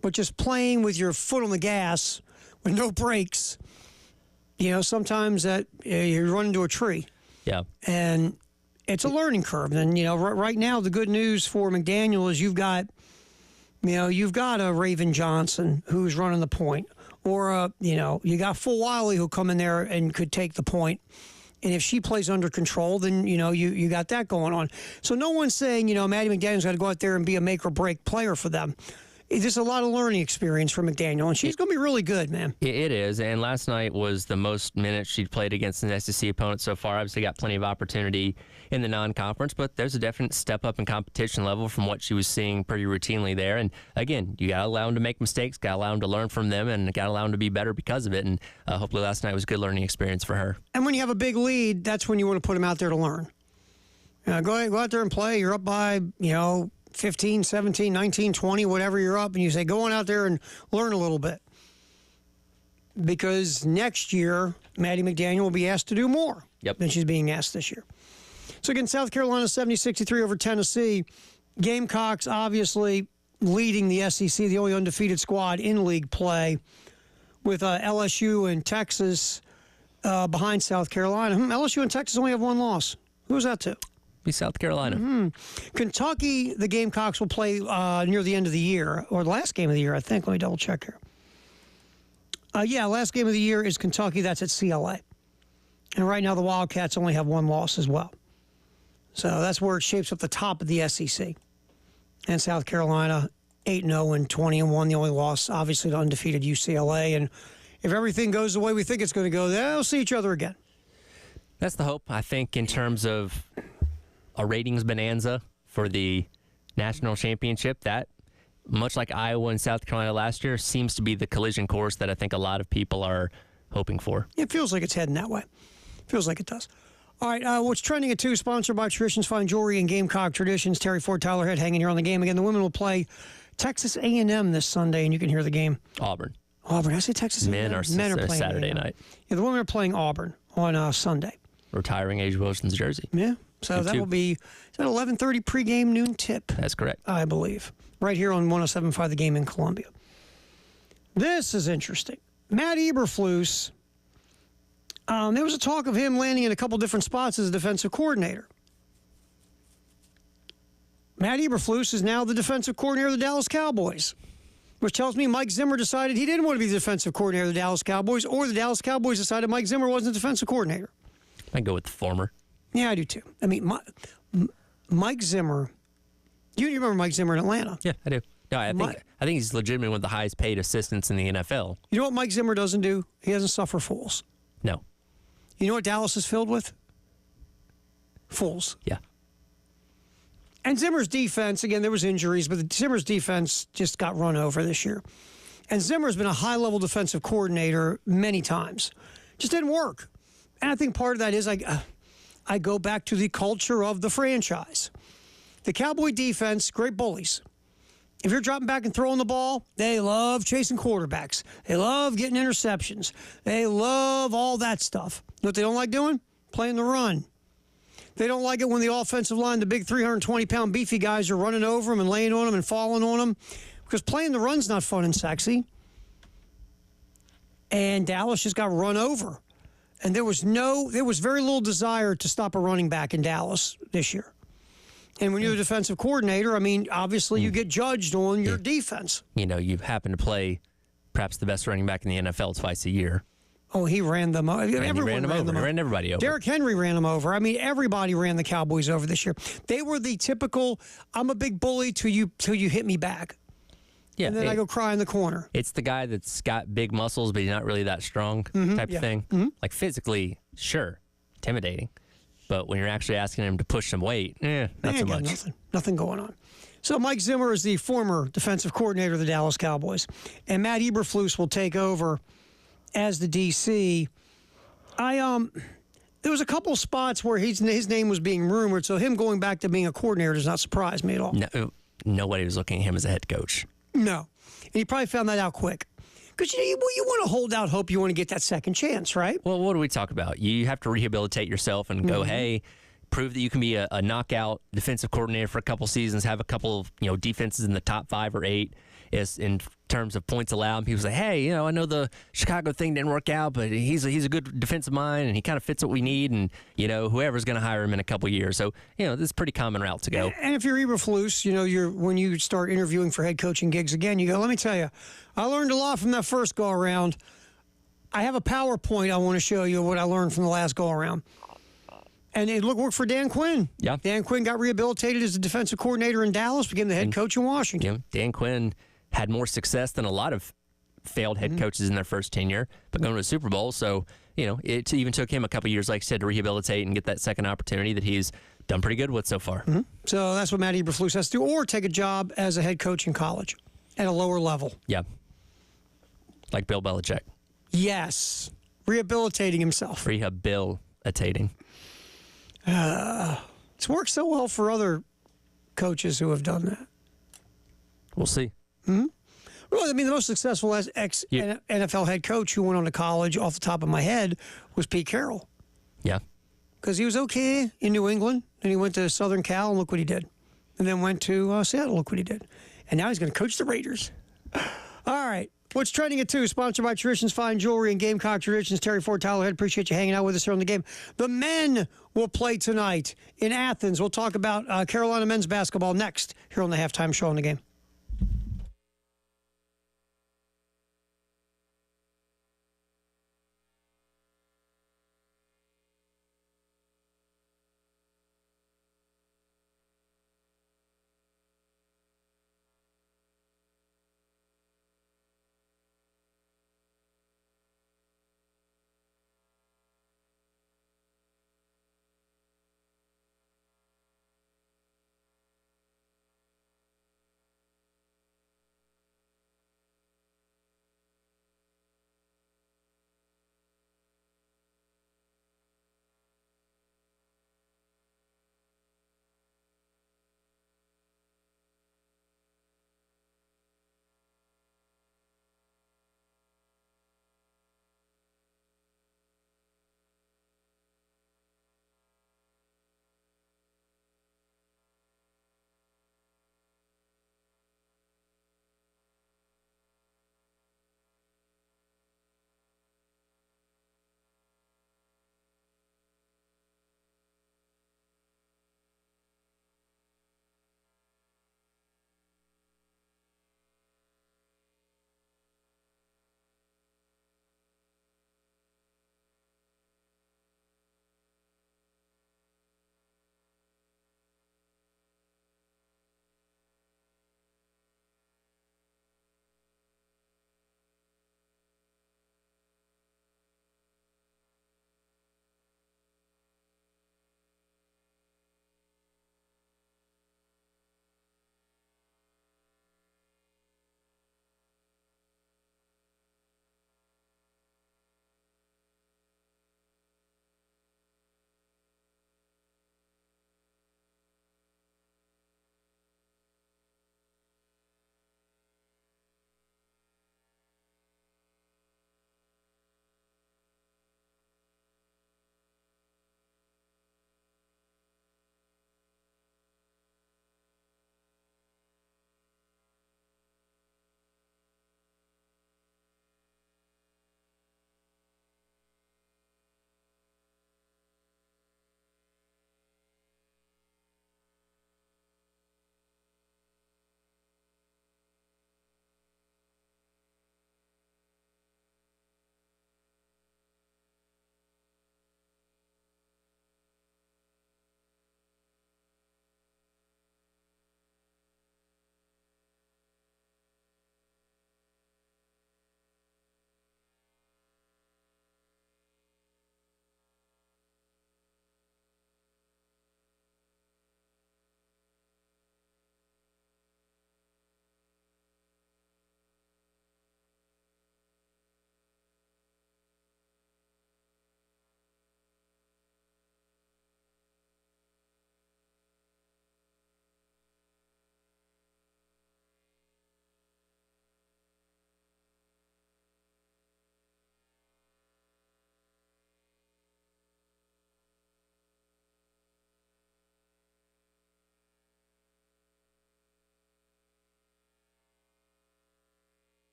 [SPEAKER 1] But just playing with your foot on the gas with no brakes, sometimes that you run into a tree.
[SPEAKER 6] Yeah.
[SPEAKER 1] And it's a learning curve. And, right now the good news for McDaniel is you've got a Raven Johnson who's running the point. Or, you got Fuwala who'll come in there and could take the point. And if she plays under control, then, you got that going on. So no one's saying, Maddie McDaniel's got to go out there and be a make or break player for them. It's just a lot of learning experience for McDaniel, and she's going to be really good, man.
[SPEAKER 6] It is, and last night was the most minutes she'd played against an SEC opponent so far. Obviously got plenty of opportunity in the non-conference, but there's a definite step up in competition level from what she was seeing pretty routinely there. And again, you got to allow them to make mistakes, got to allow them to learn from them, and got to allow them to be better because of it. And hopefully last night was a good learning experience for her.
[SPEAKER 1] And when you have a big lead, that's when you want to put them out there to learn. Go out there and play. You're up by, 15, 17, 19, 20, whatever you're up, and you say, go on out there and learn a little bit. Because next year, Maddie McDaniel will be asked to do more than she's being asked this year. So again, South Carolina 70-63 over Tennessee. Gamecocks obviously leading the SEC, the only undefeated squad in league play, with LSU and Texas behind South Carolina. LSU and Texas only have one loss. Who's that to?
[SPEAKER 6] Be South Carolina.
[SPEAKER 1] Kentucky, the Gamecocks will play near the end of the year, or the last game of the year, I think. Let me double check here. Last game of the year is Kentucky. That's at CLA. And right now the Wildcats only have one loss as well. So that's where it shapes up the top of the SEC. And South Carolina, 8-0 and 20-1. The only loss, obviously, to undefeated UCLA. And if everything goes the way we think it's going to go, they'll see each other again.
[SPEAKER 6] That's the hope. I think in terms of a ratings bonanza for the national championship, that, much like Iowa and South Carolina last year, seems to be the collision course that I think a lot of people are hoping for.
[SPEAKER 1] It feels like it's heading that way. Feels like it does. All right, what's trending at 2, sponsored by Traditions Fine Jewelry and Gamecock Traditions. Terry Ford, Tyler Head hanging here on the game. Again, the women will play Texas A&M this Sunday, and you can hear the game.
[SPEAKER 6] Auburn.
[SPEAKER 1] I say Texas
[SPEAKER 6] Men
[SPEAKER 1] A&M.
[SPEAKER 6] are
[SPEAKER 1] playing
[SPEAKER 6] Saturday
[SPEAKER 1] A&M.
[SPEAKER 6] night.
[SPEAKER 1] Yeah, the women are playing Auburn on Sunday.
[SPEAKER 6] Retiring Asia Wilson's jersey.
[SPEAKER 1] Yeah, so that will be at 11:30 pregame, noon tip.
[SPEAKER 6] That's correct.
[SPEAKER 1] I believe. Right here on 107.5 The Game in Columbia. This is interesting. Matt Eberflus, there was a talk of him landing in a couple different spots as a defensive coordinator. Matt Eberflus is now the defensive coordinator of the Dallas Cowboys, which tells me Mike Zimmer decided he didn't want to be the defensive coordinator of the Dallas Cowboys, or the Dallas Cowboys decided Mike Zimmer wasn't the defensive coordinator.
[SPEAKER 6] I go with the former.
[SPEAKER 1] Yeah, I do too. I mean, Mike Zimmer. You remember Mike Zimmer in Atlanta?
[SPEAKER 6] Yeah, I do. No, I think he's legitimately one of the highest paid assistants in the NFL.
[SPEAKER 1] You know what Mike Zimmer doesn't do? He doesn't suffer fools.
[SPEAKER 6] No.
[SPEAKER 1] You know what Dallas is filled with? Fools.
[SPEAKER 6] Yeah.
[SPEAKER 1] And Zimmer's defense, again, there was injuries, but Zimmer's defense just got run over this year. And Zimmer's been a high-level defensive coordinator many times. Just didn't work. And I think part of that is I go back to the culture of the franchise. The Cowboy defense, great bullies. If you're dropping back and throwing the ball, they love chasing quarterbacks. They love getting interceptions. They love all that stuff. You know what they don't like doing? Playing the run. They don't like it when the offensive line, the big 320-pound beefy guys are running over them and laying on them and falling on them, because playing the run's not fun and sexy. And Dallas just got run over. And there was very little desire to stop a running back in Dallas this year. And when you're the defensive coordinator, I mean, obviously you get judged on your defense.
[SPEAKER 6] You know, you happen to play perhaps the best running back in the NFL twice a year.
[SPEAKER 1] Oh, he ran them over.
[SPEAKER 6] Everyone ran them over. He ran everybody over.
[SPEAKER 1] Derrick Henry ran them over. I mean, everybody ran the Cowboys over this year. They were the typical, I'm a big bully till you hit me back.
[SPEAKER 6] Yeah,
[SPEAKER 1] and then I go cry in the corner.
[SPEAKER 6] It's the guy that's got big muscles, but he's not really that strong type of thing.
[SPEAKER 1] Mm-hmm.
[SPEAKER 6] Like physically, sure, intimidating. But when you're actually asking him to push some weight, not so much.
[SPEAKER 1] Nothing going on. So Mike Zimmer is the former defensive coordinator of the Dallas Cowboys. And Matt Eberflus will take over as the DC. There was a couple spots where his name was being rumored, so him going back to being a coordinator does not surprise me at all.
[SPEAKER 6] No, nobody was looking at him as a head coach.
[SPEAKER 1] No. And he probably found that out quick. Because you want to hold out hope, you want to get that second chance, right?
[SPEAKER 6] Well, what do we talk about? You have to rehabilitate yourself and go, hey, prove that you can be a knockout defensive coordinator for a couple seasons, have a couple of defenses in the top 5 or 8 is in terms of points allowed. And people say, hey, I know the Chicago thing didn't work out, but he's a good defensive mind and he kind of fits what we need. And, whoever's going to hire him in a couple years. So, this is a pretty common route to go.
[SPEAKER 1] And if you're Eberflus, when you start interviewing for head coaching gigs again, you go, let me tell you, I learned a lot from that first go around. I have a PowerPoint I want to show you what I learned from the last go around. And it worked for Dan Quinn.
[SPEAKER 6] Yeah.
[SPEAKER 1] Dan Quinn got rehabilitated as the defensive coordinator in Dallas, became the head coach in Washington.
[SPEAKER 6] Dan Quinn had more success than a lot of failed head coaches in their first tenure, but going to the Super Bowl. So, it even took him a couple years, like I said, to rehabilitate and get that second opportunity that he's done pretty good with so far.
[SPEAKER 1] Mm-hmm. So that's what Matt Eberflus has to do, or take a job as a head coach in college at a lower level.
[SPEAKER 6] Yeah. Like Bill Belichick.
[SPEAKER 1] Yes. Rehabilitating himself.
[SPEAKER 6] Rehabilitating.
[SPEAKER 1] It's worked so well for other coaches who have done that.
[SPEAKER 6] We'll see.
[SPEAKER 1] Mm-hmm. Well, I mean, the most successful ex-NFL head coach who went on to college, off the top of my head, was Pete Carroll.
[SPEAKER 6] Yeah.
[SPEAKER 1] Because he was okay in New England, and he went to Southern Cal, and look what he did. And then went to Seattle, look what he did. And now he's going to coach the Raiders. All right. What's trending at 2? Sponsored by Traditions Fine Jewelry and Gamecock Traditions. Terry Ford, Tyler Head. Appreciate you hanging out with us here on the game. The men will play tonight in Athens. We'll talk about Carolina men's basketball next here on the Halftime Show on the game.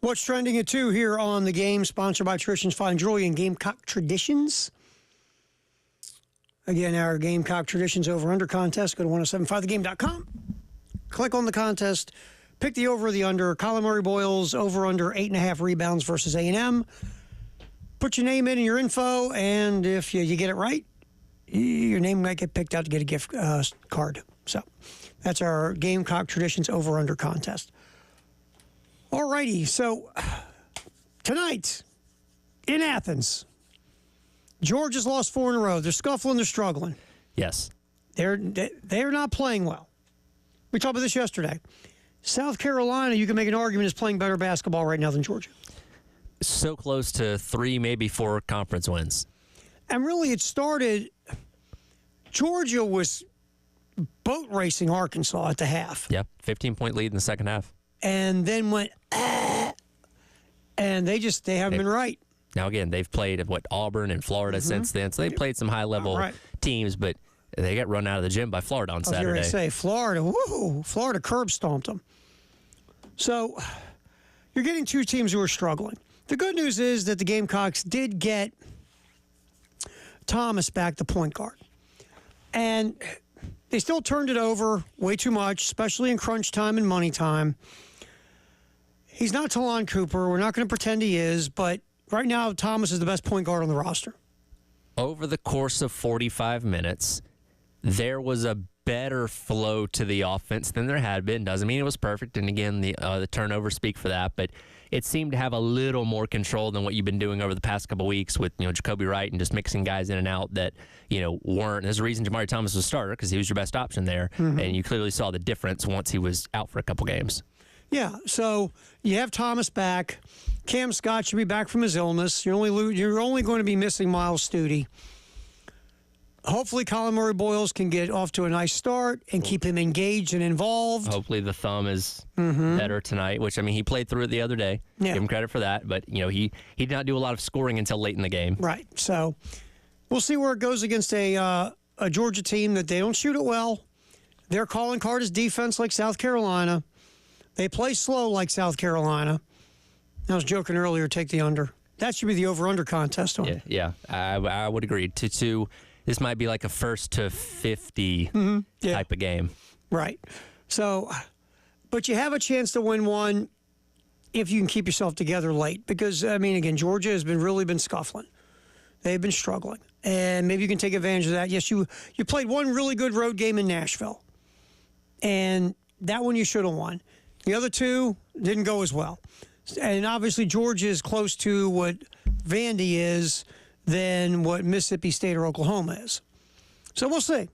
[SPEAKER 1] What's trending at 2 here on The Game, sponsored by Traditions Fine Jewelry and Gamecock Traditions. Again, our Gamecock Traditions over-under contest. Go to 1075thegame.com. Click on the contest. Pick the over or the under. Colin Murray Boyles over-under 8.5 rebounds versus A&M. Put your name in and your info, and if you get it right, your name might get picked out to get a gift card. So that's our Gamecock Traditions over-under contest. All righty, so tonight in Athens, Georgia's lost 4 in a row. They're scuffling, they're struggling.
[SPEAKER 6] Yes.
[SPEAKER 1] They're not playing well. We talked about this yesterday. South Carolina, you can make an argument, is playing better basketball right now than Georgia.
[SPEAKER 6] So close to 3, maybe 4 conference wins.
[SPEAKER 1] And really, it started, Georgia was boat racing Arkansas at the half.
[SPEAKER 6] Yep, 15-point lead in the second half.
[SPEAKER 1] And then went, and they haven't been right.
[SPEAKER 6] Now, again, they've played at Auburn and Florida since then. So they've played some high-level teams, but they got run out of the gym by Florida on Saturday. I was going to say, Florida curb stomped them. So you're getting 2 teams who are struggling. The good news is that the Gamecocks did get Thomas back, the point guard. And they still turned it over way too much, especially in crunch time and money time. He's not Talon Cooper. We're not going to pretend he is, but right now Thomas is the best point guard on the roster. Over the course of 45 minutes, there was a better flow to the offense than there had been. Doesn't mean it was perfect, and again, the turnovers speak for that, but it seemed to have a little more control than what you've been doing over the past couple of weeks with Jacoby Wright and just mixing guys in and out that weren't. There's a reason Jamari Thomas was a starter, because he was your best option there, and you clearly saw the difference once he was out for a couple games.
[SPEAKER 1] Yeah, so you have Thomas back. Cam Scott should be back from his illness. You're only going to be missing Miles Studi. Hopefully Colin Murray Boyles can get off to a nice start and keep him engaged and involved.
[SPEAKER 6] Hopefully the thumb is better tonight, which, he played through it the other day.
[SPEAKER 1] Yeah.
[SPEAKER 6] Give him credit for that. But, he did not do a lot of scoring until late in the game.
[SPEAKER 1] Right. So we'll see where it goes against a Georgia team that they don't shoot it well. Their calling card is defense like South Carolina. They play slow like South Carolina. I was joking earlier, take the under. That should be the over-under contest on it.
[SPEAKER 6] Yeah, I would agree. This might be like a first to 50 type of game.
[SPEAKER 1] Right. So, but you have a chance to win one if you can keep yourself together late. Because, again, Georgia has really been scuffling. They've been struggling. And maybe you can take advantage of that. Yes, you played one really good road game in Nashville. And that one you should have won. The other 2 didn't go as well. And obviously Georgia is close to what Vandy is than what Mississippi State or Oklahoma is. So we'll see.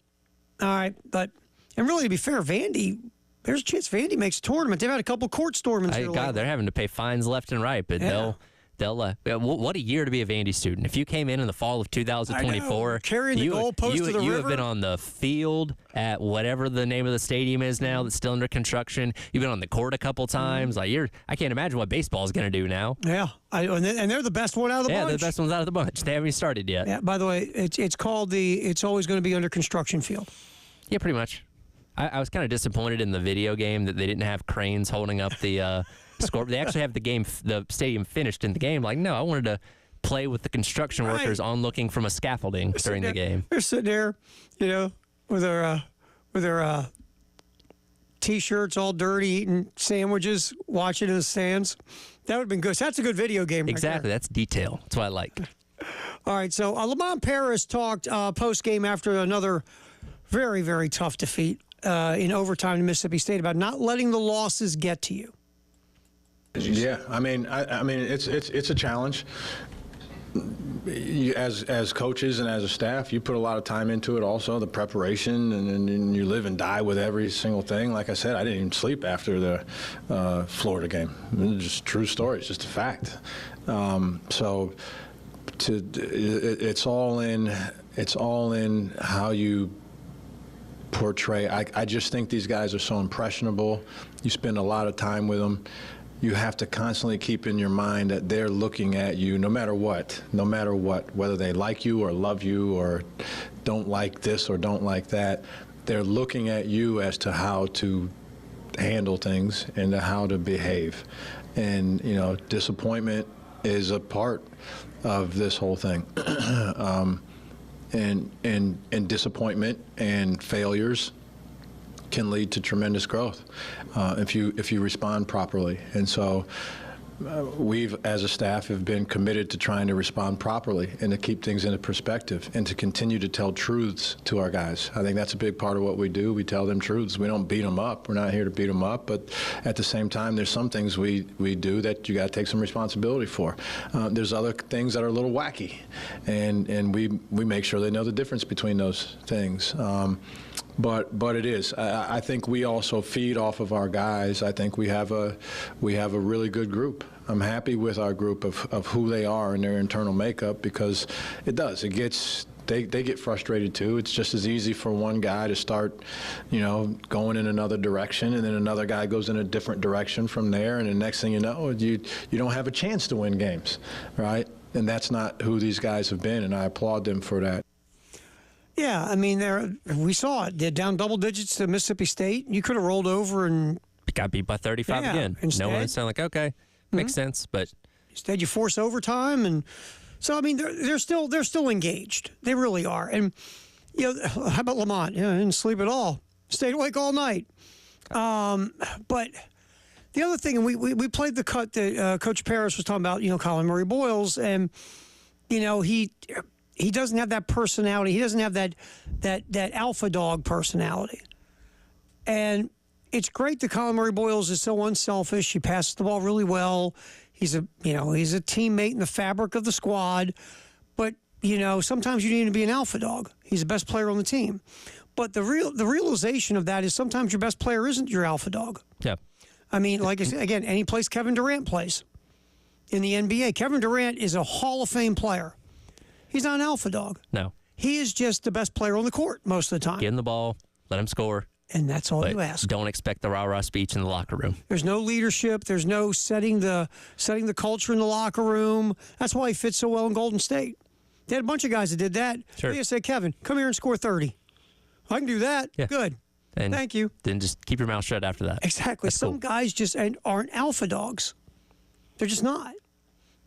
[SPEAKER 1] All right. And really, to be fair, Vandy, there's a chance Vandy makes a tournament. They've had a couple court stormings here lately.
[SPEAKER 6] They're having to pay fines left and right, but they'll what a year to be a Vandy student. If you came in the fall of 2024,
[SPEAKER 1] carrying the goalpost to the river.
[SPEAKER 6] You have been on the field at whatever the name of the stadium is now that's still under construction. You've been on the court a couple times. I can't imagine what baseball is going to do now.
[SPEAKER 1] Yeah, and they're the best one out of the bunch.
[SPEAKER 6] Yeah, they're the best ones out of the bunch. They haven't even started yet.
[SPEAKER 1] Yeah. By the way, it's called it's always going to be under construction field.
[SPEAKER 6] Yeah, pretty much. I was kind of disappointed in the video game that they didn't have cranes holding up the score. They actually have the stadium finished in the game. No, I wanted to play with the construction workers onlooking from a scaffolding during the game.
[SPEAKER 1] They're sitting there, with their T-shirts all dirty, eating sandwiches, watching in the stands. That would have been good. So that's a good video game.
[SPEAKER 6] Exactly.
[SPEAKER 1] Right,
[SPEAKER 6] that's detail. That's what I like.
[SPEAKER 1] All right. So Lamont Paris talked post-game after another very, very tough defeat in overtime to Mississippi State about not letting the losses get to you.
[SPEAKER 7] Yeah, it's a challenge. As coaches and as a staff, you put a lot of time into it also, the preparation, and you live and die with every single thing. Like I said, I didn't even sleep after the Florida game. It's just true story. It's just a fact. It's all in how you portray. I just think these guys are so impressionable. You spend a lot of time with them. You have to constantly keep in your mind that they're looking at you no matter what, whether they like you or love you or don't like this or don't like that. They're looking at you as to how to
[SPEAKER 11] handle things and how to behave. And, disappointment is a part of this whole thing. And disappointment and failures can lead to tremendous growth if you respond properly. And so we've, as a staff, have been committed to trying to respond properly and to keep things into perspective and to continue to tell truths to our guys. I think that's a big part of what we do. We tell them truths. We don't beat them up. We're not here to beat them up. But at the same time, there's some things we do that you got to take some responsibility for. There's other things that are a little wacky, and we make sure they know the difference between those things. But it is. I think we also feed off of our guys. I think we have a really good group. I'm happy with our group of who they are and their internal makeup, because it does. They get frustrated too. It's just as easy for one guy to start, going in another direction, and then another guy goes in a different direction from there, and the next thing you know, you don't have a chance to win games, right? And that's not who these guys have been, and I applaud them for that.
[SPEAKER 1] Yeah, I mean, we saw it. They're down double digits to Mississippi State. You could have rolled over and
[SPEAKER 6] got beat by 35 again.
[SPEAKER 1] Instead,
[SPEAKER 6] no one sounded like, okay, makes sense, but
[SPEAKER 1] instead you force overtime, and so I mean they're still engaged. They really are. And how about Lamont? Yeah, didn't sleep at all. Stayed awake all night. But the other thing, and we played the cut that Coach Paris was talking about. Colin Murray Boyles, and he doesn't have that personality. He doesn't have that alpha dog personality. And it's great that Colin Murray Boyles is so unselfish. He passes the ball really well. He's a teammate in the fabric of the squad. But, sometimes you need to be an alpha dog. He's the best player on the team. But the realization of that is sometimes your best player isn't your alpha dog.
[SPEAKER 6] Yeah.
[SPEAKER 1] I mean, like I said, again, any place Kevin Durant plays in the NBA. Kevin Durant is a Hall of Fame player. He's not an alpha dog.
[SPEAKER 6] No.
[SPEAKER 1] He is just the best player on the court most of the time.
[SPEAKER 6] Get him the ball, let him score.
[SPEAKER 1] And that's all you ask.
[SPEAKER 6] Don't expect the rah-rah speech in the locker room.
[SPEAKER 1] There's no leadership. There's no setting the culture in the locker room. That's why he fits so well in Golden State. They had a bunch of guys that did that.
[SPEAKER 6] Sure.
[SPEAKER 1] They said, Kevin, come here and score 30. I can do that.
[SPEAKER 6] Yeah.
[SPEAKER 1] Good.
[SPEAKER 6] And
[SPEAKER 1] thank you.
[SPEAKER 6] Then just keep your mouth shut after that.
[SPEAKER 1] Exactly.
[SPEAKER 6] That's
[SPEAKER 1] Some
[SPEAKER 6] cool.
[SPEAKER 1] guys just aren't alpha dogs. They're just not.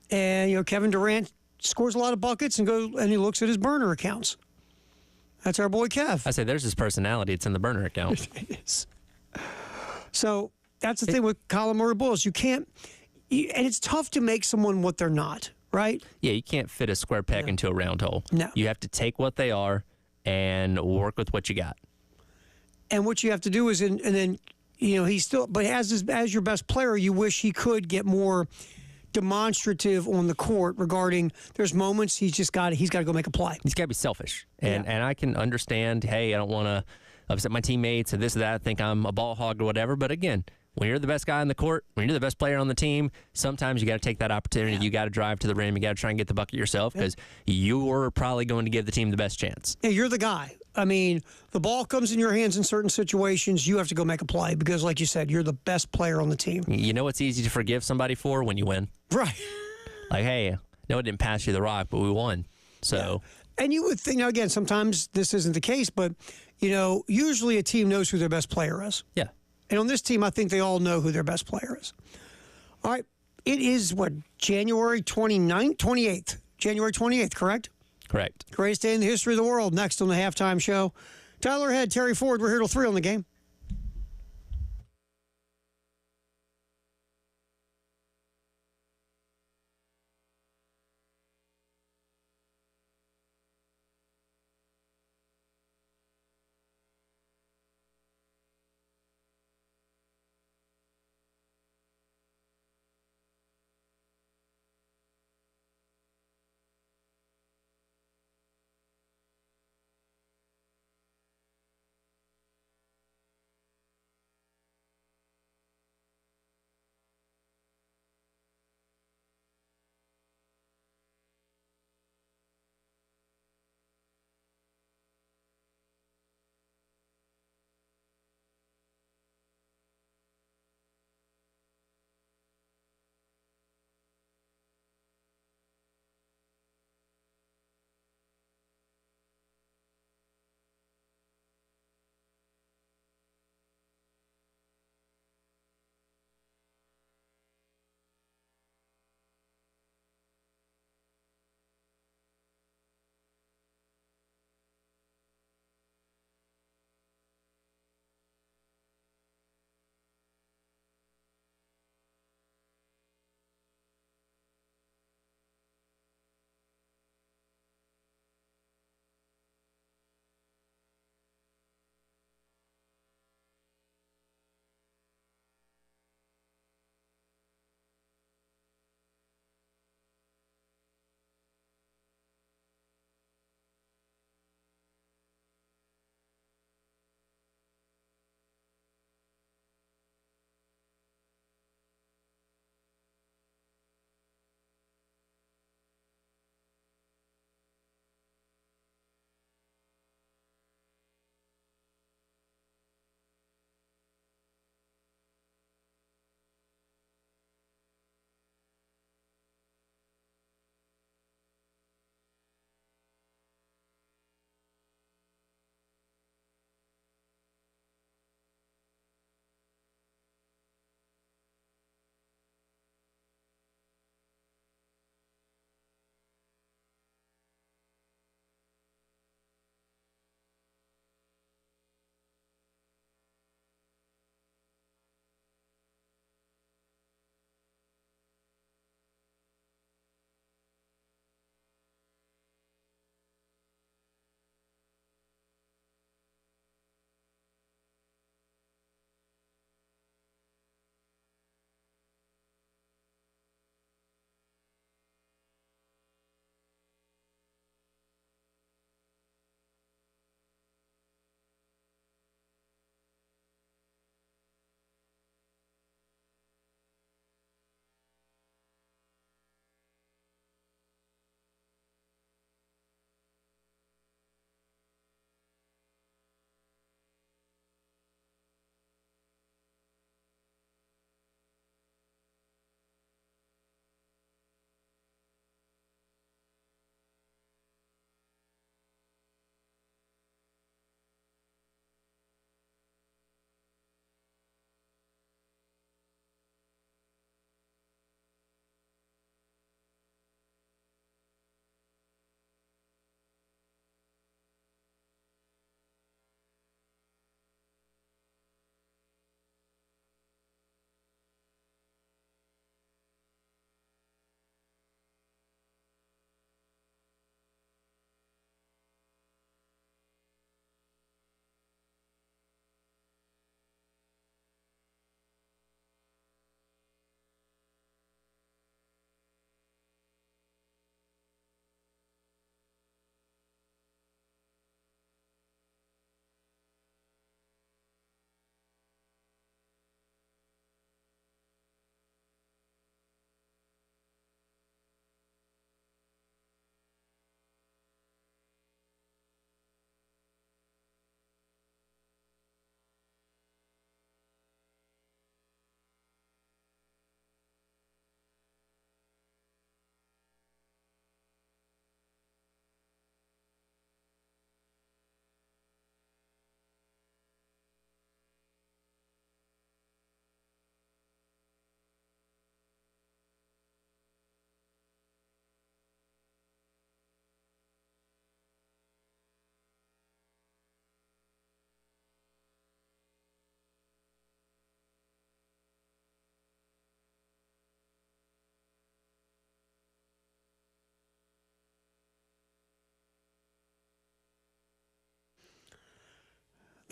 [SPEAKER 1] And, Kevin Durant scores a lot of buckets and he looks at his burner accounts. That's our boy Kev.
[SPEAKER 6] I say there's his personality. It's in the burner account.
[SPEAKER 1] It is. So that's the thing with Colin Murray Boyles. You can't, and it's tough to make someone what they're not, right?
[SPEAKER 6] Yeah, you can't fit a square peg into a round hole.
[SPEAKER 1] No.
[SPEAKER 6] You have to take what they are and work with what you got.
[SPEAKER 1] And what you have to do is, and then, he's still, but as your best player, you wish he could get more demonstrative on the court regarding there's moments he's got to go make a play.
[SPEAKER 6] He's got to be selfish. And I can understand, hey, I don't want to upset my teammates and this or that, think I'm a ball hog or whatever. But again, when you're the best guy on the court, when you're the best player on the team, sometimes you got to take that opportunity. Yeah. You got to drive to the rim. You got to try and get the bucket yourself because you're probably going to give the team the best chance.
[SPEAKER 1] Yeah, you're the guy. I mean, the ball comes in your hands in certain situations. You have to go make a play because, like you said, you're the best player on the team.
[SPEAKER 6] You know what's easy to forgive somebody for? When you win.
[SPEAKER 1] Right.
[SPEAKER 6] Like, hey, no, it didn't pass you the rock, but we won. So.
[SPEAKER 1] Yeah. And you would think, now again, sometimes this isn't the case, but, usually a team knows who their best player is.
[SPEAKER 6] Yeah.
[SPEAKER 1] And on this team, I think they all know who their best player is. All right. It is, January 28th? January 28th, correct?
[SPEAKER 6] Correct.
[SPEAKER 1] Greatest day in the history of the world. Next on the halftime show. Tyler Head, Terry Ford. We're here till 3 on the game.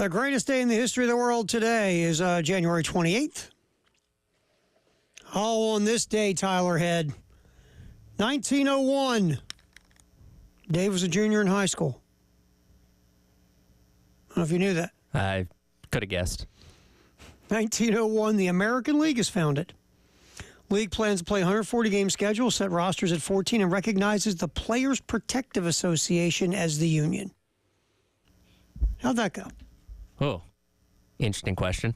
[SPEAKER 1] The greatest day in the history of the world today is January 28th. Oh, on this day, Tyler Head, 1901. Dave was a junior in high school. I don't know if you knew that.
[SPEAKER 6] I could have guessed.
[SPEAKER 1] 1901, the American League is founded. League plans to play a 140-game schedule, set rosters at 14, and recognizes the Players Protective Association as the union. How'd that go?
[SPEAKER 6] Oh, interesting question.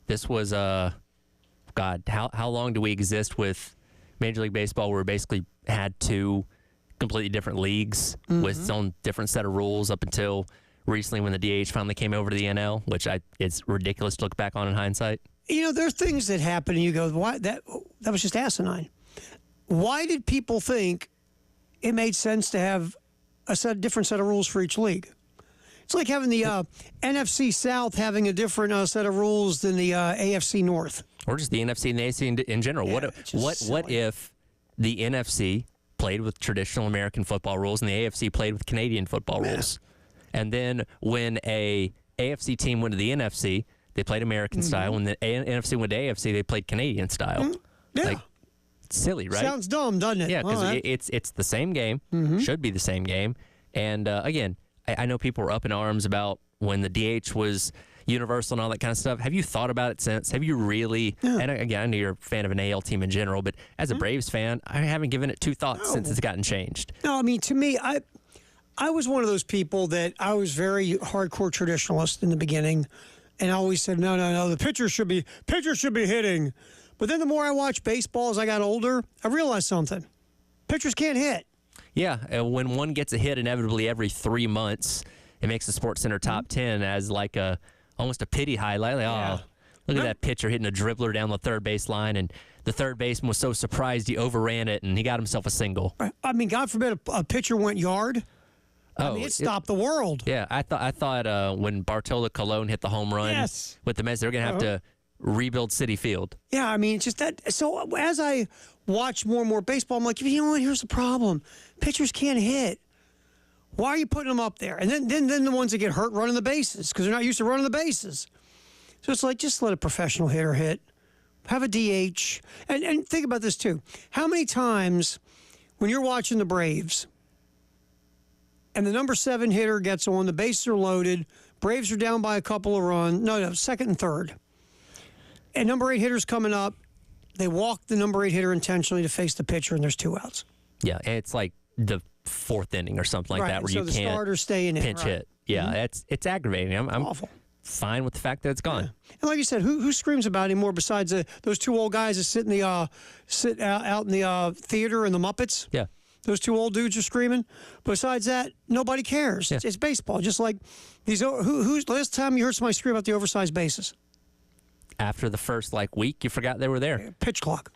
[SPEAKER 6] This was, God, how long do we exist with Major League Baseball where we basically had two completely different leagues with its own different set of rules up until recently when the DH finally came over to the NL, which it's ridiculous to look back on in hindsight.
[SPEAKER 1] You know, there are things that happen and you go, why that was just asinine. Why did people think it made sense to have a different set of rules for each league? It's like having the NFC South having a different set of rules than the AFC North.
[SPEAKER 6] Or just the NFC and the AFC in general.
[SPEAKER 1] Yeah,
[SPEAKER 6] What if the NFC played with traditional American football rules and the AFC played with Canadian football rules? And then when a AFC team went to the NFC, they played American style. When the NFC went to AFC, they played Canadian style.
[SPEAKER 1] Yeah.
[SPEAKER 6] Like, silly, right?
[SPEAKER 1] Sounds dumb, doesn't it?
[SPEAKER 6] Yeah, because it's the same game. Should be the same game. And again, I know people were up in arms about when the DH was universal and all that kind of stuff. Have you thought about it since? Have you really? Yeah. And again, I know you're a fan of an AL team in general, but as a Braves fan, I haven't given it two thoughts since it's gotten changed.
[SPEAKER 1] No, I mean, to me, I was one of those people that I was very hardcore traditionalist in the beginning, and I always said, no, the pitcher should be hitting. But then the more I watched baseball as I got older, I realized something. Pitchers can't hit.
[SPEAKER 6] Yeah, when one gets a hit inevitably every 3 months, it makes the SportsCenter top 10 as like almost a pity highlight. Like, look at that pitcher hitting a dribbler down the third base line, and the third baseman was so surprised he overran it, and he got himself a single.
[SPEAKER 1] I mean, God forbid a pitcher went yard. I mean, it stopped the world.
[SPEAKER 6] Yeah, I thought when Bartolo Colon hit the home run with the Mets, they were going to have to rebuild Citi Field. Yeah,
[SPEAKER 1] I mean, it's just that. So as I watch more and more baseball, I'm like, you know what? Here's the problem: pitchers can't hit. Why are you putting them up there? And then the ones that get hurt running the bases because they're not used to running the bases. So it's like, just let a professional hitter hit. Have a DH. And think about this too. How many times when you're watching the Braves and the number 7 hitter gets on, the bases are loaded, Braves are down by a couple of runs. No, second and third. And number 8 hitter's coming up. They walk the number 8 hitter intentionally to face the pitcher, and there's 2 outs.
[SPEAKER 6] Yeah, it's like the 4th inning or something like that where
[SPEAKER 1] so
[SPEAKER 6] you
[SPEAKER 1] the
[SPEAKER 6] can't
[SPEAKER 1] starter's staying in,
[SPEAKER 6] pinch hit. Yeah, it's aggravating. I'm
[SPEAKER 1] awful.
[SPEAKER 6] Fine with the fact that it's gone.
[SPEAKER 1] Yeah. And like you said, who screams about it anymore besides those 2 old guys that sit out in the theater in the Muppets?
[SPEAKER 6] Yeah.
[SPEAKER 1] Those 2 old dudes are screaming. Besides that, nobody cares. Yeah. It's baseball. Just like these. Who's last time you heard somebody scream about the oversized bases?
[SPEAKER 6] After the first week, you forgot they were there.
[SPEAKER 1] Pitch clock.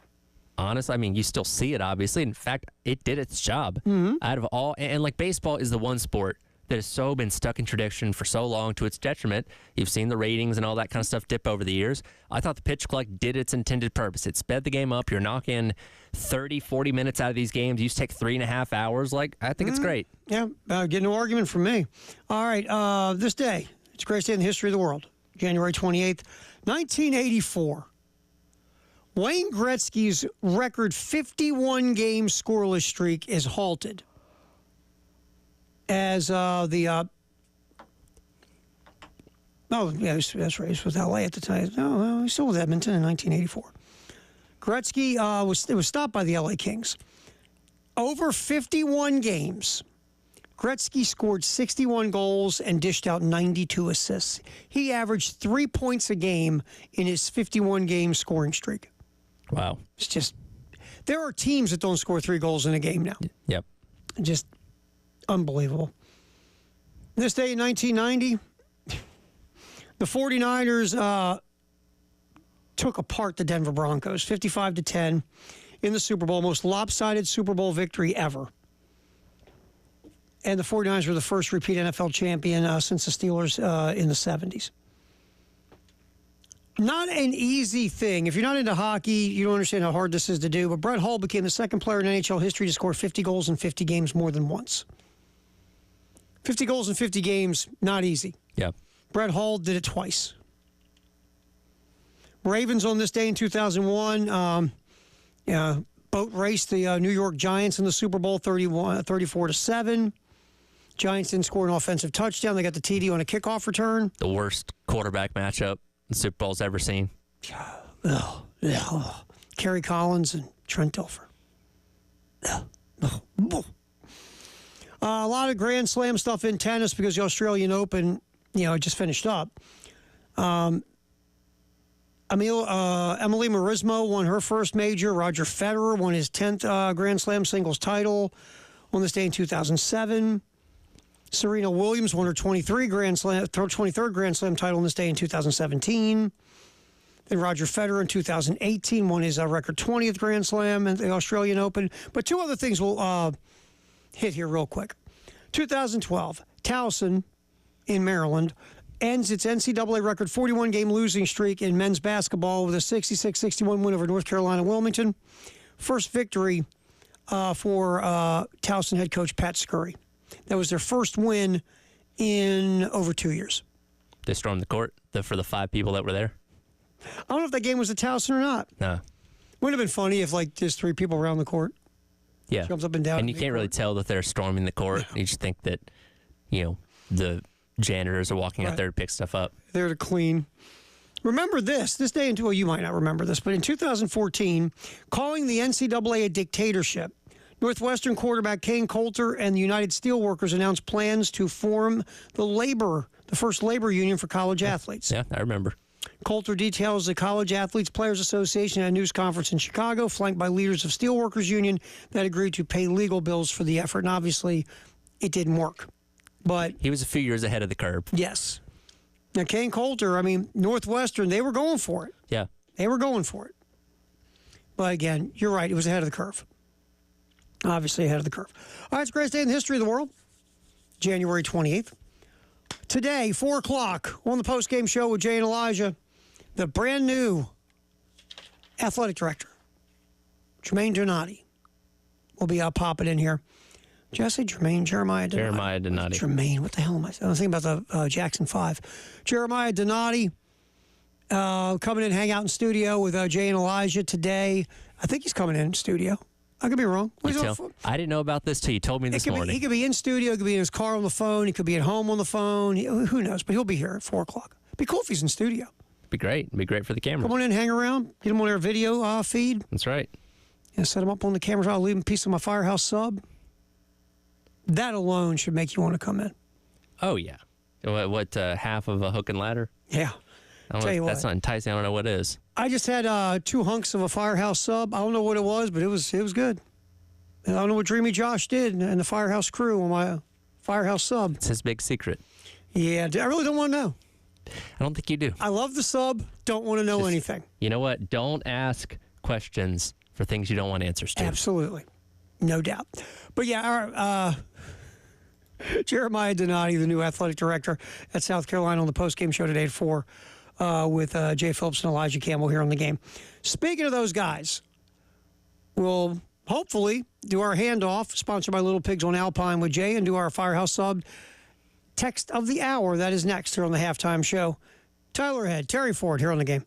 [SPEAKER 6] Honestly, I mean, you still see it, obviously. In fact, it did its job. Out of all, and baseball is the one sport that has so been stuck in tradition for so long to its detriment. You've seen the ratings and all that kind of stuff dip over the years. I thought the pitch clock did its intended purpose. It sped the game up. You're knocking 30, 40 minutes out of these games. You used to take 3.5 hours. I think it's great.
[SPEAKER 1] Yeah, get no argument from me. All right, this day, it's the greatest day in the history of the world. January 28th, 1984. Wayne Gretzky's record 51-game scoreless streak is halted as that's right. He was with L.A. at the time. No, he's still with Edmonton in 1984. Gretzky was stopped by the L.A. Kings. Over 51 games, Gretzky scored 61 goals and dished out 92 assists. He averaged 3 points a game in his 51-game scoring streak.
[SPEAKER 6] Wow.
[SPEAKER 1] It's just, there are teams that don't score 3 goals in a game now.
[SPEAKER 6] Yep.
[SPEAKER 1] Just unbelievable. This day in 1990, the 49ers took apart the Denver Broncos, 55-10 in the Super Bowl, most lopsided Super Bowl victory ever. And the 49ers were the first repeat NFL champion since the Steelers in the 70s. Not an easy thing. If you're not into hockey, you don't understand how hard this is to do. But Brett Hull became the second player in NHL history to score 50 goals in 50 games more than once. 50 goals in 50 games, not easy.
[SPEAKER 6] Yeah.
[SPEAKER 1] Brett Hull did it twice. Ravens on this day in 2001, boat raced the New York Giants in the Super Bowl 34-7. Giants didn't score an offensive touchdown. They got the TD on a kickoff return.
[SPEAKER 6] The worst quarterback matchup the Super Bowl's ever seen.
[SPEAKER 1] Kerry Collins and Trent Dilfer. A lot of Grand Slam stuff in tennis because the Australian Open, just finished up. Emily Marismo won her first major. Roger Federer won his 10th Grand Slam singles title on this day in 2007. Serena Williams won her 23rd Grand Slam title on this day in 2017. Then Roger Federer in 2018 won his record 20th Grand Slam at the Australian Open. But two other things we'll hit here real quick. 2012, Towson in Maryland ends its NCAA record 41-game losing streak in men's basketball with a 66-61 win over North Carolina Wilmington. First victory for Towson head coach Pat Scurry. That was their first win in over 2 years.
[SPEAKER 6] They stormed the court for the 5 people that were there?
[SPEAKER 1] I don't know if that game was at Towson or not.
[SPEAKER 6] No.
[SPEAKER 1] Wouldn't have been funny if, there's 3 people around the court.
[SPEAKER 6] Yeah.
[SPEAKER 1] Jumps up and down.
[SPEAKER 6] And you can't really tell that they're storming the court. You just think that, the janitors are walking out there to pick stuff up.
[SPEAKER 1] There to clean. Remember this day in, well, you might not remember this, but in 2014, calling the NCAA a dictatorship, Northwestern quarterback Kane Coulter and the United Steelworkers announced plans to form the first labor union for college athletes.
[SPEAKER 6] Yeah, I remember.
[SPEAKER 1] Coulter details the College Athletes Players Association at a news conference in Chicago, flanked by leaders of Steelworkers Union that agreed to pay legal bills for the effort. And obviously, it didn't work. But
[SPEAKER 6] he was a few years ahead of the curve.
[SPEAKER 1] Yes. Now, Kane Coulter, Northwestern, they were going for it.
[SPEAKER 6] Yeah.
[SPEAKER 1] They were going for it. But again, you're right. It was ahead of the curve. Obviously ahead of the curve. All right, it's the greatest day in the history of the world. January 28th. Today, 4 o'clock on the postgame show with Jay and Elijah, the brand new athletic director, Jermaine Donati, will be popping in here. Did I say Jermaine? Jeremiah Donati.
[SPEAKER 6] Jeremiah Donati.
[SPEAKER 1] Jermaine, what the hell am I saying? I was thinking about the Jackson 5. Jeremiah Donati coming in, hang out in studio with Jay and Elijah today. I think he's coming in studio. I could be wrong.
[SPEAKER 6] I didn't know about this till you told me this morning.
[SPEAKER 1] He could be in studio. He could be in his car on the phone. He could be at home on the phone. Who knows? But he'll be here at 4 o'clock. Be cool if he's in studio.
[SPEAKER 6] Be great. Be great for the camera.
[SPEAKER 1] Come on in, hang around. Get him on our video feed.
[SPEAKER 6] That's right.
[SPEAKER 1] And set him up on the camera. I'll leave him a piece of my Firehouse sub. That alone should make you want to come in.
[SPEAKER 6] Oh, yeah. What half of a hook and ladder?
[SPEAKER 1] Yeah.
[SPEAKER 6] Tell you what, that's not enticing. I don't know what it is.
[SPEAKER 1] I just had 2 hunks of a Firehouse sub. I don't know what it was, but it was good. And I don't know what Dreamy Josh did and the Firehouse crew on my Firehouse sub.
[SPEAKER 6] It's his big secret.
[SPEAKER 1] Yeah, I really don't want to know.
[SPEAKER 6] I don't think you do.
[SPEAKER 1] I love the sub. Don't want to know anything.
[SPEAKER 6] You know what? Don't ask questions for things you don't want answers to.
[SPEAKER 1] Absolutely. No doubt. But yeah, Jeremiah Donati, the new athletic director at South Carolina, on the postgame show today at 4 with Jay Phillips and Elijah Campbell here on the game. Speaking of those guys, we'll hopefully do our handoff, sponsored by Little Pigs on Alpine with Jay, and do our Firehouse sub text of the hour. That is next here on the halftime show. Tyler Head, Terry Ford here on the game.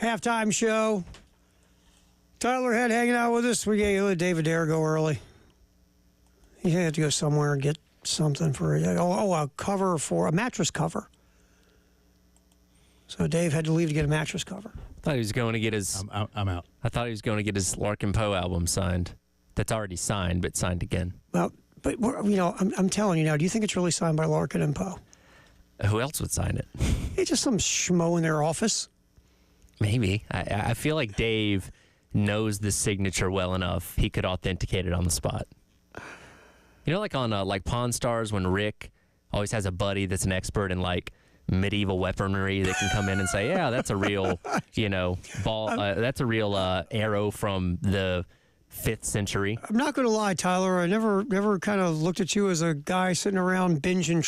[SPEAKER 1] halftime show. Tyler Head hanging out with us. We gave David Dare go early. He had to go somewhere and get something for a mattress cover. So Dave had to leave to get a mattress cover.
[SPEAKER 6] I thought he was going to get his.
[SPEAKER 2] I'm out.
[SPEAKER 6] I thought he was going to get his Larkin Poe album signed. That's already signed, but signed again.
[SPEAKER 1] Well, but I'm telling you now. Do you think it's really signed by Larkin and Poe?
[SPEAKER 6] Who else would sign it?
[SPEAKER 1] It's just some schmo in their office.
[SPEAKER 6] Maybe. I feel like Dave knows the signature well enough. He could authenticate it on the spot. You know, like on like Pawn Stars, when Rick always has a buddy that's an expert in like medieval weaponry that can come in and say, yeah, that's a real, that's a real arrow from the 5th century.
[SPEAKER 1] I'm not going to lie, Tyler. I never kind of looked at you as a guy sitting around binging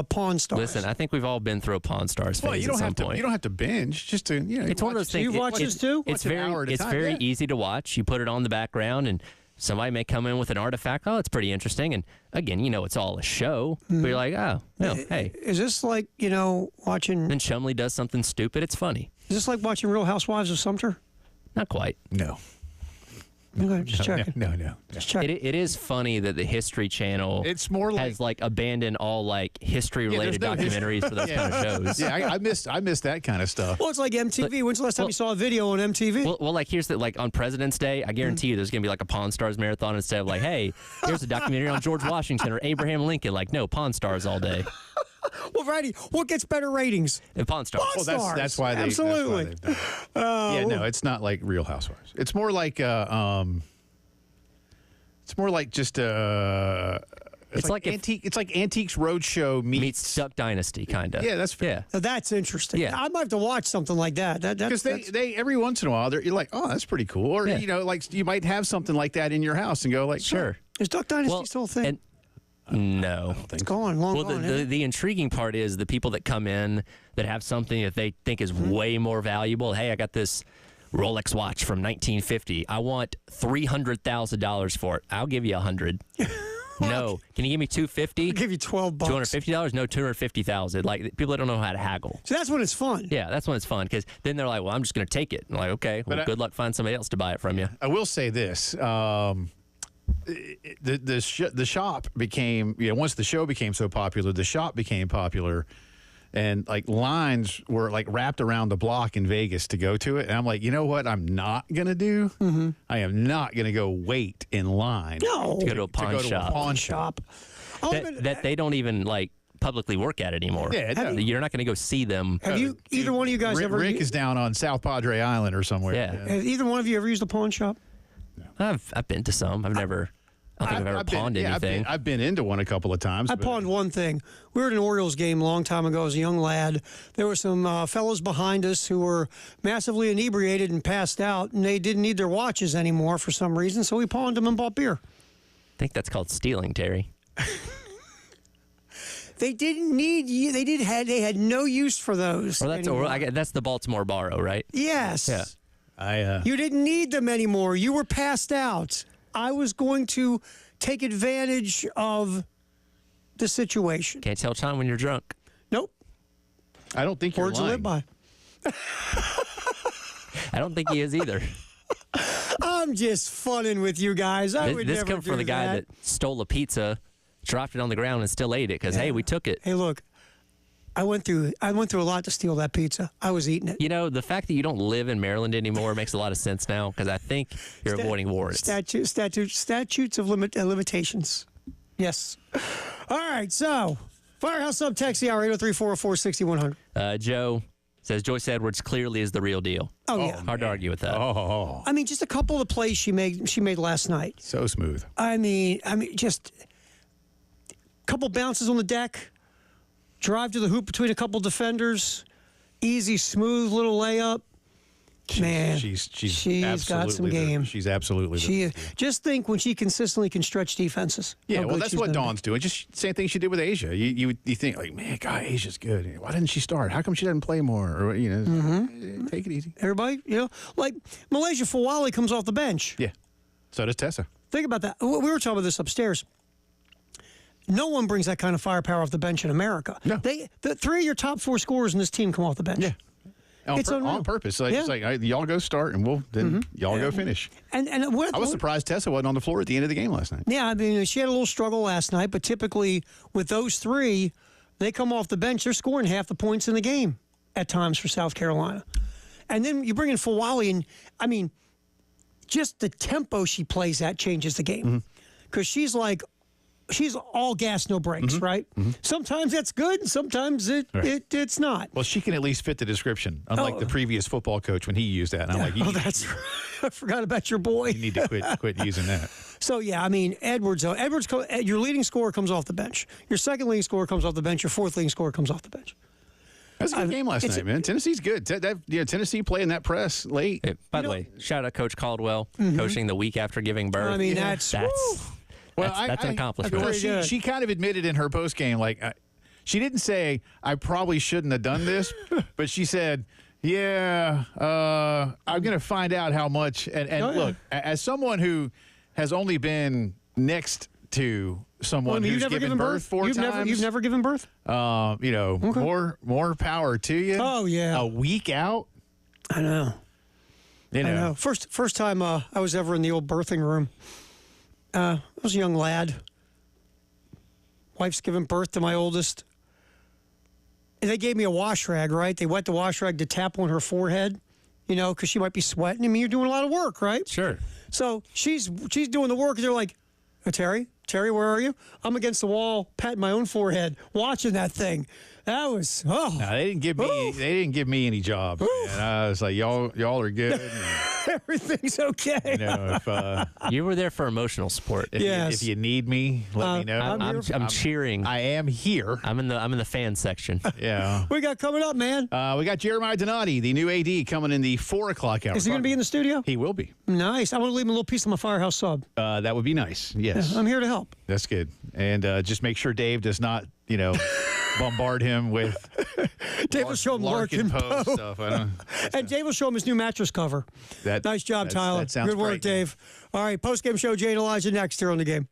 [SPEAKER 1] Pawn Stars.
[SPEAKER 6] Listen, I think we've all been through a Pawn Stars phase at some point.
[SPEAKER 12] You don't have to binge. Just to,
[SPEAKER 6] it's one of those things.
[SPEAKER 1] You watch this too?
[SPEAKER 6] It's very easy to watch. You put it on the background, and somebody may come in with an artifact. Oh, it's pretty interesting. And again, it's all a show.
[SPEAKER 1] Mm-hmm.
[SPEAKER 6] But you're like, oh, no, hey.
[SPEAKER 1] Is this like, watching...
[SPEAKER 6] Then Chumley does something stupid. It's funny.
[SPEAKER 1] Is this like watching Real Housewives of Sumter?
[SPEAKER 6] Not quite.
[SPEAKER 12] No.
[SPEAKER 1] Okay, just checking.
[SPEAKER 12] No.
[SPEAKER 1] Just checking.
[SPEAKER 6] It is funny that the History Channel has abandoned all like history-related documentaries for those kind of shows.
[SPEAKER 12] Yeah, I missed that kind of stuff.
[SPEAKER 1] Well, it's like MTV. When's the last time you saw a video on MTV?
[SPEAKER 6] Well, like here's the on President's Day, I guarantee you there's gonna be like a Pawn Stars marathon instead of like, hey, here's a documentary on George Washington or Abraham Lincoln. Like, no, Pawn Stars all day.
[SPEAKER 1] Well, righty. What gets better ratings?
[SPEAKER 6] Pawn Stars.
[SPEAKER 1] Pawn Stars.
[SPEAKER 12] Well, that's why they.
[SPEAKER 1] Absolutely.
[SPEAKER 12] That's why they've done it. No, it's not like Real Housewives. It's more like It's more like just It's like antique. It's like Antiques Roadshow meets
[SPEAKER 6] Duck Dynasty, kind of.
[SPEAKER 12] Yeah, that's fair.
[SPEAKER 6] Yeah.
[SPEAKER 1] Now, that's interesting.
[SPEAKER 6] Yeah.
[SPEAKER 1] I might have to watch something like that.
[SPEAKER 12] Because they every once in a while you're like, oh, that's pretty cool, or like you might have something like that in your house and go like,
[SPEAKER 6] sure.
[SPEAKER 1] Is Duck Dynasty still a thing?
[SPEAKER 6] No.
[SPEAKER 1] It's gone, long gone.
[SPEAKER 6] The intriguing part is the people that come in that have something that they think is way more valuable. Hey, I got this Rolex watch from 1950. I want $300,000 for it. I'll give you $100. No. Can you give me $250?
[SPEAKER 1] I'll give you $12.
[SPEAKER 6] $250? No, $250,000. Like, people that don't know how to haggle.
[SPEAKER 1] So that's when it's fun.
[SPEAKER 6] Yeah, that's when it's fun, because then they're like, well, I'm just going to take it. I'm like, okay, well, good luck finding somebody else to buy it from you.
[SPEAKER 12] I will say this. The shop became, once the show became so popular, the shop became popular. And like lines were like wrapped around the block in Vegas to go to it. And I'm like, you know what I'm not going to do? Mm-hmm. I am not going to go wait in line.
[SPEAKER 1] No.
[SPEAKER 6] To go to a pawn shop.
[SPEAKER 12] Pawn shop.
[SPEAKER 6] That they don't even like publicly work at anymore.
[SPEAKER 12] Yeah,
[SPEAKER 6] you're not going to go see them.
[SPEAKER 1] Have you, either one of you guys ever...
[SPEAKER 12] Rick is down on South Padre Island or somewhere.
[SPEAKER 6] Yeah.
[SPEAKER 1] Have either one of you ever used a pawn shop?
[SPEAKER 6] No. I've been to some. I don't think I've ever pawned anything.
[SPEAKER 12] I've been into one a couple of times.
[SPEAKER 1] I pawned one thing. We were at an Orioles game a long time ago as a young lad. There were some fellows behind us who were massively inebriated and passed out, and they didn't need their watches anymore for some reason, so we pawned them and bought beer.
[SPEAKER 6] I think that's called stealing, Terry.
[SPEAKER 1] They didn't need you. They had no use for those.
[SPEAKER 6] That's the Baltimore borrow, right?
[SPEAKER 1] Yes.
[SPEAKER 6] Yeah.
[SPEAKER 1] You didn't need them anymore. You were passed out. I was going to take advantage of the situation.
[SPEAKER 6] Can't tell time when you're drunk.
[SPEAKER 1] Nope.
[SPEAKER 12] I don't think you're
[SPEAKER 1] Words
[SPEAKER 12] lying.
[SPEAKER 1] to live by.
[SPEAKER 6] I don't think he is either.
[SPEAKER 1] I'm just funning with you guys.
[SPEAKER 6] This comes from the guy that stole a pizza, dropped it on the ground, and still ate it because, hey, we took it.
[SPEAKER 1] Hey, look. I went through a lot to steal that pizza. I was eating it.
[SPEAKER 6] The fact that you don't live in Maryland anymore makes a lot of sense now, because I think you're avoiding warrants.
[SPEAKER 1] Statutes of limitations. Yes. All right, so Firehouse Sub text the hour 803-404-6100.
[SPEAKER 6] Joe says Joyce Edwards clearly is the real deal.
[SPEAKER 1] Oh, yeah.
[SPEAKER 6] Hard to argue with that.
[SPEAKER 12] Oh.
[SPEAKER 1] I mean, just a couple of plays she made last night.
[SPEAKER 12] So smooth.
[SPEAKER 1] I mean, just a couple bounces on the deck. Drive to the hoop between a couple defenders. Easy, smooth little layup. Man,
[SPEAKER 12] she's
[SPEAKER 1] got some game.
[SPEAKER 12] She's absolutely.
[SPEAKER 1] Just think when she consistently can stretch defenses.
[SPEAKER 12] Yeah, well, that's what Dawn's doing. Just same thing she did with Asia. You think like, man, God, Asia's good. Why didn't she start? How come she doesn't play more? Or take it easy.
[SPEAKER 1] Everybody, like Malaysia Fawali comes off the bench.
[SPEAKER 12] Yeah, so does Tessa.
[SPEAKER 1] Think about that. We were talking about this upstairs. No one brings that kind of firepower off the bench in America.
[SPEAKER 12] No.
[SPEAKER 1] The three of your top four scorers in this team come off the bench.
[SPEAKER 12] Yeah. on purpose. So it's like, all right, y'all go start, and y'all go finish.
[SPEAKER 1] And I
[SPEAKER 12] was surprised Tessa wasn't on the floor at the end of the game last night.
[SPEAKER 1] Yeah, I mean, she had a little struggle last night, but typically with those three, they come off the bench, they're scoring half the points in the game at times for South Carolina. And then you bring in Fawali, and I mean, just the tempo she plays at changes the game. Because she's all gas, no brakes, right? Sometimes that's good, and sometimes it's not.
[SPEAKER 12] Well, she can at least fit the description, unlike the previous football coach when he used that. And I'm like,
[SPEAKER 1] that's right. I forgot about your boy.
[SPEAKER 12] You need to quit using that.
[SPEAKER 1] So, yeah, I mean, Edwards, your leading scorer comes off the bench. Your second leading scorer comes off the bench. Your fourth leading scorer comes off the bench.
[SPEAKER 12] That's a good game last night, man. Tennessee's good. Tennessee playing that press late.
[SPEAKER 6] By the way, shout out Coach Caldwell, coaching the week after giving birth.
[SPEAKER 1] I mean, that's an accomplishment.
[SPEAKER 12] Well, she kind of admitted in her post game, like, she didn't say, I probably shouldn't have done this, but she said, I'm going to find out how much. And look, as someone who has only been next to someone who's given birth 4 times.
[SPEAKER 1] You've never given birth?
[SPEAKER 12] More power to you.
[SPEAKER 1] Oh, yeah.
[SPEAKER 12] A week out?
[SPEAKER 1] I know.
[SPEAKER 12] I know.
[SPEAKER 1] First time I was ever in the old birthing room. I was a young lad. Wife's giving birth to my oldest. And they gave me a wash rag, right? They wet the wash rag to tap on her forehead, because she might be sweating. I mean, you're doing a lot of work, right?
[SPEAKER 6] Sure.
[SPEAKER 1] So she's doing the work, and they're like, Terry, where are you? I'm against the wall, patting my own forehead, watching that thing. That was
[SPEAKER 12] No, they didn't give me any jobs. And I was like, y'all are good.
[SPEAKER 1] Everything's okay.
[SPEAKER 12] If
[SPEAKER 6] you were there for emotional support.
[SPEAKER 12] If you need me, let me know.
[SPEAKER 6] I'm cheering.
[SPEAKER 12] I am here.
[SPEAKER 6] I'm in the fan section.
[SPEAKER 12] Yeah.
[SPEAKER 1] We got coming up, man.
[SPEAKER 12] We got Jeremiah Donati, the new AD, coming in the 4 o'clock hour.
[SPEAKER 1] Is he going to be in the studio?
[SPEAKER 12] He will be.
[SPEAKER 1] Nice. I want to leave him a little piece of my Firehouse sub.
[SPEAKER 12] That would be nice. Yes.
[SPEAKER 1] Yeah, I'm here to help.
[SPEAKER 12] That's good. And just make sure Dave does not, bombard him with
[SPEAKER 1] Dave will show him Larkin Poe
[SPEAKER 12] stuff.
[SPEAKER 1] And Dave will show him his new mattress cover. Nice job, Tyler.
[SPEAKER 12] That sounds
[SPEAKER 1] good work,
[SPEAKER 12] great,
[SPEAKER 1] Dave. All right, post-game show, Jay and Elijah next here on The Game.